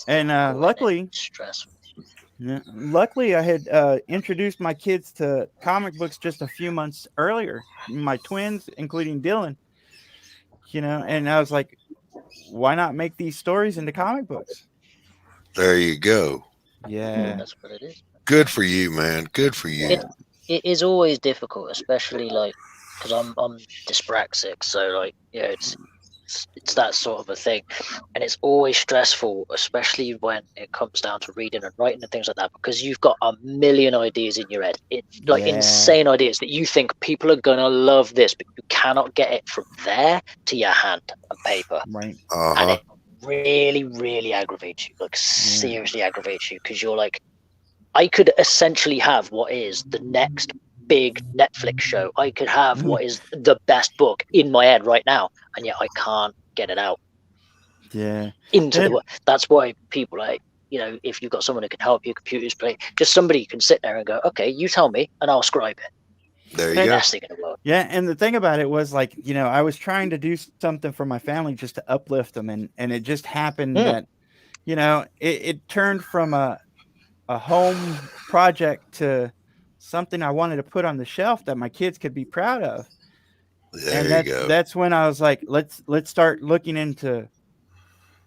And luckily, stressful. Yeah, luckily, I had introduced my kids to comic books just a few months earlier. My twins, including Dylan, you know, and I was like, why not make these stories into comic books? There you go. Yeah, that's what it is. Good for you, man. Good for you. It is always difficult, especially like because I'm dyspraxic, so like it's that sort of a thing, and it's always stressful, especially when it comes down to reading and writing and things like that, because you've got a million ideas in your head. It's like insane ideas that you think people are gonna love this, but you cannot get it from there to your hand and paper. Right. And it really, really aggravates you, like seriously aggravates you, because you're like, I could essentially have what is the next big Netflix show. I could have what is the best book in my head right now, and yet I can't get it out. Yeah. into the world. That's why people like, if you've got someone who can help your computers play, just somebody who can sit there and go, okay, you tell me and I'll scribe it. There you go. Best thing in the world. Yeah, and the thing about it was like, I was trying to do something for my family just to uplift them, and it just happened that, it turned from a home project to something I wanted to put on the shelf that my kids could be proud of. There you go. That's when I was like, let's start looking into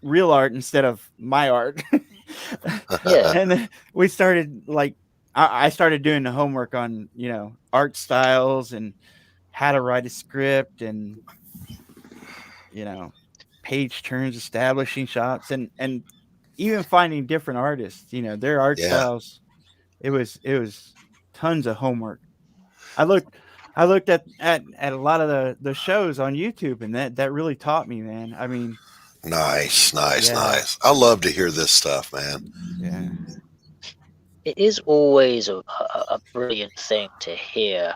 real art instead of my art. Yeah. And then we started like, I started doing the homework on, art styles and how to write a script and, page turns, establishing shots, and even finding different artists, their art styles. It was tons of homework. I looked at a lot of the shows on YouTube, and that really taught me, man. I mean, nice. I love to hear this stuff, man. Yeah. It is always a brilliant thing to hear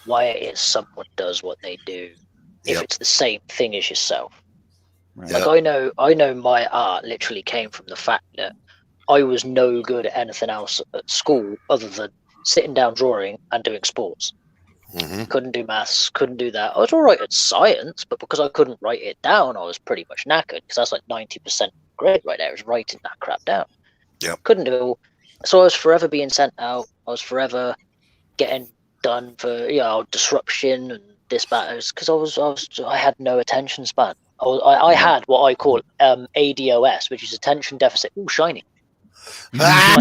why it is someone does what they do if it's the same thing as yourself. Right. Like I know my art literally came from the fact that I was no good at anything else at school other than sitting down drawing and doing sports. Mm-hmm. Couldn't do maths, couldn't do that. I was all right at science, but because I couldn't write it down, I was pretty much knackered, because that's like 90% grade right there, is writing that crap down. Yep. Couldn't do it all. So I was forever being sent out. I was forever getting done for disruption and dispatches, because I had no attention span. I had what I call ADOS, which is attention deficit. Ooh, shiny. I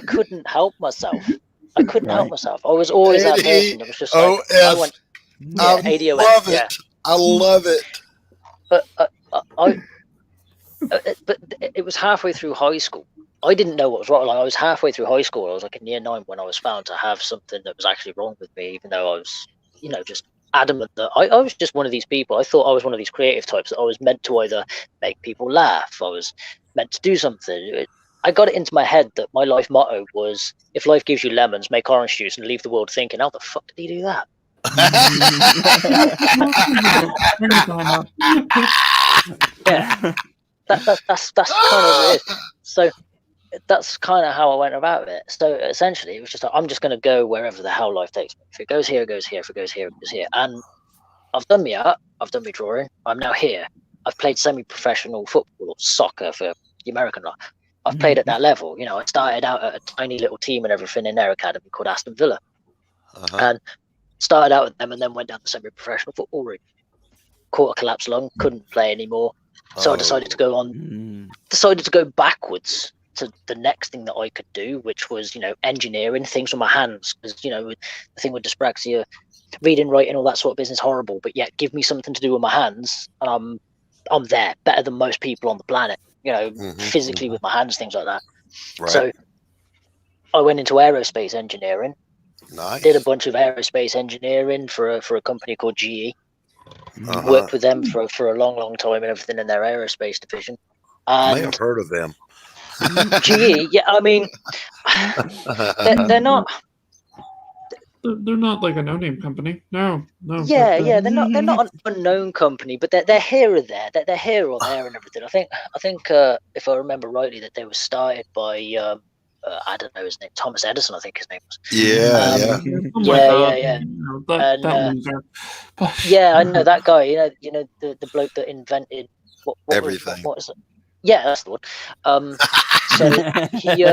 couldn't help myself. I was always that person that was just like, ADOS. Love it. I love it. But but it was halfway through high school. I didn't know what was wrong. Like, I was halfway through high school. I was like in year 9 when I was found to have something that was actually wrong with me, even though I was, just adamant that I was just one of these people. I thought I was one of these creative types, that I was meant to either make people laugh, I was meant to do something. I got it into my head that my life motto was, if life gives you lemons, make orange juice and leave the world thinking, how the fuck did he do that? Yeah, that's kind of what it is. So that's kind of how I went about it. So essentially, it was just like, I'm just going to go wherever the hell life takes me. If it goes here, it goes here. If it goes here, it goes here. And I've done my art. I've done my drawing. I'm now here. I've played semi-professional football or soccer for the American lot. I've played at that level. I started out at a tiny little team and everything in their academy called Aston Villa, and started out with them, and then went down the semi-professional football route. Caught a collapsed lung, couldn't play anymore. So I decided to go backwards to the next thing that I could do, which was, engineering, things with my hands. Because, the thing with dyspraxia, reading, writing, all that sort of business, horrible. But yet, give me something to do with my hands, and I'm there, better than most people on the planet. Physically with my hands, things like that. Right. So I went into aerospace engineering. Nice. Did a bunch of aerospace engineering for a company called GE. Worked with them for a long time and everything in their aerospace division. I may have heard of them. GE, yeah, I mean, they're not. They're not like a no-name company. No. Yeah, they're not an unknown company, but they're here or there. They're here or there and everything. I think if I remember rightly, that they were started by I don't know his name, Thomas Edison, I think his name was. Yeah. Yeah, I know that guy. The bloke that invented what everything. What is it? Yeah, that's the one. So he,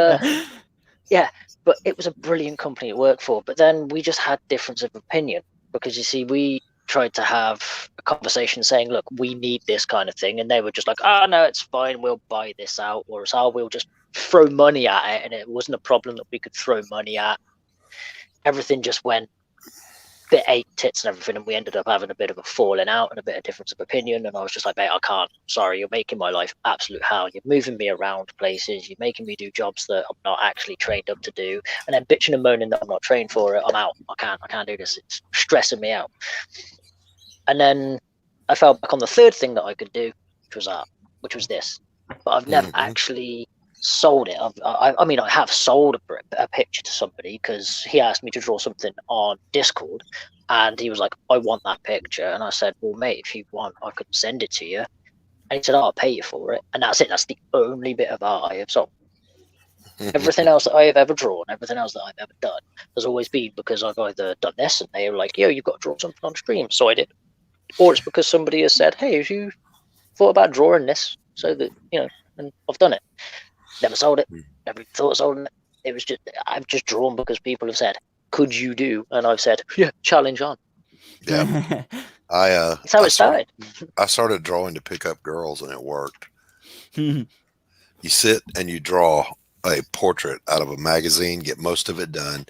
but it was a brilliant company to work for. But then we just had difference of opinion, because you see, we tried to have a conversation saying, look, we need this kind of thing, and they were just like, oh no, it's fine, we'll buy this out, or else we'll just throw money at it. And it wasn't a problem that we could throw money at. Everything just went bit ate tits and everything, and we ended up having a bit of a falling out and a bit of difference of opinion. And I was just like, mate, I can't. Sorry, you're making my life absolute hell. You're moving me around places. You're making me do jobs that I'm not actually trained up to do, and then bitching and moaning that I'm not trained for it. I'm out. I can't do this. It's stressing me out. And then I fell back on the third thing that I could do, which was art, which was this. But I've never actually sold it. I mean, I have sold a picture to somebody because he asked me to draw something on Discord, And he was like, I want that picture. And I said, well, mate, if you want, I could send it to you. And he said, I'll pay you for it. And that's it. That's the only bit of art I have sold. Everything else that I have ever drawn, everything else that I've ever done, has always been because I've either done this and they were like, yo, you've got to draw something on stream. So I did. Or it's because somebody has said, hey, have you thought about drawing this? So that, and I've done it. Never sold it. Never thought of selling it. It was just, I've just drawn because people have said, could you do? And I've said, yeah, challenge on. Yeah. That's how it started. I started drawing to pick up girls, and it worked. You sit and you draw a portrait out of a magazine, get most of it done,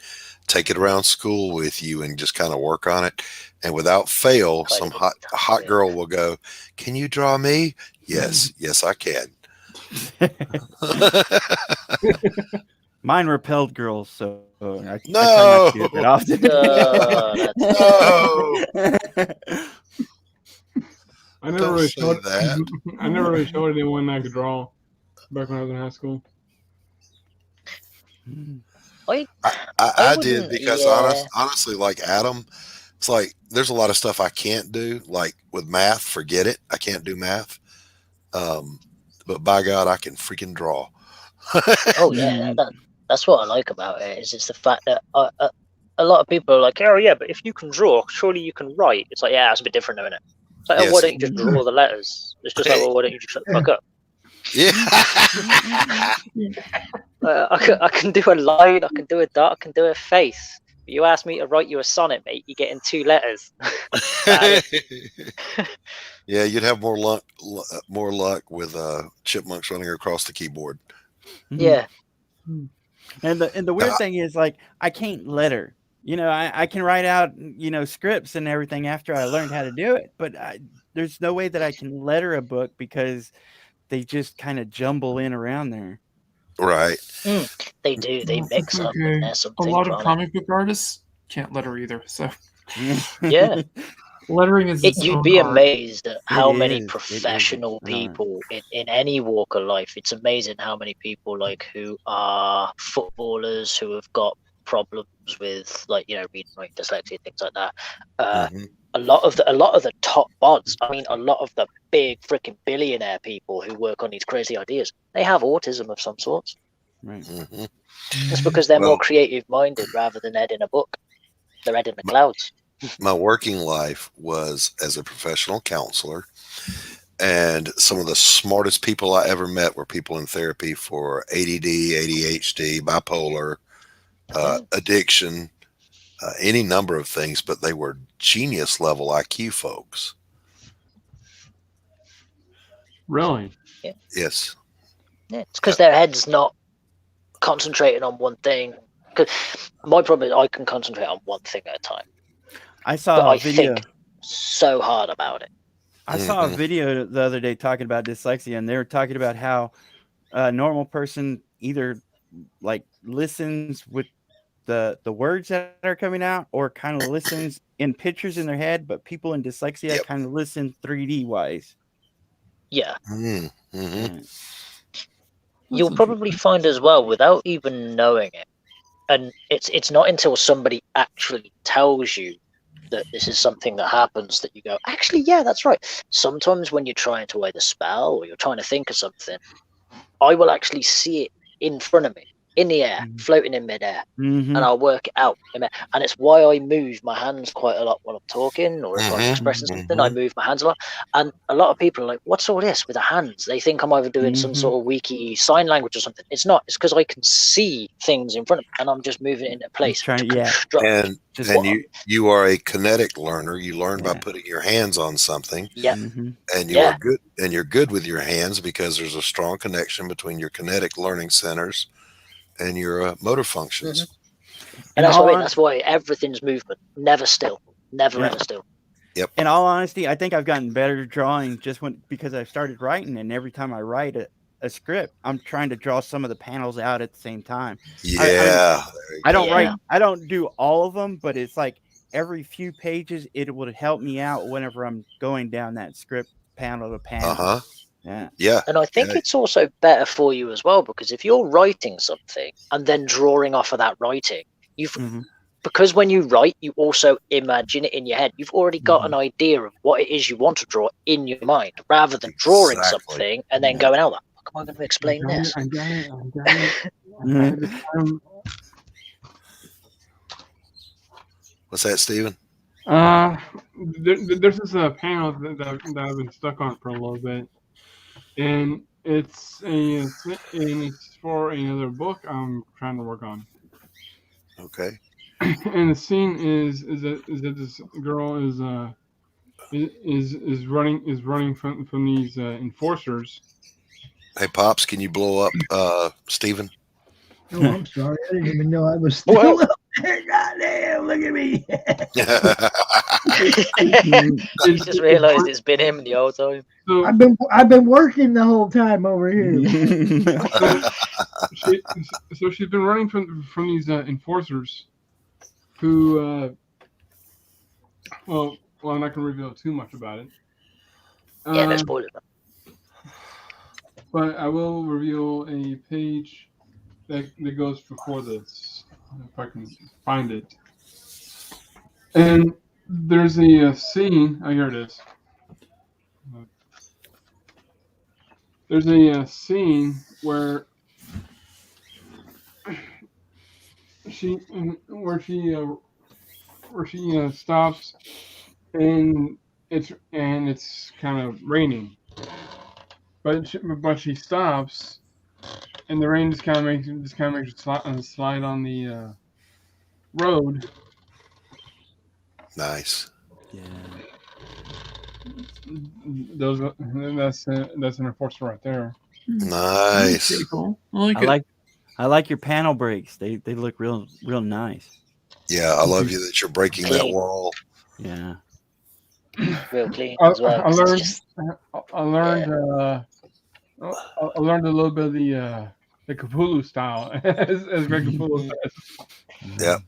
take it around school with you, and just kind of work on it. And without fail, some hot girl will go, "Can you draw me?" Yes, yes, I can. Mine repelled girls, so I No! try not to do it that often. No! I never Don't really say showed that. I never really showed anyone I could draw back when I was in high school. I did because honestly, like Adam, it's like there's a lot of stuff I can't do. Like with math, forget it. I can't do math. But by God, I can freaking draw. Oh yeah, that's what I like about it. Is it's the fact that a lot of people are like, oh yeah, but if you can draw, surely you can write. It's like, yeah, it's a bit different, isn't it? It's like, Yes. oh, why don't you just draw the letters? It's just like, well, why don't you just shut the fuck up? Yeah. I can do a line, I can do a dot, I can do a face. But you ask me to write you a sonnet, mate, you get in 2 letters. Yeah, you'd have more luck with chipmunks running across the keyboard. Yeah. And the weird thing is, like, I can't letter. I can write out, scripts and everything after I learned how to do it, but there's no way that I can letter a book because they just kind of jumble in around there. Right. They do. They mix up and mess up. A lot of comic book artists can't letter either. So yeah, lettering is. You'd be amazed at how many is. professional people in any walk of life. It's amazing how many people who are footballers who have got problems with reading, writing, dyslexia, things like that. A lot of the top bods, I mean, a lot of the big freaking billionaire people who work on these crazy ideas, they have autism of some sorts. Right. It's because they're more creative minded rather than editing a book. They're editing the clouds. My working life was as a professional counselor, and some of the smartest people I ever met were people in therapy for ADD, ADHD, bipolar, addiction, any number of things, but they were genius level IQ folks. Really? Yeah. Yes. Yeah, it's because their head's not concentrating on one thing. Because my problem is I can concentrate on one thing at a time. I saw a video. Think so hard about it. I saw a video the other day talking about dyslexia, and they were talking about how a normal person either listens with the words that are coming out, or kind of listens in pictures in their head, but people in dyslexia kind of listen 3D wise. Yeah. You'll probably find as well, without even knowing it, and it's not until somebody actually tells you that this is something that happens that you go, actually, yeah, that's right. Sometimes when you're trying to either spell or you're trying to think of something, I will actually see it in front of me, in the air, floating in midair, and I'll work it out. And it's why I move my hands quite a lot when I'm talking, or if I'm expressing something, I move my hands a lot. And a lot of people are like, what's all this with the hands? They think I'm either doing some sort of wiki sign language or something. It's not. It's because I can see things in front of me, and I'm just moving it into place. And you are a kinetic learner. You learn by putting your hands on something. And you are good, and you're good with your hands because there's a strong connection between your kinetic learning centers and your motor functions. And that's why everything's movement, never still, never ever still. Yep. In all honesty, I think I've gotten better at drawing because I've started writing, and every time I write a script, I'm trying to draw some of the panels out at the same time. Yeah. I don't write. I don't do all of them, but it's like every few pages, it would help me out whenever I'm going down that script panel to panel. Yeah. And I think it's also better for you as well, because if you're writing something and then drawing off of that writing, you've because when you write, you also imagine it in your head. You've already got an idea of what it is you want to draw in your mind, rather than drawing something and then going, "Oh, how am I going to explain this?" I got it. What's that, Steven? There's this panel that I've been stuck on for a little bit, and it's for another book I'm trying to work on. Okay. And the scene is that this girl is running from these enforcers. Hey, Pops, can you blow up Steven? Oh, I'm sorry. I didn't even know I was still up there. Goddamn, look at me. I just realised it's been him the whole time. So I've been working the whole time over here. so she's been running from these enforcers, who well, I'm not going to reveal too much about it. Yeah, no spoilers. But I will reveal a page that goes before this, if I can find it. And there's a scene. Oh, here it is. There's a scene where she stops, and it's kind of raining, but she stops, and the rain just kind of makes it slide on the road. Nice. Yeah. That's an enforcer right there. Nice. Pretty cool. I like your panel breaks. They look real nice. Yeah, I love you that you're breaking that wall. Yeah. Real clean as well. I learned a little bit of the Cthulhu style, as Greg Cthulhu says. Yeah.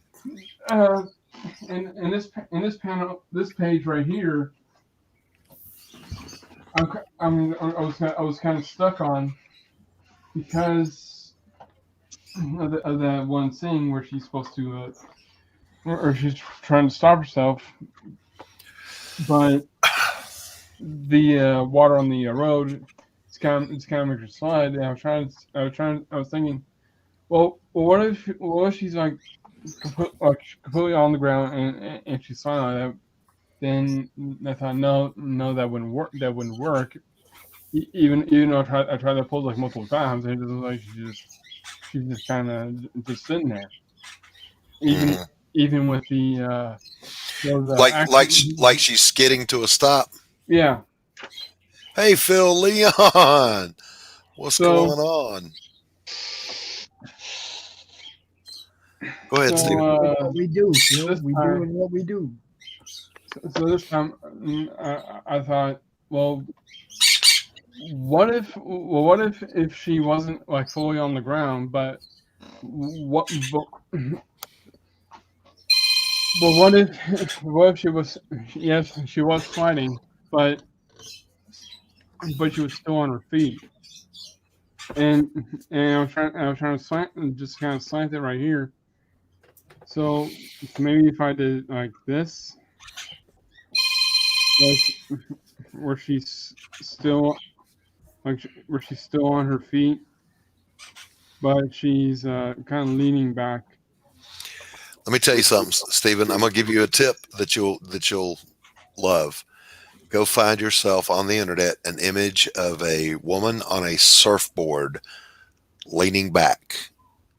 In this panel, this page right here, I was kind of stuck on, because of that one scene where she's supposed to, or she's trying to stop herself, but the water on the road, it's kind of making her slide. And I was thinking, well, what if she's like completely on the ground and she's sliding like that? Then I thought, no, that wouldn't work. That wouldn't work. Even though I tried that pose like multiple times, and it doesn't like she's just kind of just sitting there. Even with the like she's skidding to a stop. Yeah. Hey, Phil Leon, what's going on? Go ahead, Steve. What we do, Phil. We doing what we do. So this time, I thought, well, what if she wasn't like fully on the ground, but what if she was? Yes, she was sliding, but she was still on her feet, and I was trying to slant it right here. So maybe if I did like this, where she's still on her feet, but she's kind of leaning back. Let me tell you something, Stephen. I'm gonna give you a tip that you'll love. Go find yourself on the internet an image of a woman on a surfboard leaning back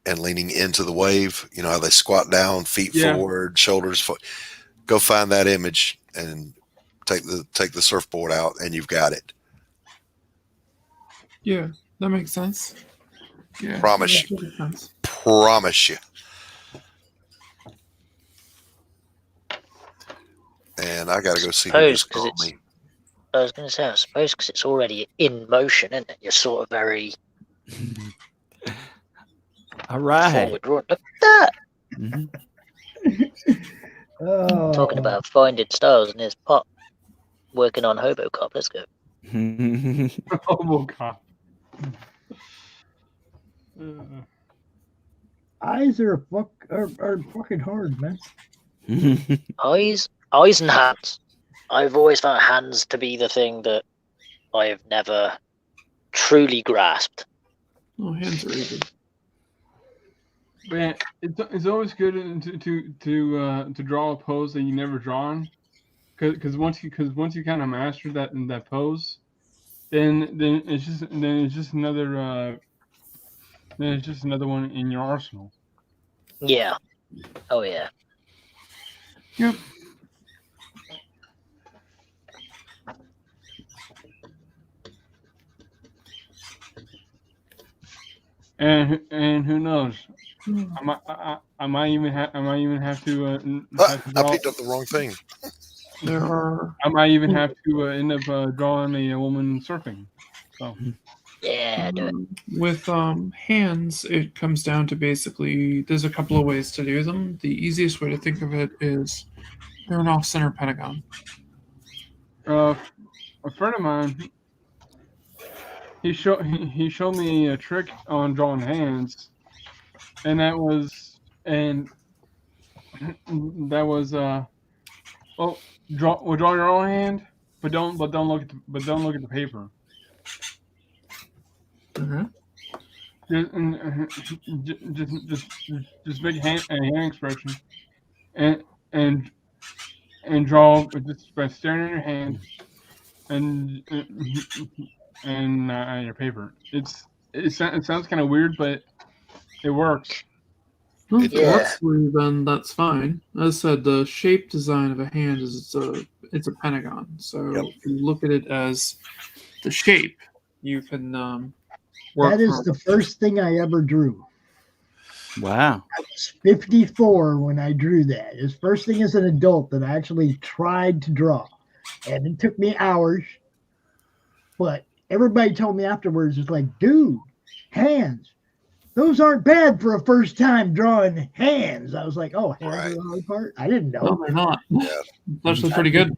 and leaning into the wave. You know how they squat down, feet forward, shoulders forward. Go find that image and take the surfboard out, and you've got it. Yeah, that makes sense. Yeah, Promise you. And I got to go see who just called me. I was going to say, I suppose because it's already in motion, isn't it? You're sort of very all right. forward. Look at that. Oh. Talking about finding stars, and there's Pop working on HoboCop. Let's go. HoboCop. Eyes are fucking hard, man. Eyes and hands. I've always found hands to be the thing that I've never truly grasped. Oh, hands are easy. But yeah, it's always good to draw a pose that you never drawn, because once you kind of master that pose, then it's just another one in your arsenal. Yeah. Oh yeah. Yep. And who knows? I might even have to. I picked up the wrong thing. There are. I might even have to end up drawing a woman surfing. So. Yeah. Do it. With hands, it comes down to basically there's a couple of ways to do them. The easiest way to think of it is they're an off-center pentagon. A friend of mine, he showed me a trick on drawing hands, and that was draw your own hand, but don't look at the paper. Okay. Just make a hand expression, and draw just by staring at your hand and your paper. It sounds kind of weird, but it works. Well, It if it works for you, then that's fine. As I said, the shape design of a hand is it's a pentagon. So Yep. if you look at it as the shape, you can work That is from- the first thing I ever drew. Wow. I was 54 when I drew that. It's first thing as an adult that I actually tried to draw. And it took me hours. But everybody told me afterwards, it's like, dude, hands. Those aren't bad for a first time drawing hands. I was like, oh, hands Right. are the hard part? I didn't No, know. they're not. Yeah. It's actually pretty good.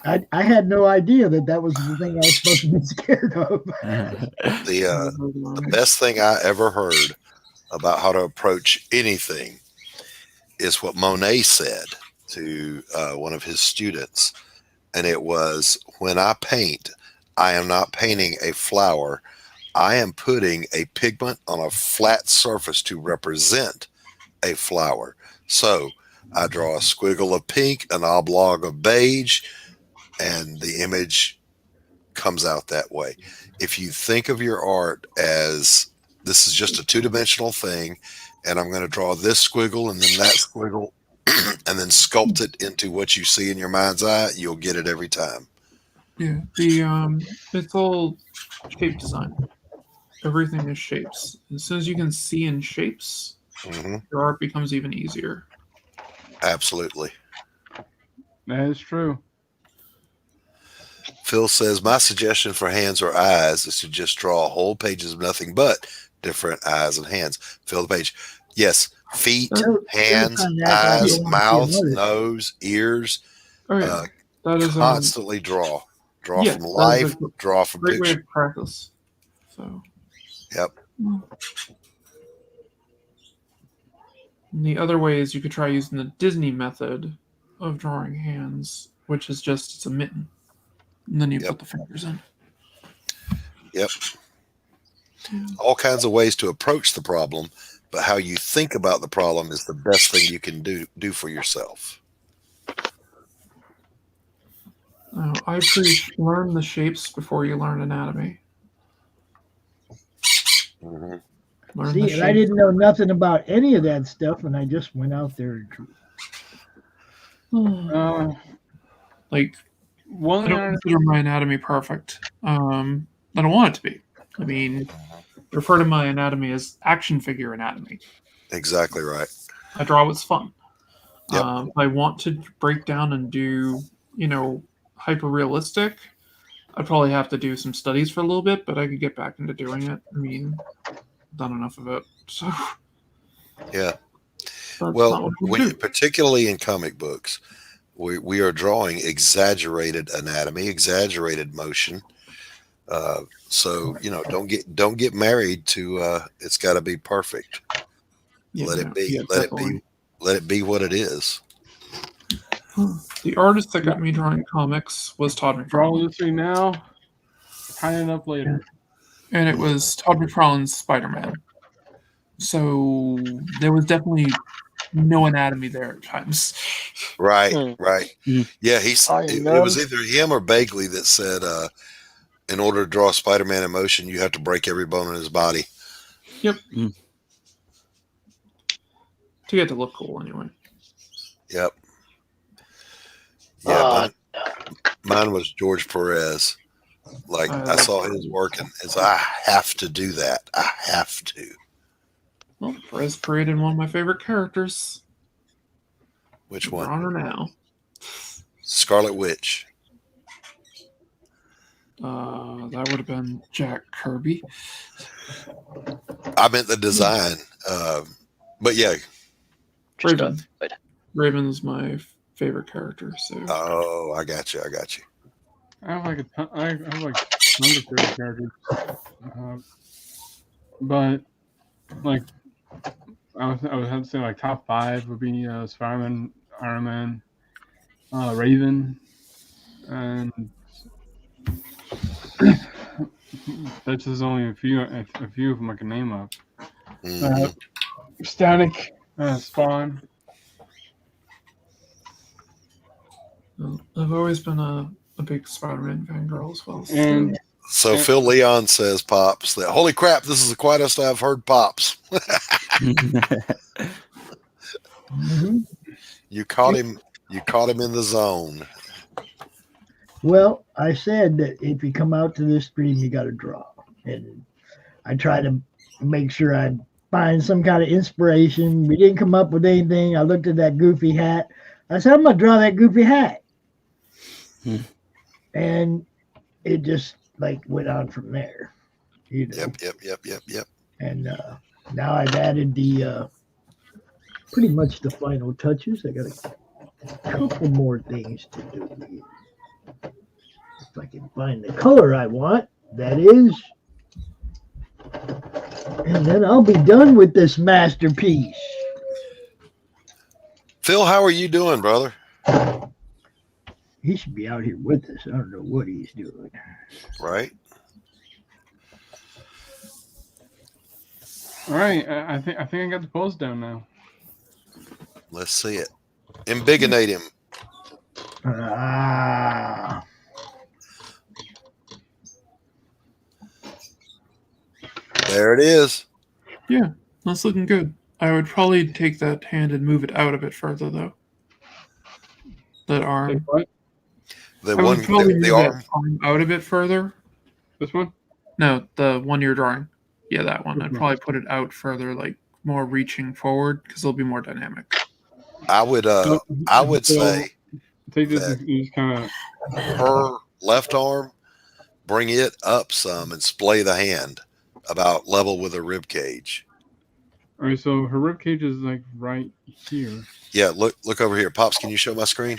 I had no idea that was the thing I was supposed to be scared of. The best thing I ever heard about how to approach anything is what Monet said to one of his students. And it was, when I paint, I am not painting a flower. I am putting a pigment on a flat surface to represent a flower. So I draw a squiggle of pink, an oblong of beige, and the image comes out that way. If you think of your art as this is just a two-dimensional thing, and I'm going to draw this squiggle and then that squiggle, and then sculpt it into what you see in your mind's eye, you'll get it every time. Yeah, it's all shape design. Everything is shapes. As soon as you can see in shapes, your art becomes even easier. Absolutely. That is true. Phil says, my suggestion for hands or eyes is to just draw whole pages of nothing but different eyes and hands. Fill the page. Yes, feet, hands, eyes, mouth, nose, ears. Oh yeah, that is Constantly draw. Draw yeah, from that is life, a draw from great way picture. of practice. So. Yep. And the other way is you could try using the Disney method of drawing hands, which is just it's a mitten, and then you put the fingers in. Yep. All kinds of ways to approach the problem, but how you think about the problem is the best thing you can do for yourself. I preach learn the shapes before you learn anatomy. Mm-hmm. Learn See, the and I shapes. didn't know nothing about any of that stuff, and I just went out there and drew. Like, I don't consider my anatomy perfect. I don't want it to be. I mean, refer to my anatomy as action figure anatomy. Exactly right. I draw what's fun. Yep. If I want to break down and do, hyper realistic, I'd probably have to do some studies for a little bit, but I could get back into doing it. I mean, done enough of it. So Yeah. that's not Well, what we do. particularly in comic books, we are drawing exaggerated anatomy, exaggerated motion. So don't get married to it's got to be perfect. Yeah, let no, it be. yeah, let definitely. it be what it is. The artist that got me drawing comics was Todd Draw McFarlane. this thing now. Tie it up later. And it was Todd McFarlane's Spider-Man. So there was definitely no anatomy there at times. Right, Mm. right. Mm. Yeah, I it know. was either him or Bagley that said, in order to draw Spider-Man in motion, you have to break every bone in his body. Yep. Mm. To get to look cool, anyway. Yep. Yeah, Oh, mine was George Perez. Like, I I love saw Perez. his work, and it's, I have to do that. I have to. Well, Perez created one of my favorite characters. Which We're one? on her now. Scarlet Witch. That would have been Jack Kirby. I meant the design. But yeah. just Raven. wait. Raven's my favorite character. So Oh, I got you. I have like I have like tons of favorite characters, but like I would have to say like top 5 would be Spider-Man, Iron Man, Raven, and that's just only a few of them I can name up. Mhm. Static, Spawn. well, I've always been a big Spider-Man fangirl as well. And So Phil Leon says, Pops, that holy crap, this is the quietest I've heard Pops. Mhm. You caught him in the zone. Well, I said that if you come out to this stream, you got to draw. And I try to make sure I find some kind of inspiration. We didn't come up with anything. I looked at that goofy hat. I said, I'm going to draw that goofy hat. And it just like went on from there. You know? Yep. And now I've added the pretty much the final touches. I got a couple more things to do here. If I can find the color I want, that is. And then I'll be done with this masterpiece. Phil, how are you doing, brother? He should be out here with us. I don't know what he's doing. Right? all right, I think I got the post down now. Let's see it. Embiggenate him. Ah. There it is. Yeah, that's looking good. I would probably take that hand and move it out a bit further, though. That arm. Take what? The I would probably move the that arm. arm out a bit further. This one? No, the one you're drawing. Yeah, that one. I'd Okay. probably put it out further, like more reaching forward, because it'll be more dynamic. I would say Take this that- and just kind of. her left arm, bring it up some and splay the hand about level with her rib cage. All right, so her rib cage is like right here. Yeah, look over here. Pops, can you show my screen?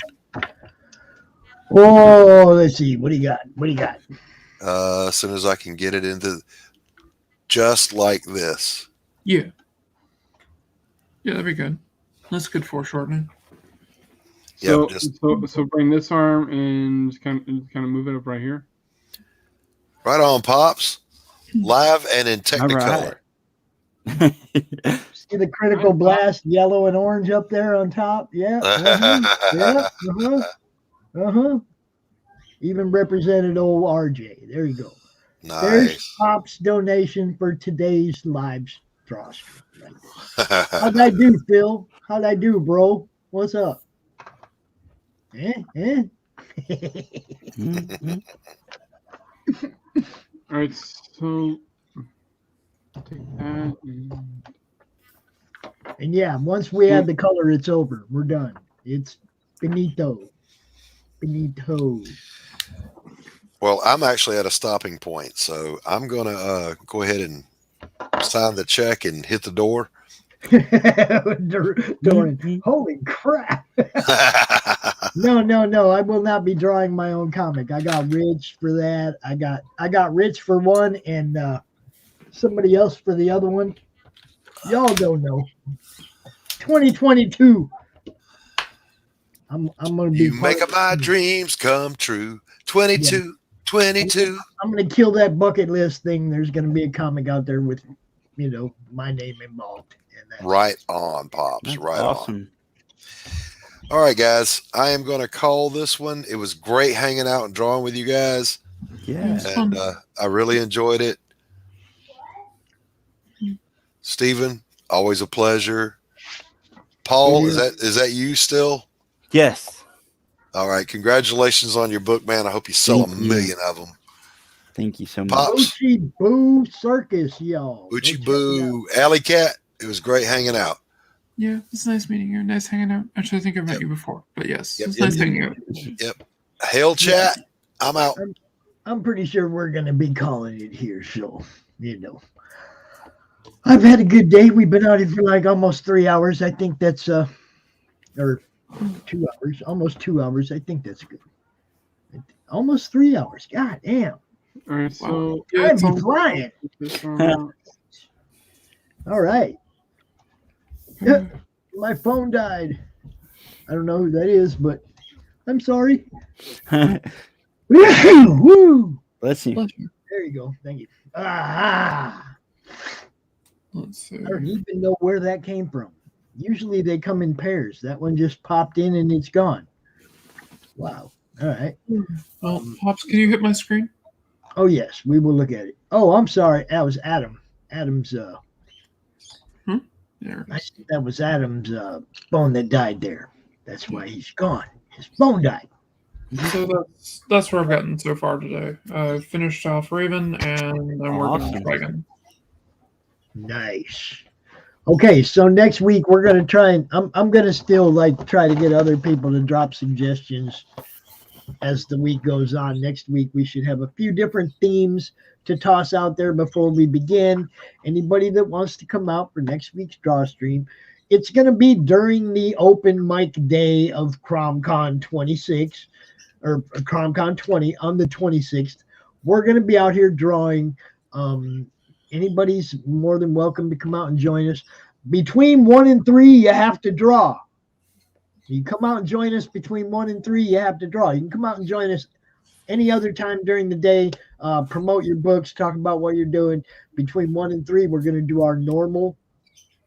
Oh, let's see. What do you got? As soon as I can get it into just like this. Yeah. Yeah, that'd be good. That's good foreshortening. So, Yep, just so bring this arm and just kind of move it up right here. right on, Pops. Live and in Technicolor. See the critical blast, yellow and orange up there on top? Yeah. Even represented old RJ. There you go. There's Nice. Pop's donation for today's live DrawStream. How'd I do, Phil? How'd I do, bro? What's up? All right, so take that. And yeah, once we add the color, it's over. We're done. It's finito. Well, I'm actually at a stopping point, so I'm going to go ahead and sign the check and hit the door. Dorian, holy crap. No. I will not be drawing my own comic. I got Rich for that. I got Rich for one and somebody else for the other one. Y'all don't know. 2022. I'm gonna be. You make my dreams come true. 22, 22. I'm gonna kill that bucket list thing. There's gonna be a comic out there with, my name involved. Right on, Pops. That's right awesome. on. All right, guys. I am going to call this one. It was great hanging out and drawing with you guys. Yeah. And I really enjoyed it. Stephen, always a pleasure. Paul, is that you still? Yes. All right. Congratulations on your book, man. I hope you sell Thank a you. million of them. Thank you so much. Pops. Boochie Boo Circus, y'all. Uchi Boo, AliKat. It was great hanging out. Yeah, it's nice meeting you. Nice hanging out. Actually, I think I've met you before, but yes, Yep, it's yep, nice yep. hanging out. Yep. Hail chat. I'm out. I'm pretty sure we're gonna be calling it here, so I've had a good day. We've been out here for like almost 3 hours. I think that's or 2 hours, almost 2 hours. I think that's good. Almost 3 hours. God damn. All right, so I'd be flying. All right. Yeah, my phone died. I don't know who that is, but I'm sorry. Woo! Bless you. There you go. Thank you. Let's see. I don't even know where that came from. Usually they come in pairs. That one just popped in and it's gone. Wow. All right. Pops, can you hit my screen? Oh yes, we will look at it. Oh, I'm sorry. That was Adam. Adam's There. I think that was Adam's phone that died there. That's why he's gone. His phone died. So that's where I've gotten so far today. I finished off Raven and I'm working on Dragon. Nice. Okay, so next week we're gonna try and I'm gonna still try to get other people to drop suggestions as the week goes on. Next week we should have a few different themes to toss out there before we begin. Anybody that wants to come out for next week's DrawStream, it's going to be during the open mic day of CromCon 26 or CromCon 20 on the 26th. We're going to be out here drawing. Anybody's more than welcome to come out and join us. Between 1 and 3, you have to draw. You come out and join us between 1 and 3, you have to draw. You can come out and join us any other time during the day, promote your books, talk about what you're doing. Between 1 and 3, we're going to do our normal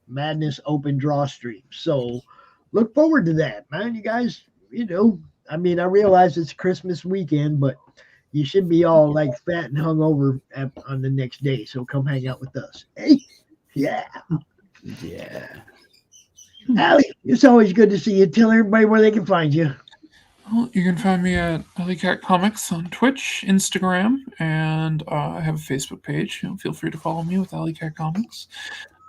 Madness Open Draw Stream. So look forward to that, man. You guys, I realize it's Christmas weekend, but you should be all fat and hungover on the next day. So come hang out with us. Hey, yeah. Yeah. Ali, it's always good to see you. Tell everybody where they can find you. Well, you can find me at AliKat Comics on Twitch, Instagram, and I have a Facebook page. Feel free to follow me with AliKat Comics.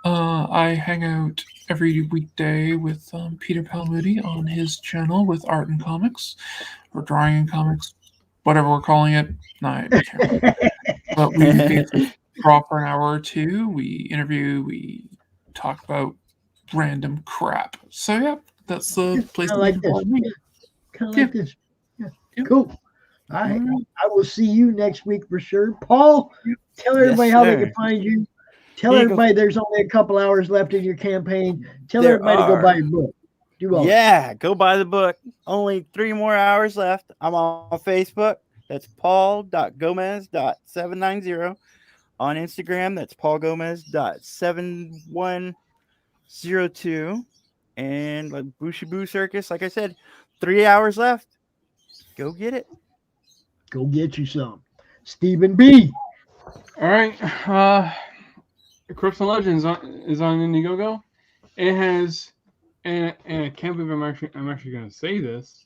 I hang out every weekday with Peter Palmuti on his channel with Art and Comics, or Drawing and Comics, whatever we're calling it. I don't care. But we draw for an hour or two. We interview. We talk about random crap. So yeah, that's the place to like this. me. Kind of like this. Yeah. Cool. All right. I will see you next week for sure. Paul, tell everybody how they can find you. Tell everybody there's only a couple hours left in your campaign. Tell everybody to go buy your book. Do all that. Go buy the book. Only 3 more hours left. I'm on Facebook. That's paul.gomez.790. On Instagram, that's paulgomez.7102. And Bushibu Circus, like I said, 3 hours left. Go get it. Go get you some. Stephen B. All right. Crips and Legends is on Indiegogo. It has, and I can't believe I'm actually going to say this,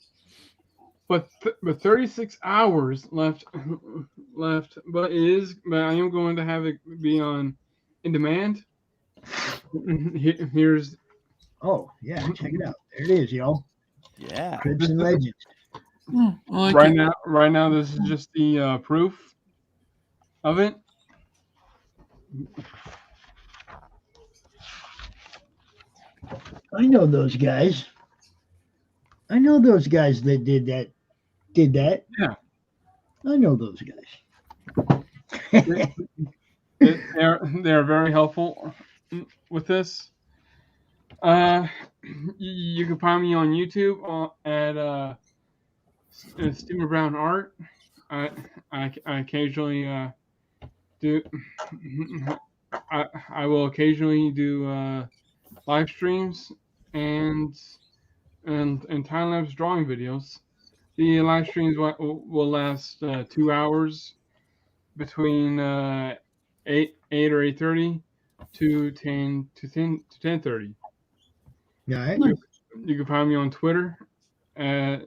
but 36 hours left. But I am going to have it be on demand. Here's. Oh yeah, check it out. There it is, y'all. Yeah. Crips and Legends. Right now, this is just the proof of it. I know those guys. I know those guys that did that. Yeah. I know those guys. They're very helpful. with this. You can find me on YouTube at Stephen Brown Art. I occasionally do. I will occasionally do live streams and time lapse drawing videos. The live streams will last 2 hours between 8 or 8:30 to 10:30. Yeah. You can find me on Twitter at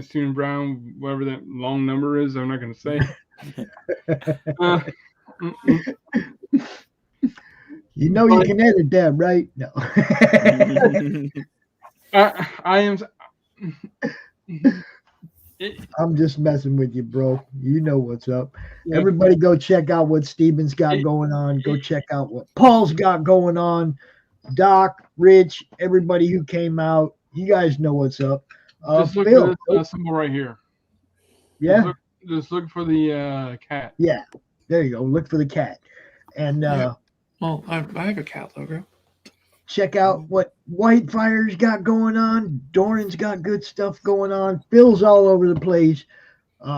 Stephen Brown, whatever that long number is. I'm not going to say. You know you can edit that, right? No. I am. I'm just messing with you, bro. You know what's up. Yeah. Everybody go check out what Steven's got going on. Go check out what Paul's got going on. Doc, Rich, everybody who came out. You guys know what's up. Just look Phil, for this symbol right here. Yeah. Just look for the cat. Yeah. There you go. Look for the cat. And well, I have a cat logo. Check out what Whitefire's got going on. Doran's got good stuff going on. Phil's all over the place.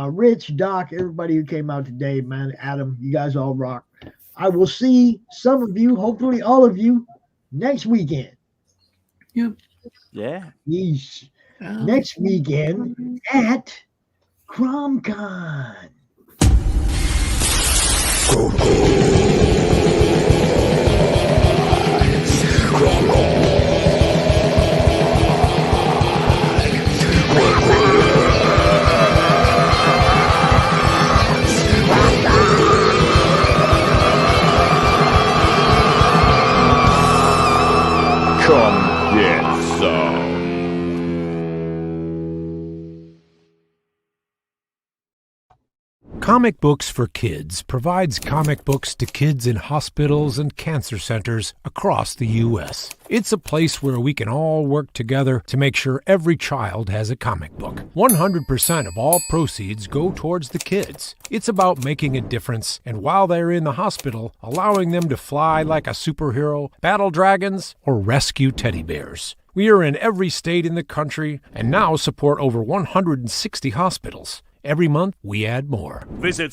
Rich, Doc, everybody who came out today, man. Adam, you guys all rock. I will see some of you, hopefully all of you, next weekend. Yep. Yeah. Yeesh. Next weekend at CromCon. Come get some. Comic Books for Kids provides comic books to kids in hospitals and cancer centers across the U.S. It's a place where we can all work together to make sure every child has a comic book. 100% of all proceeds go towards the kids. It's about making a difference, and while they're in the hospital, allowing them to fly like a superhero, battle dragons, or rescue teddy bears. We are in every state in the country and now support over 160 hospitals. Every month, we add more. Visit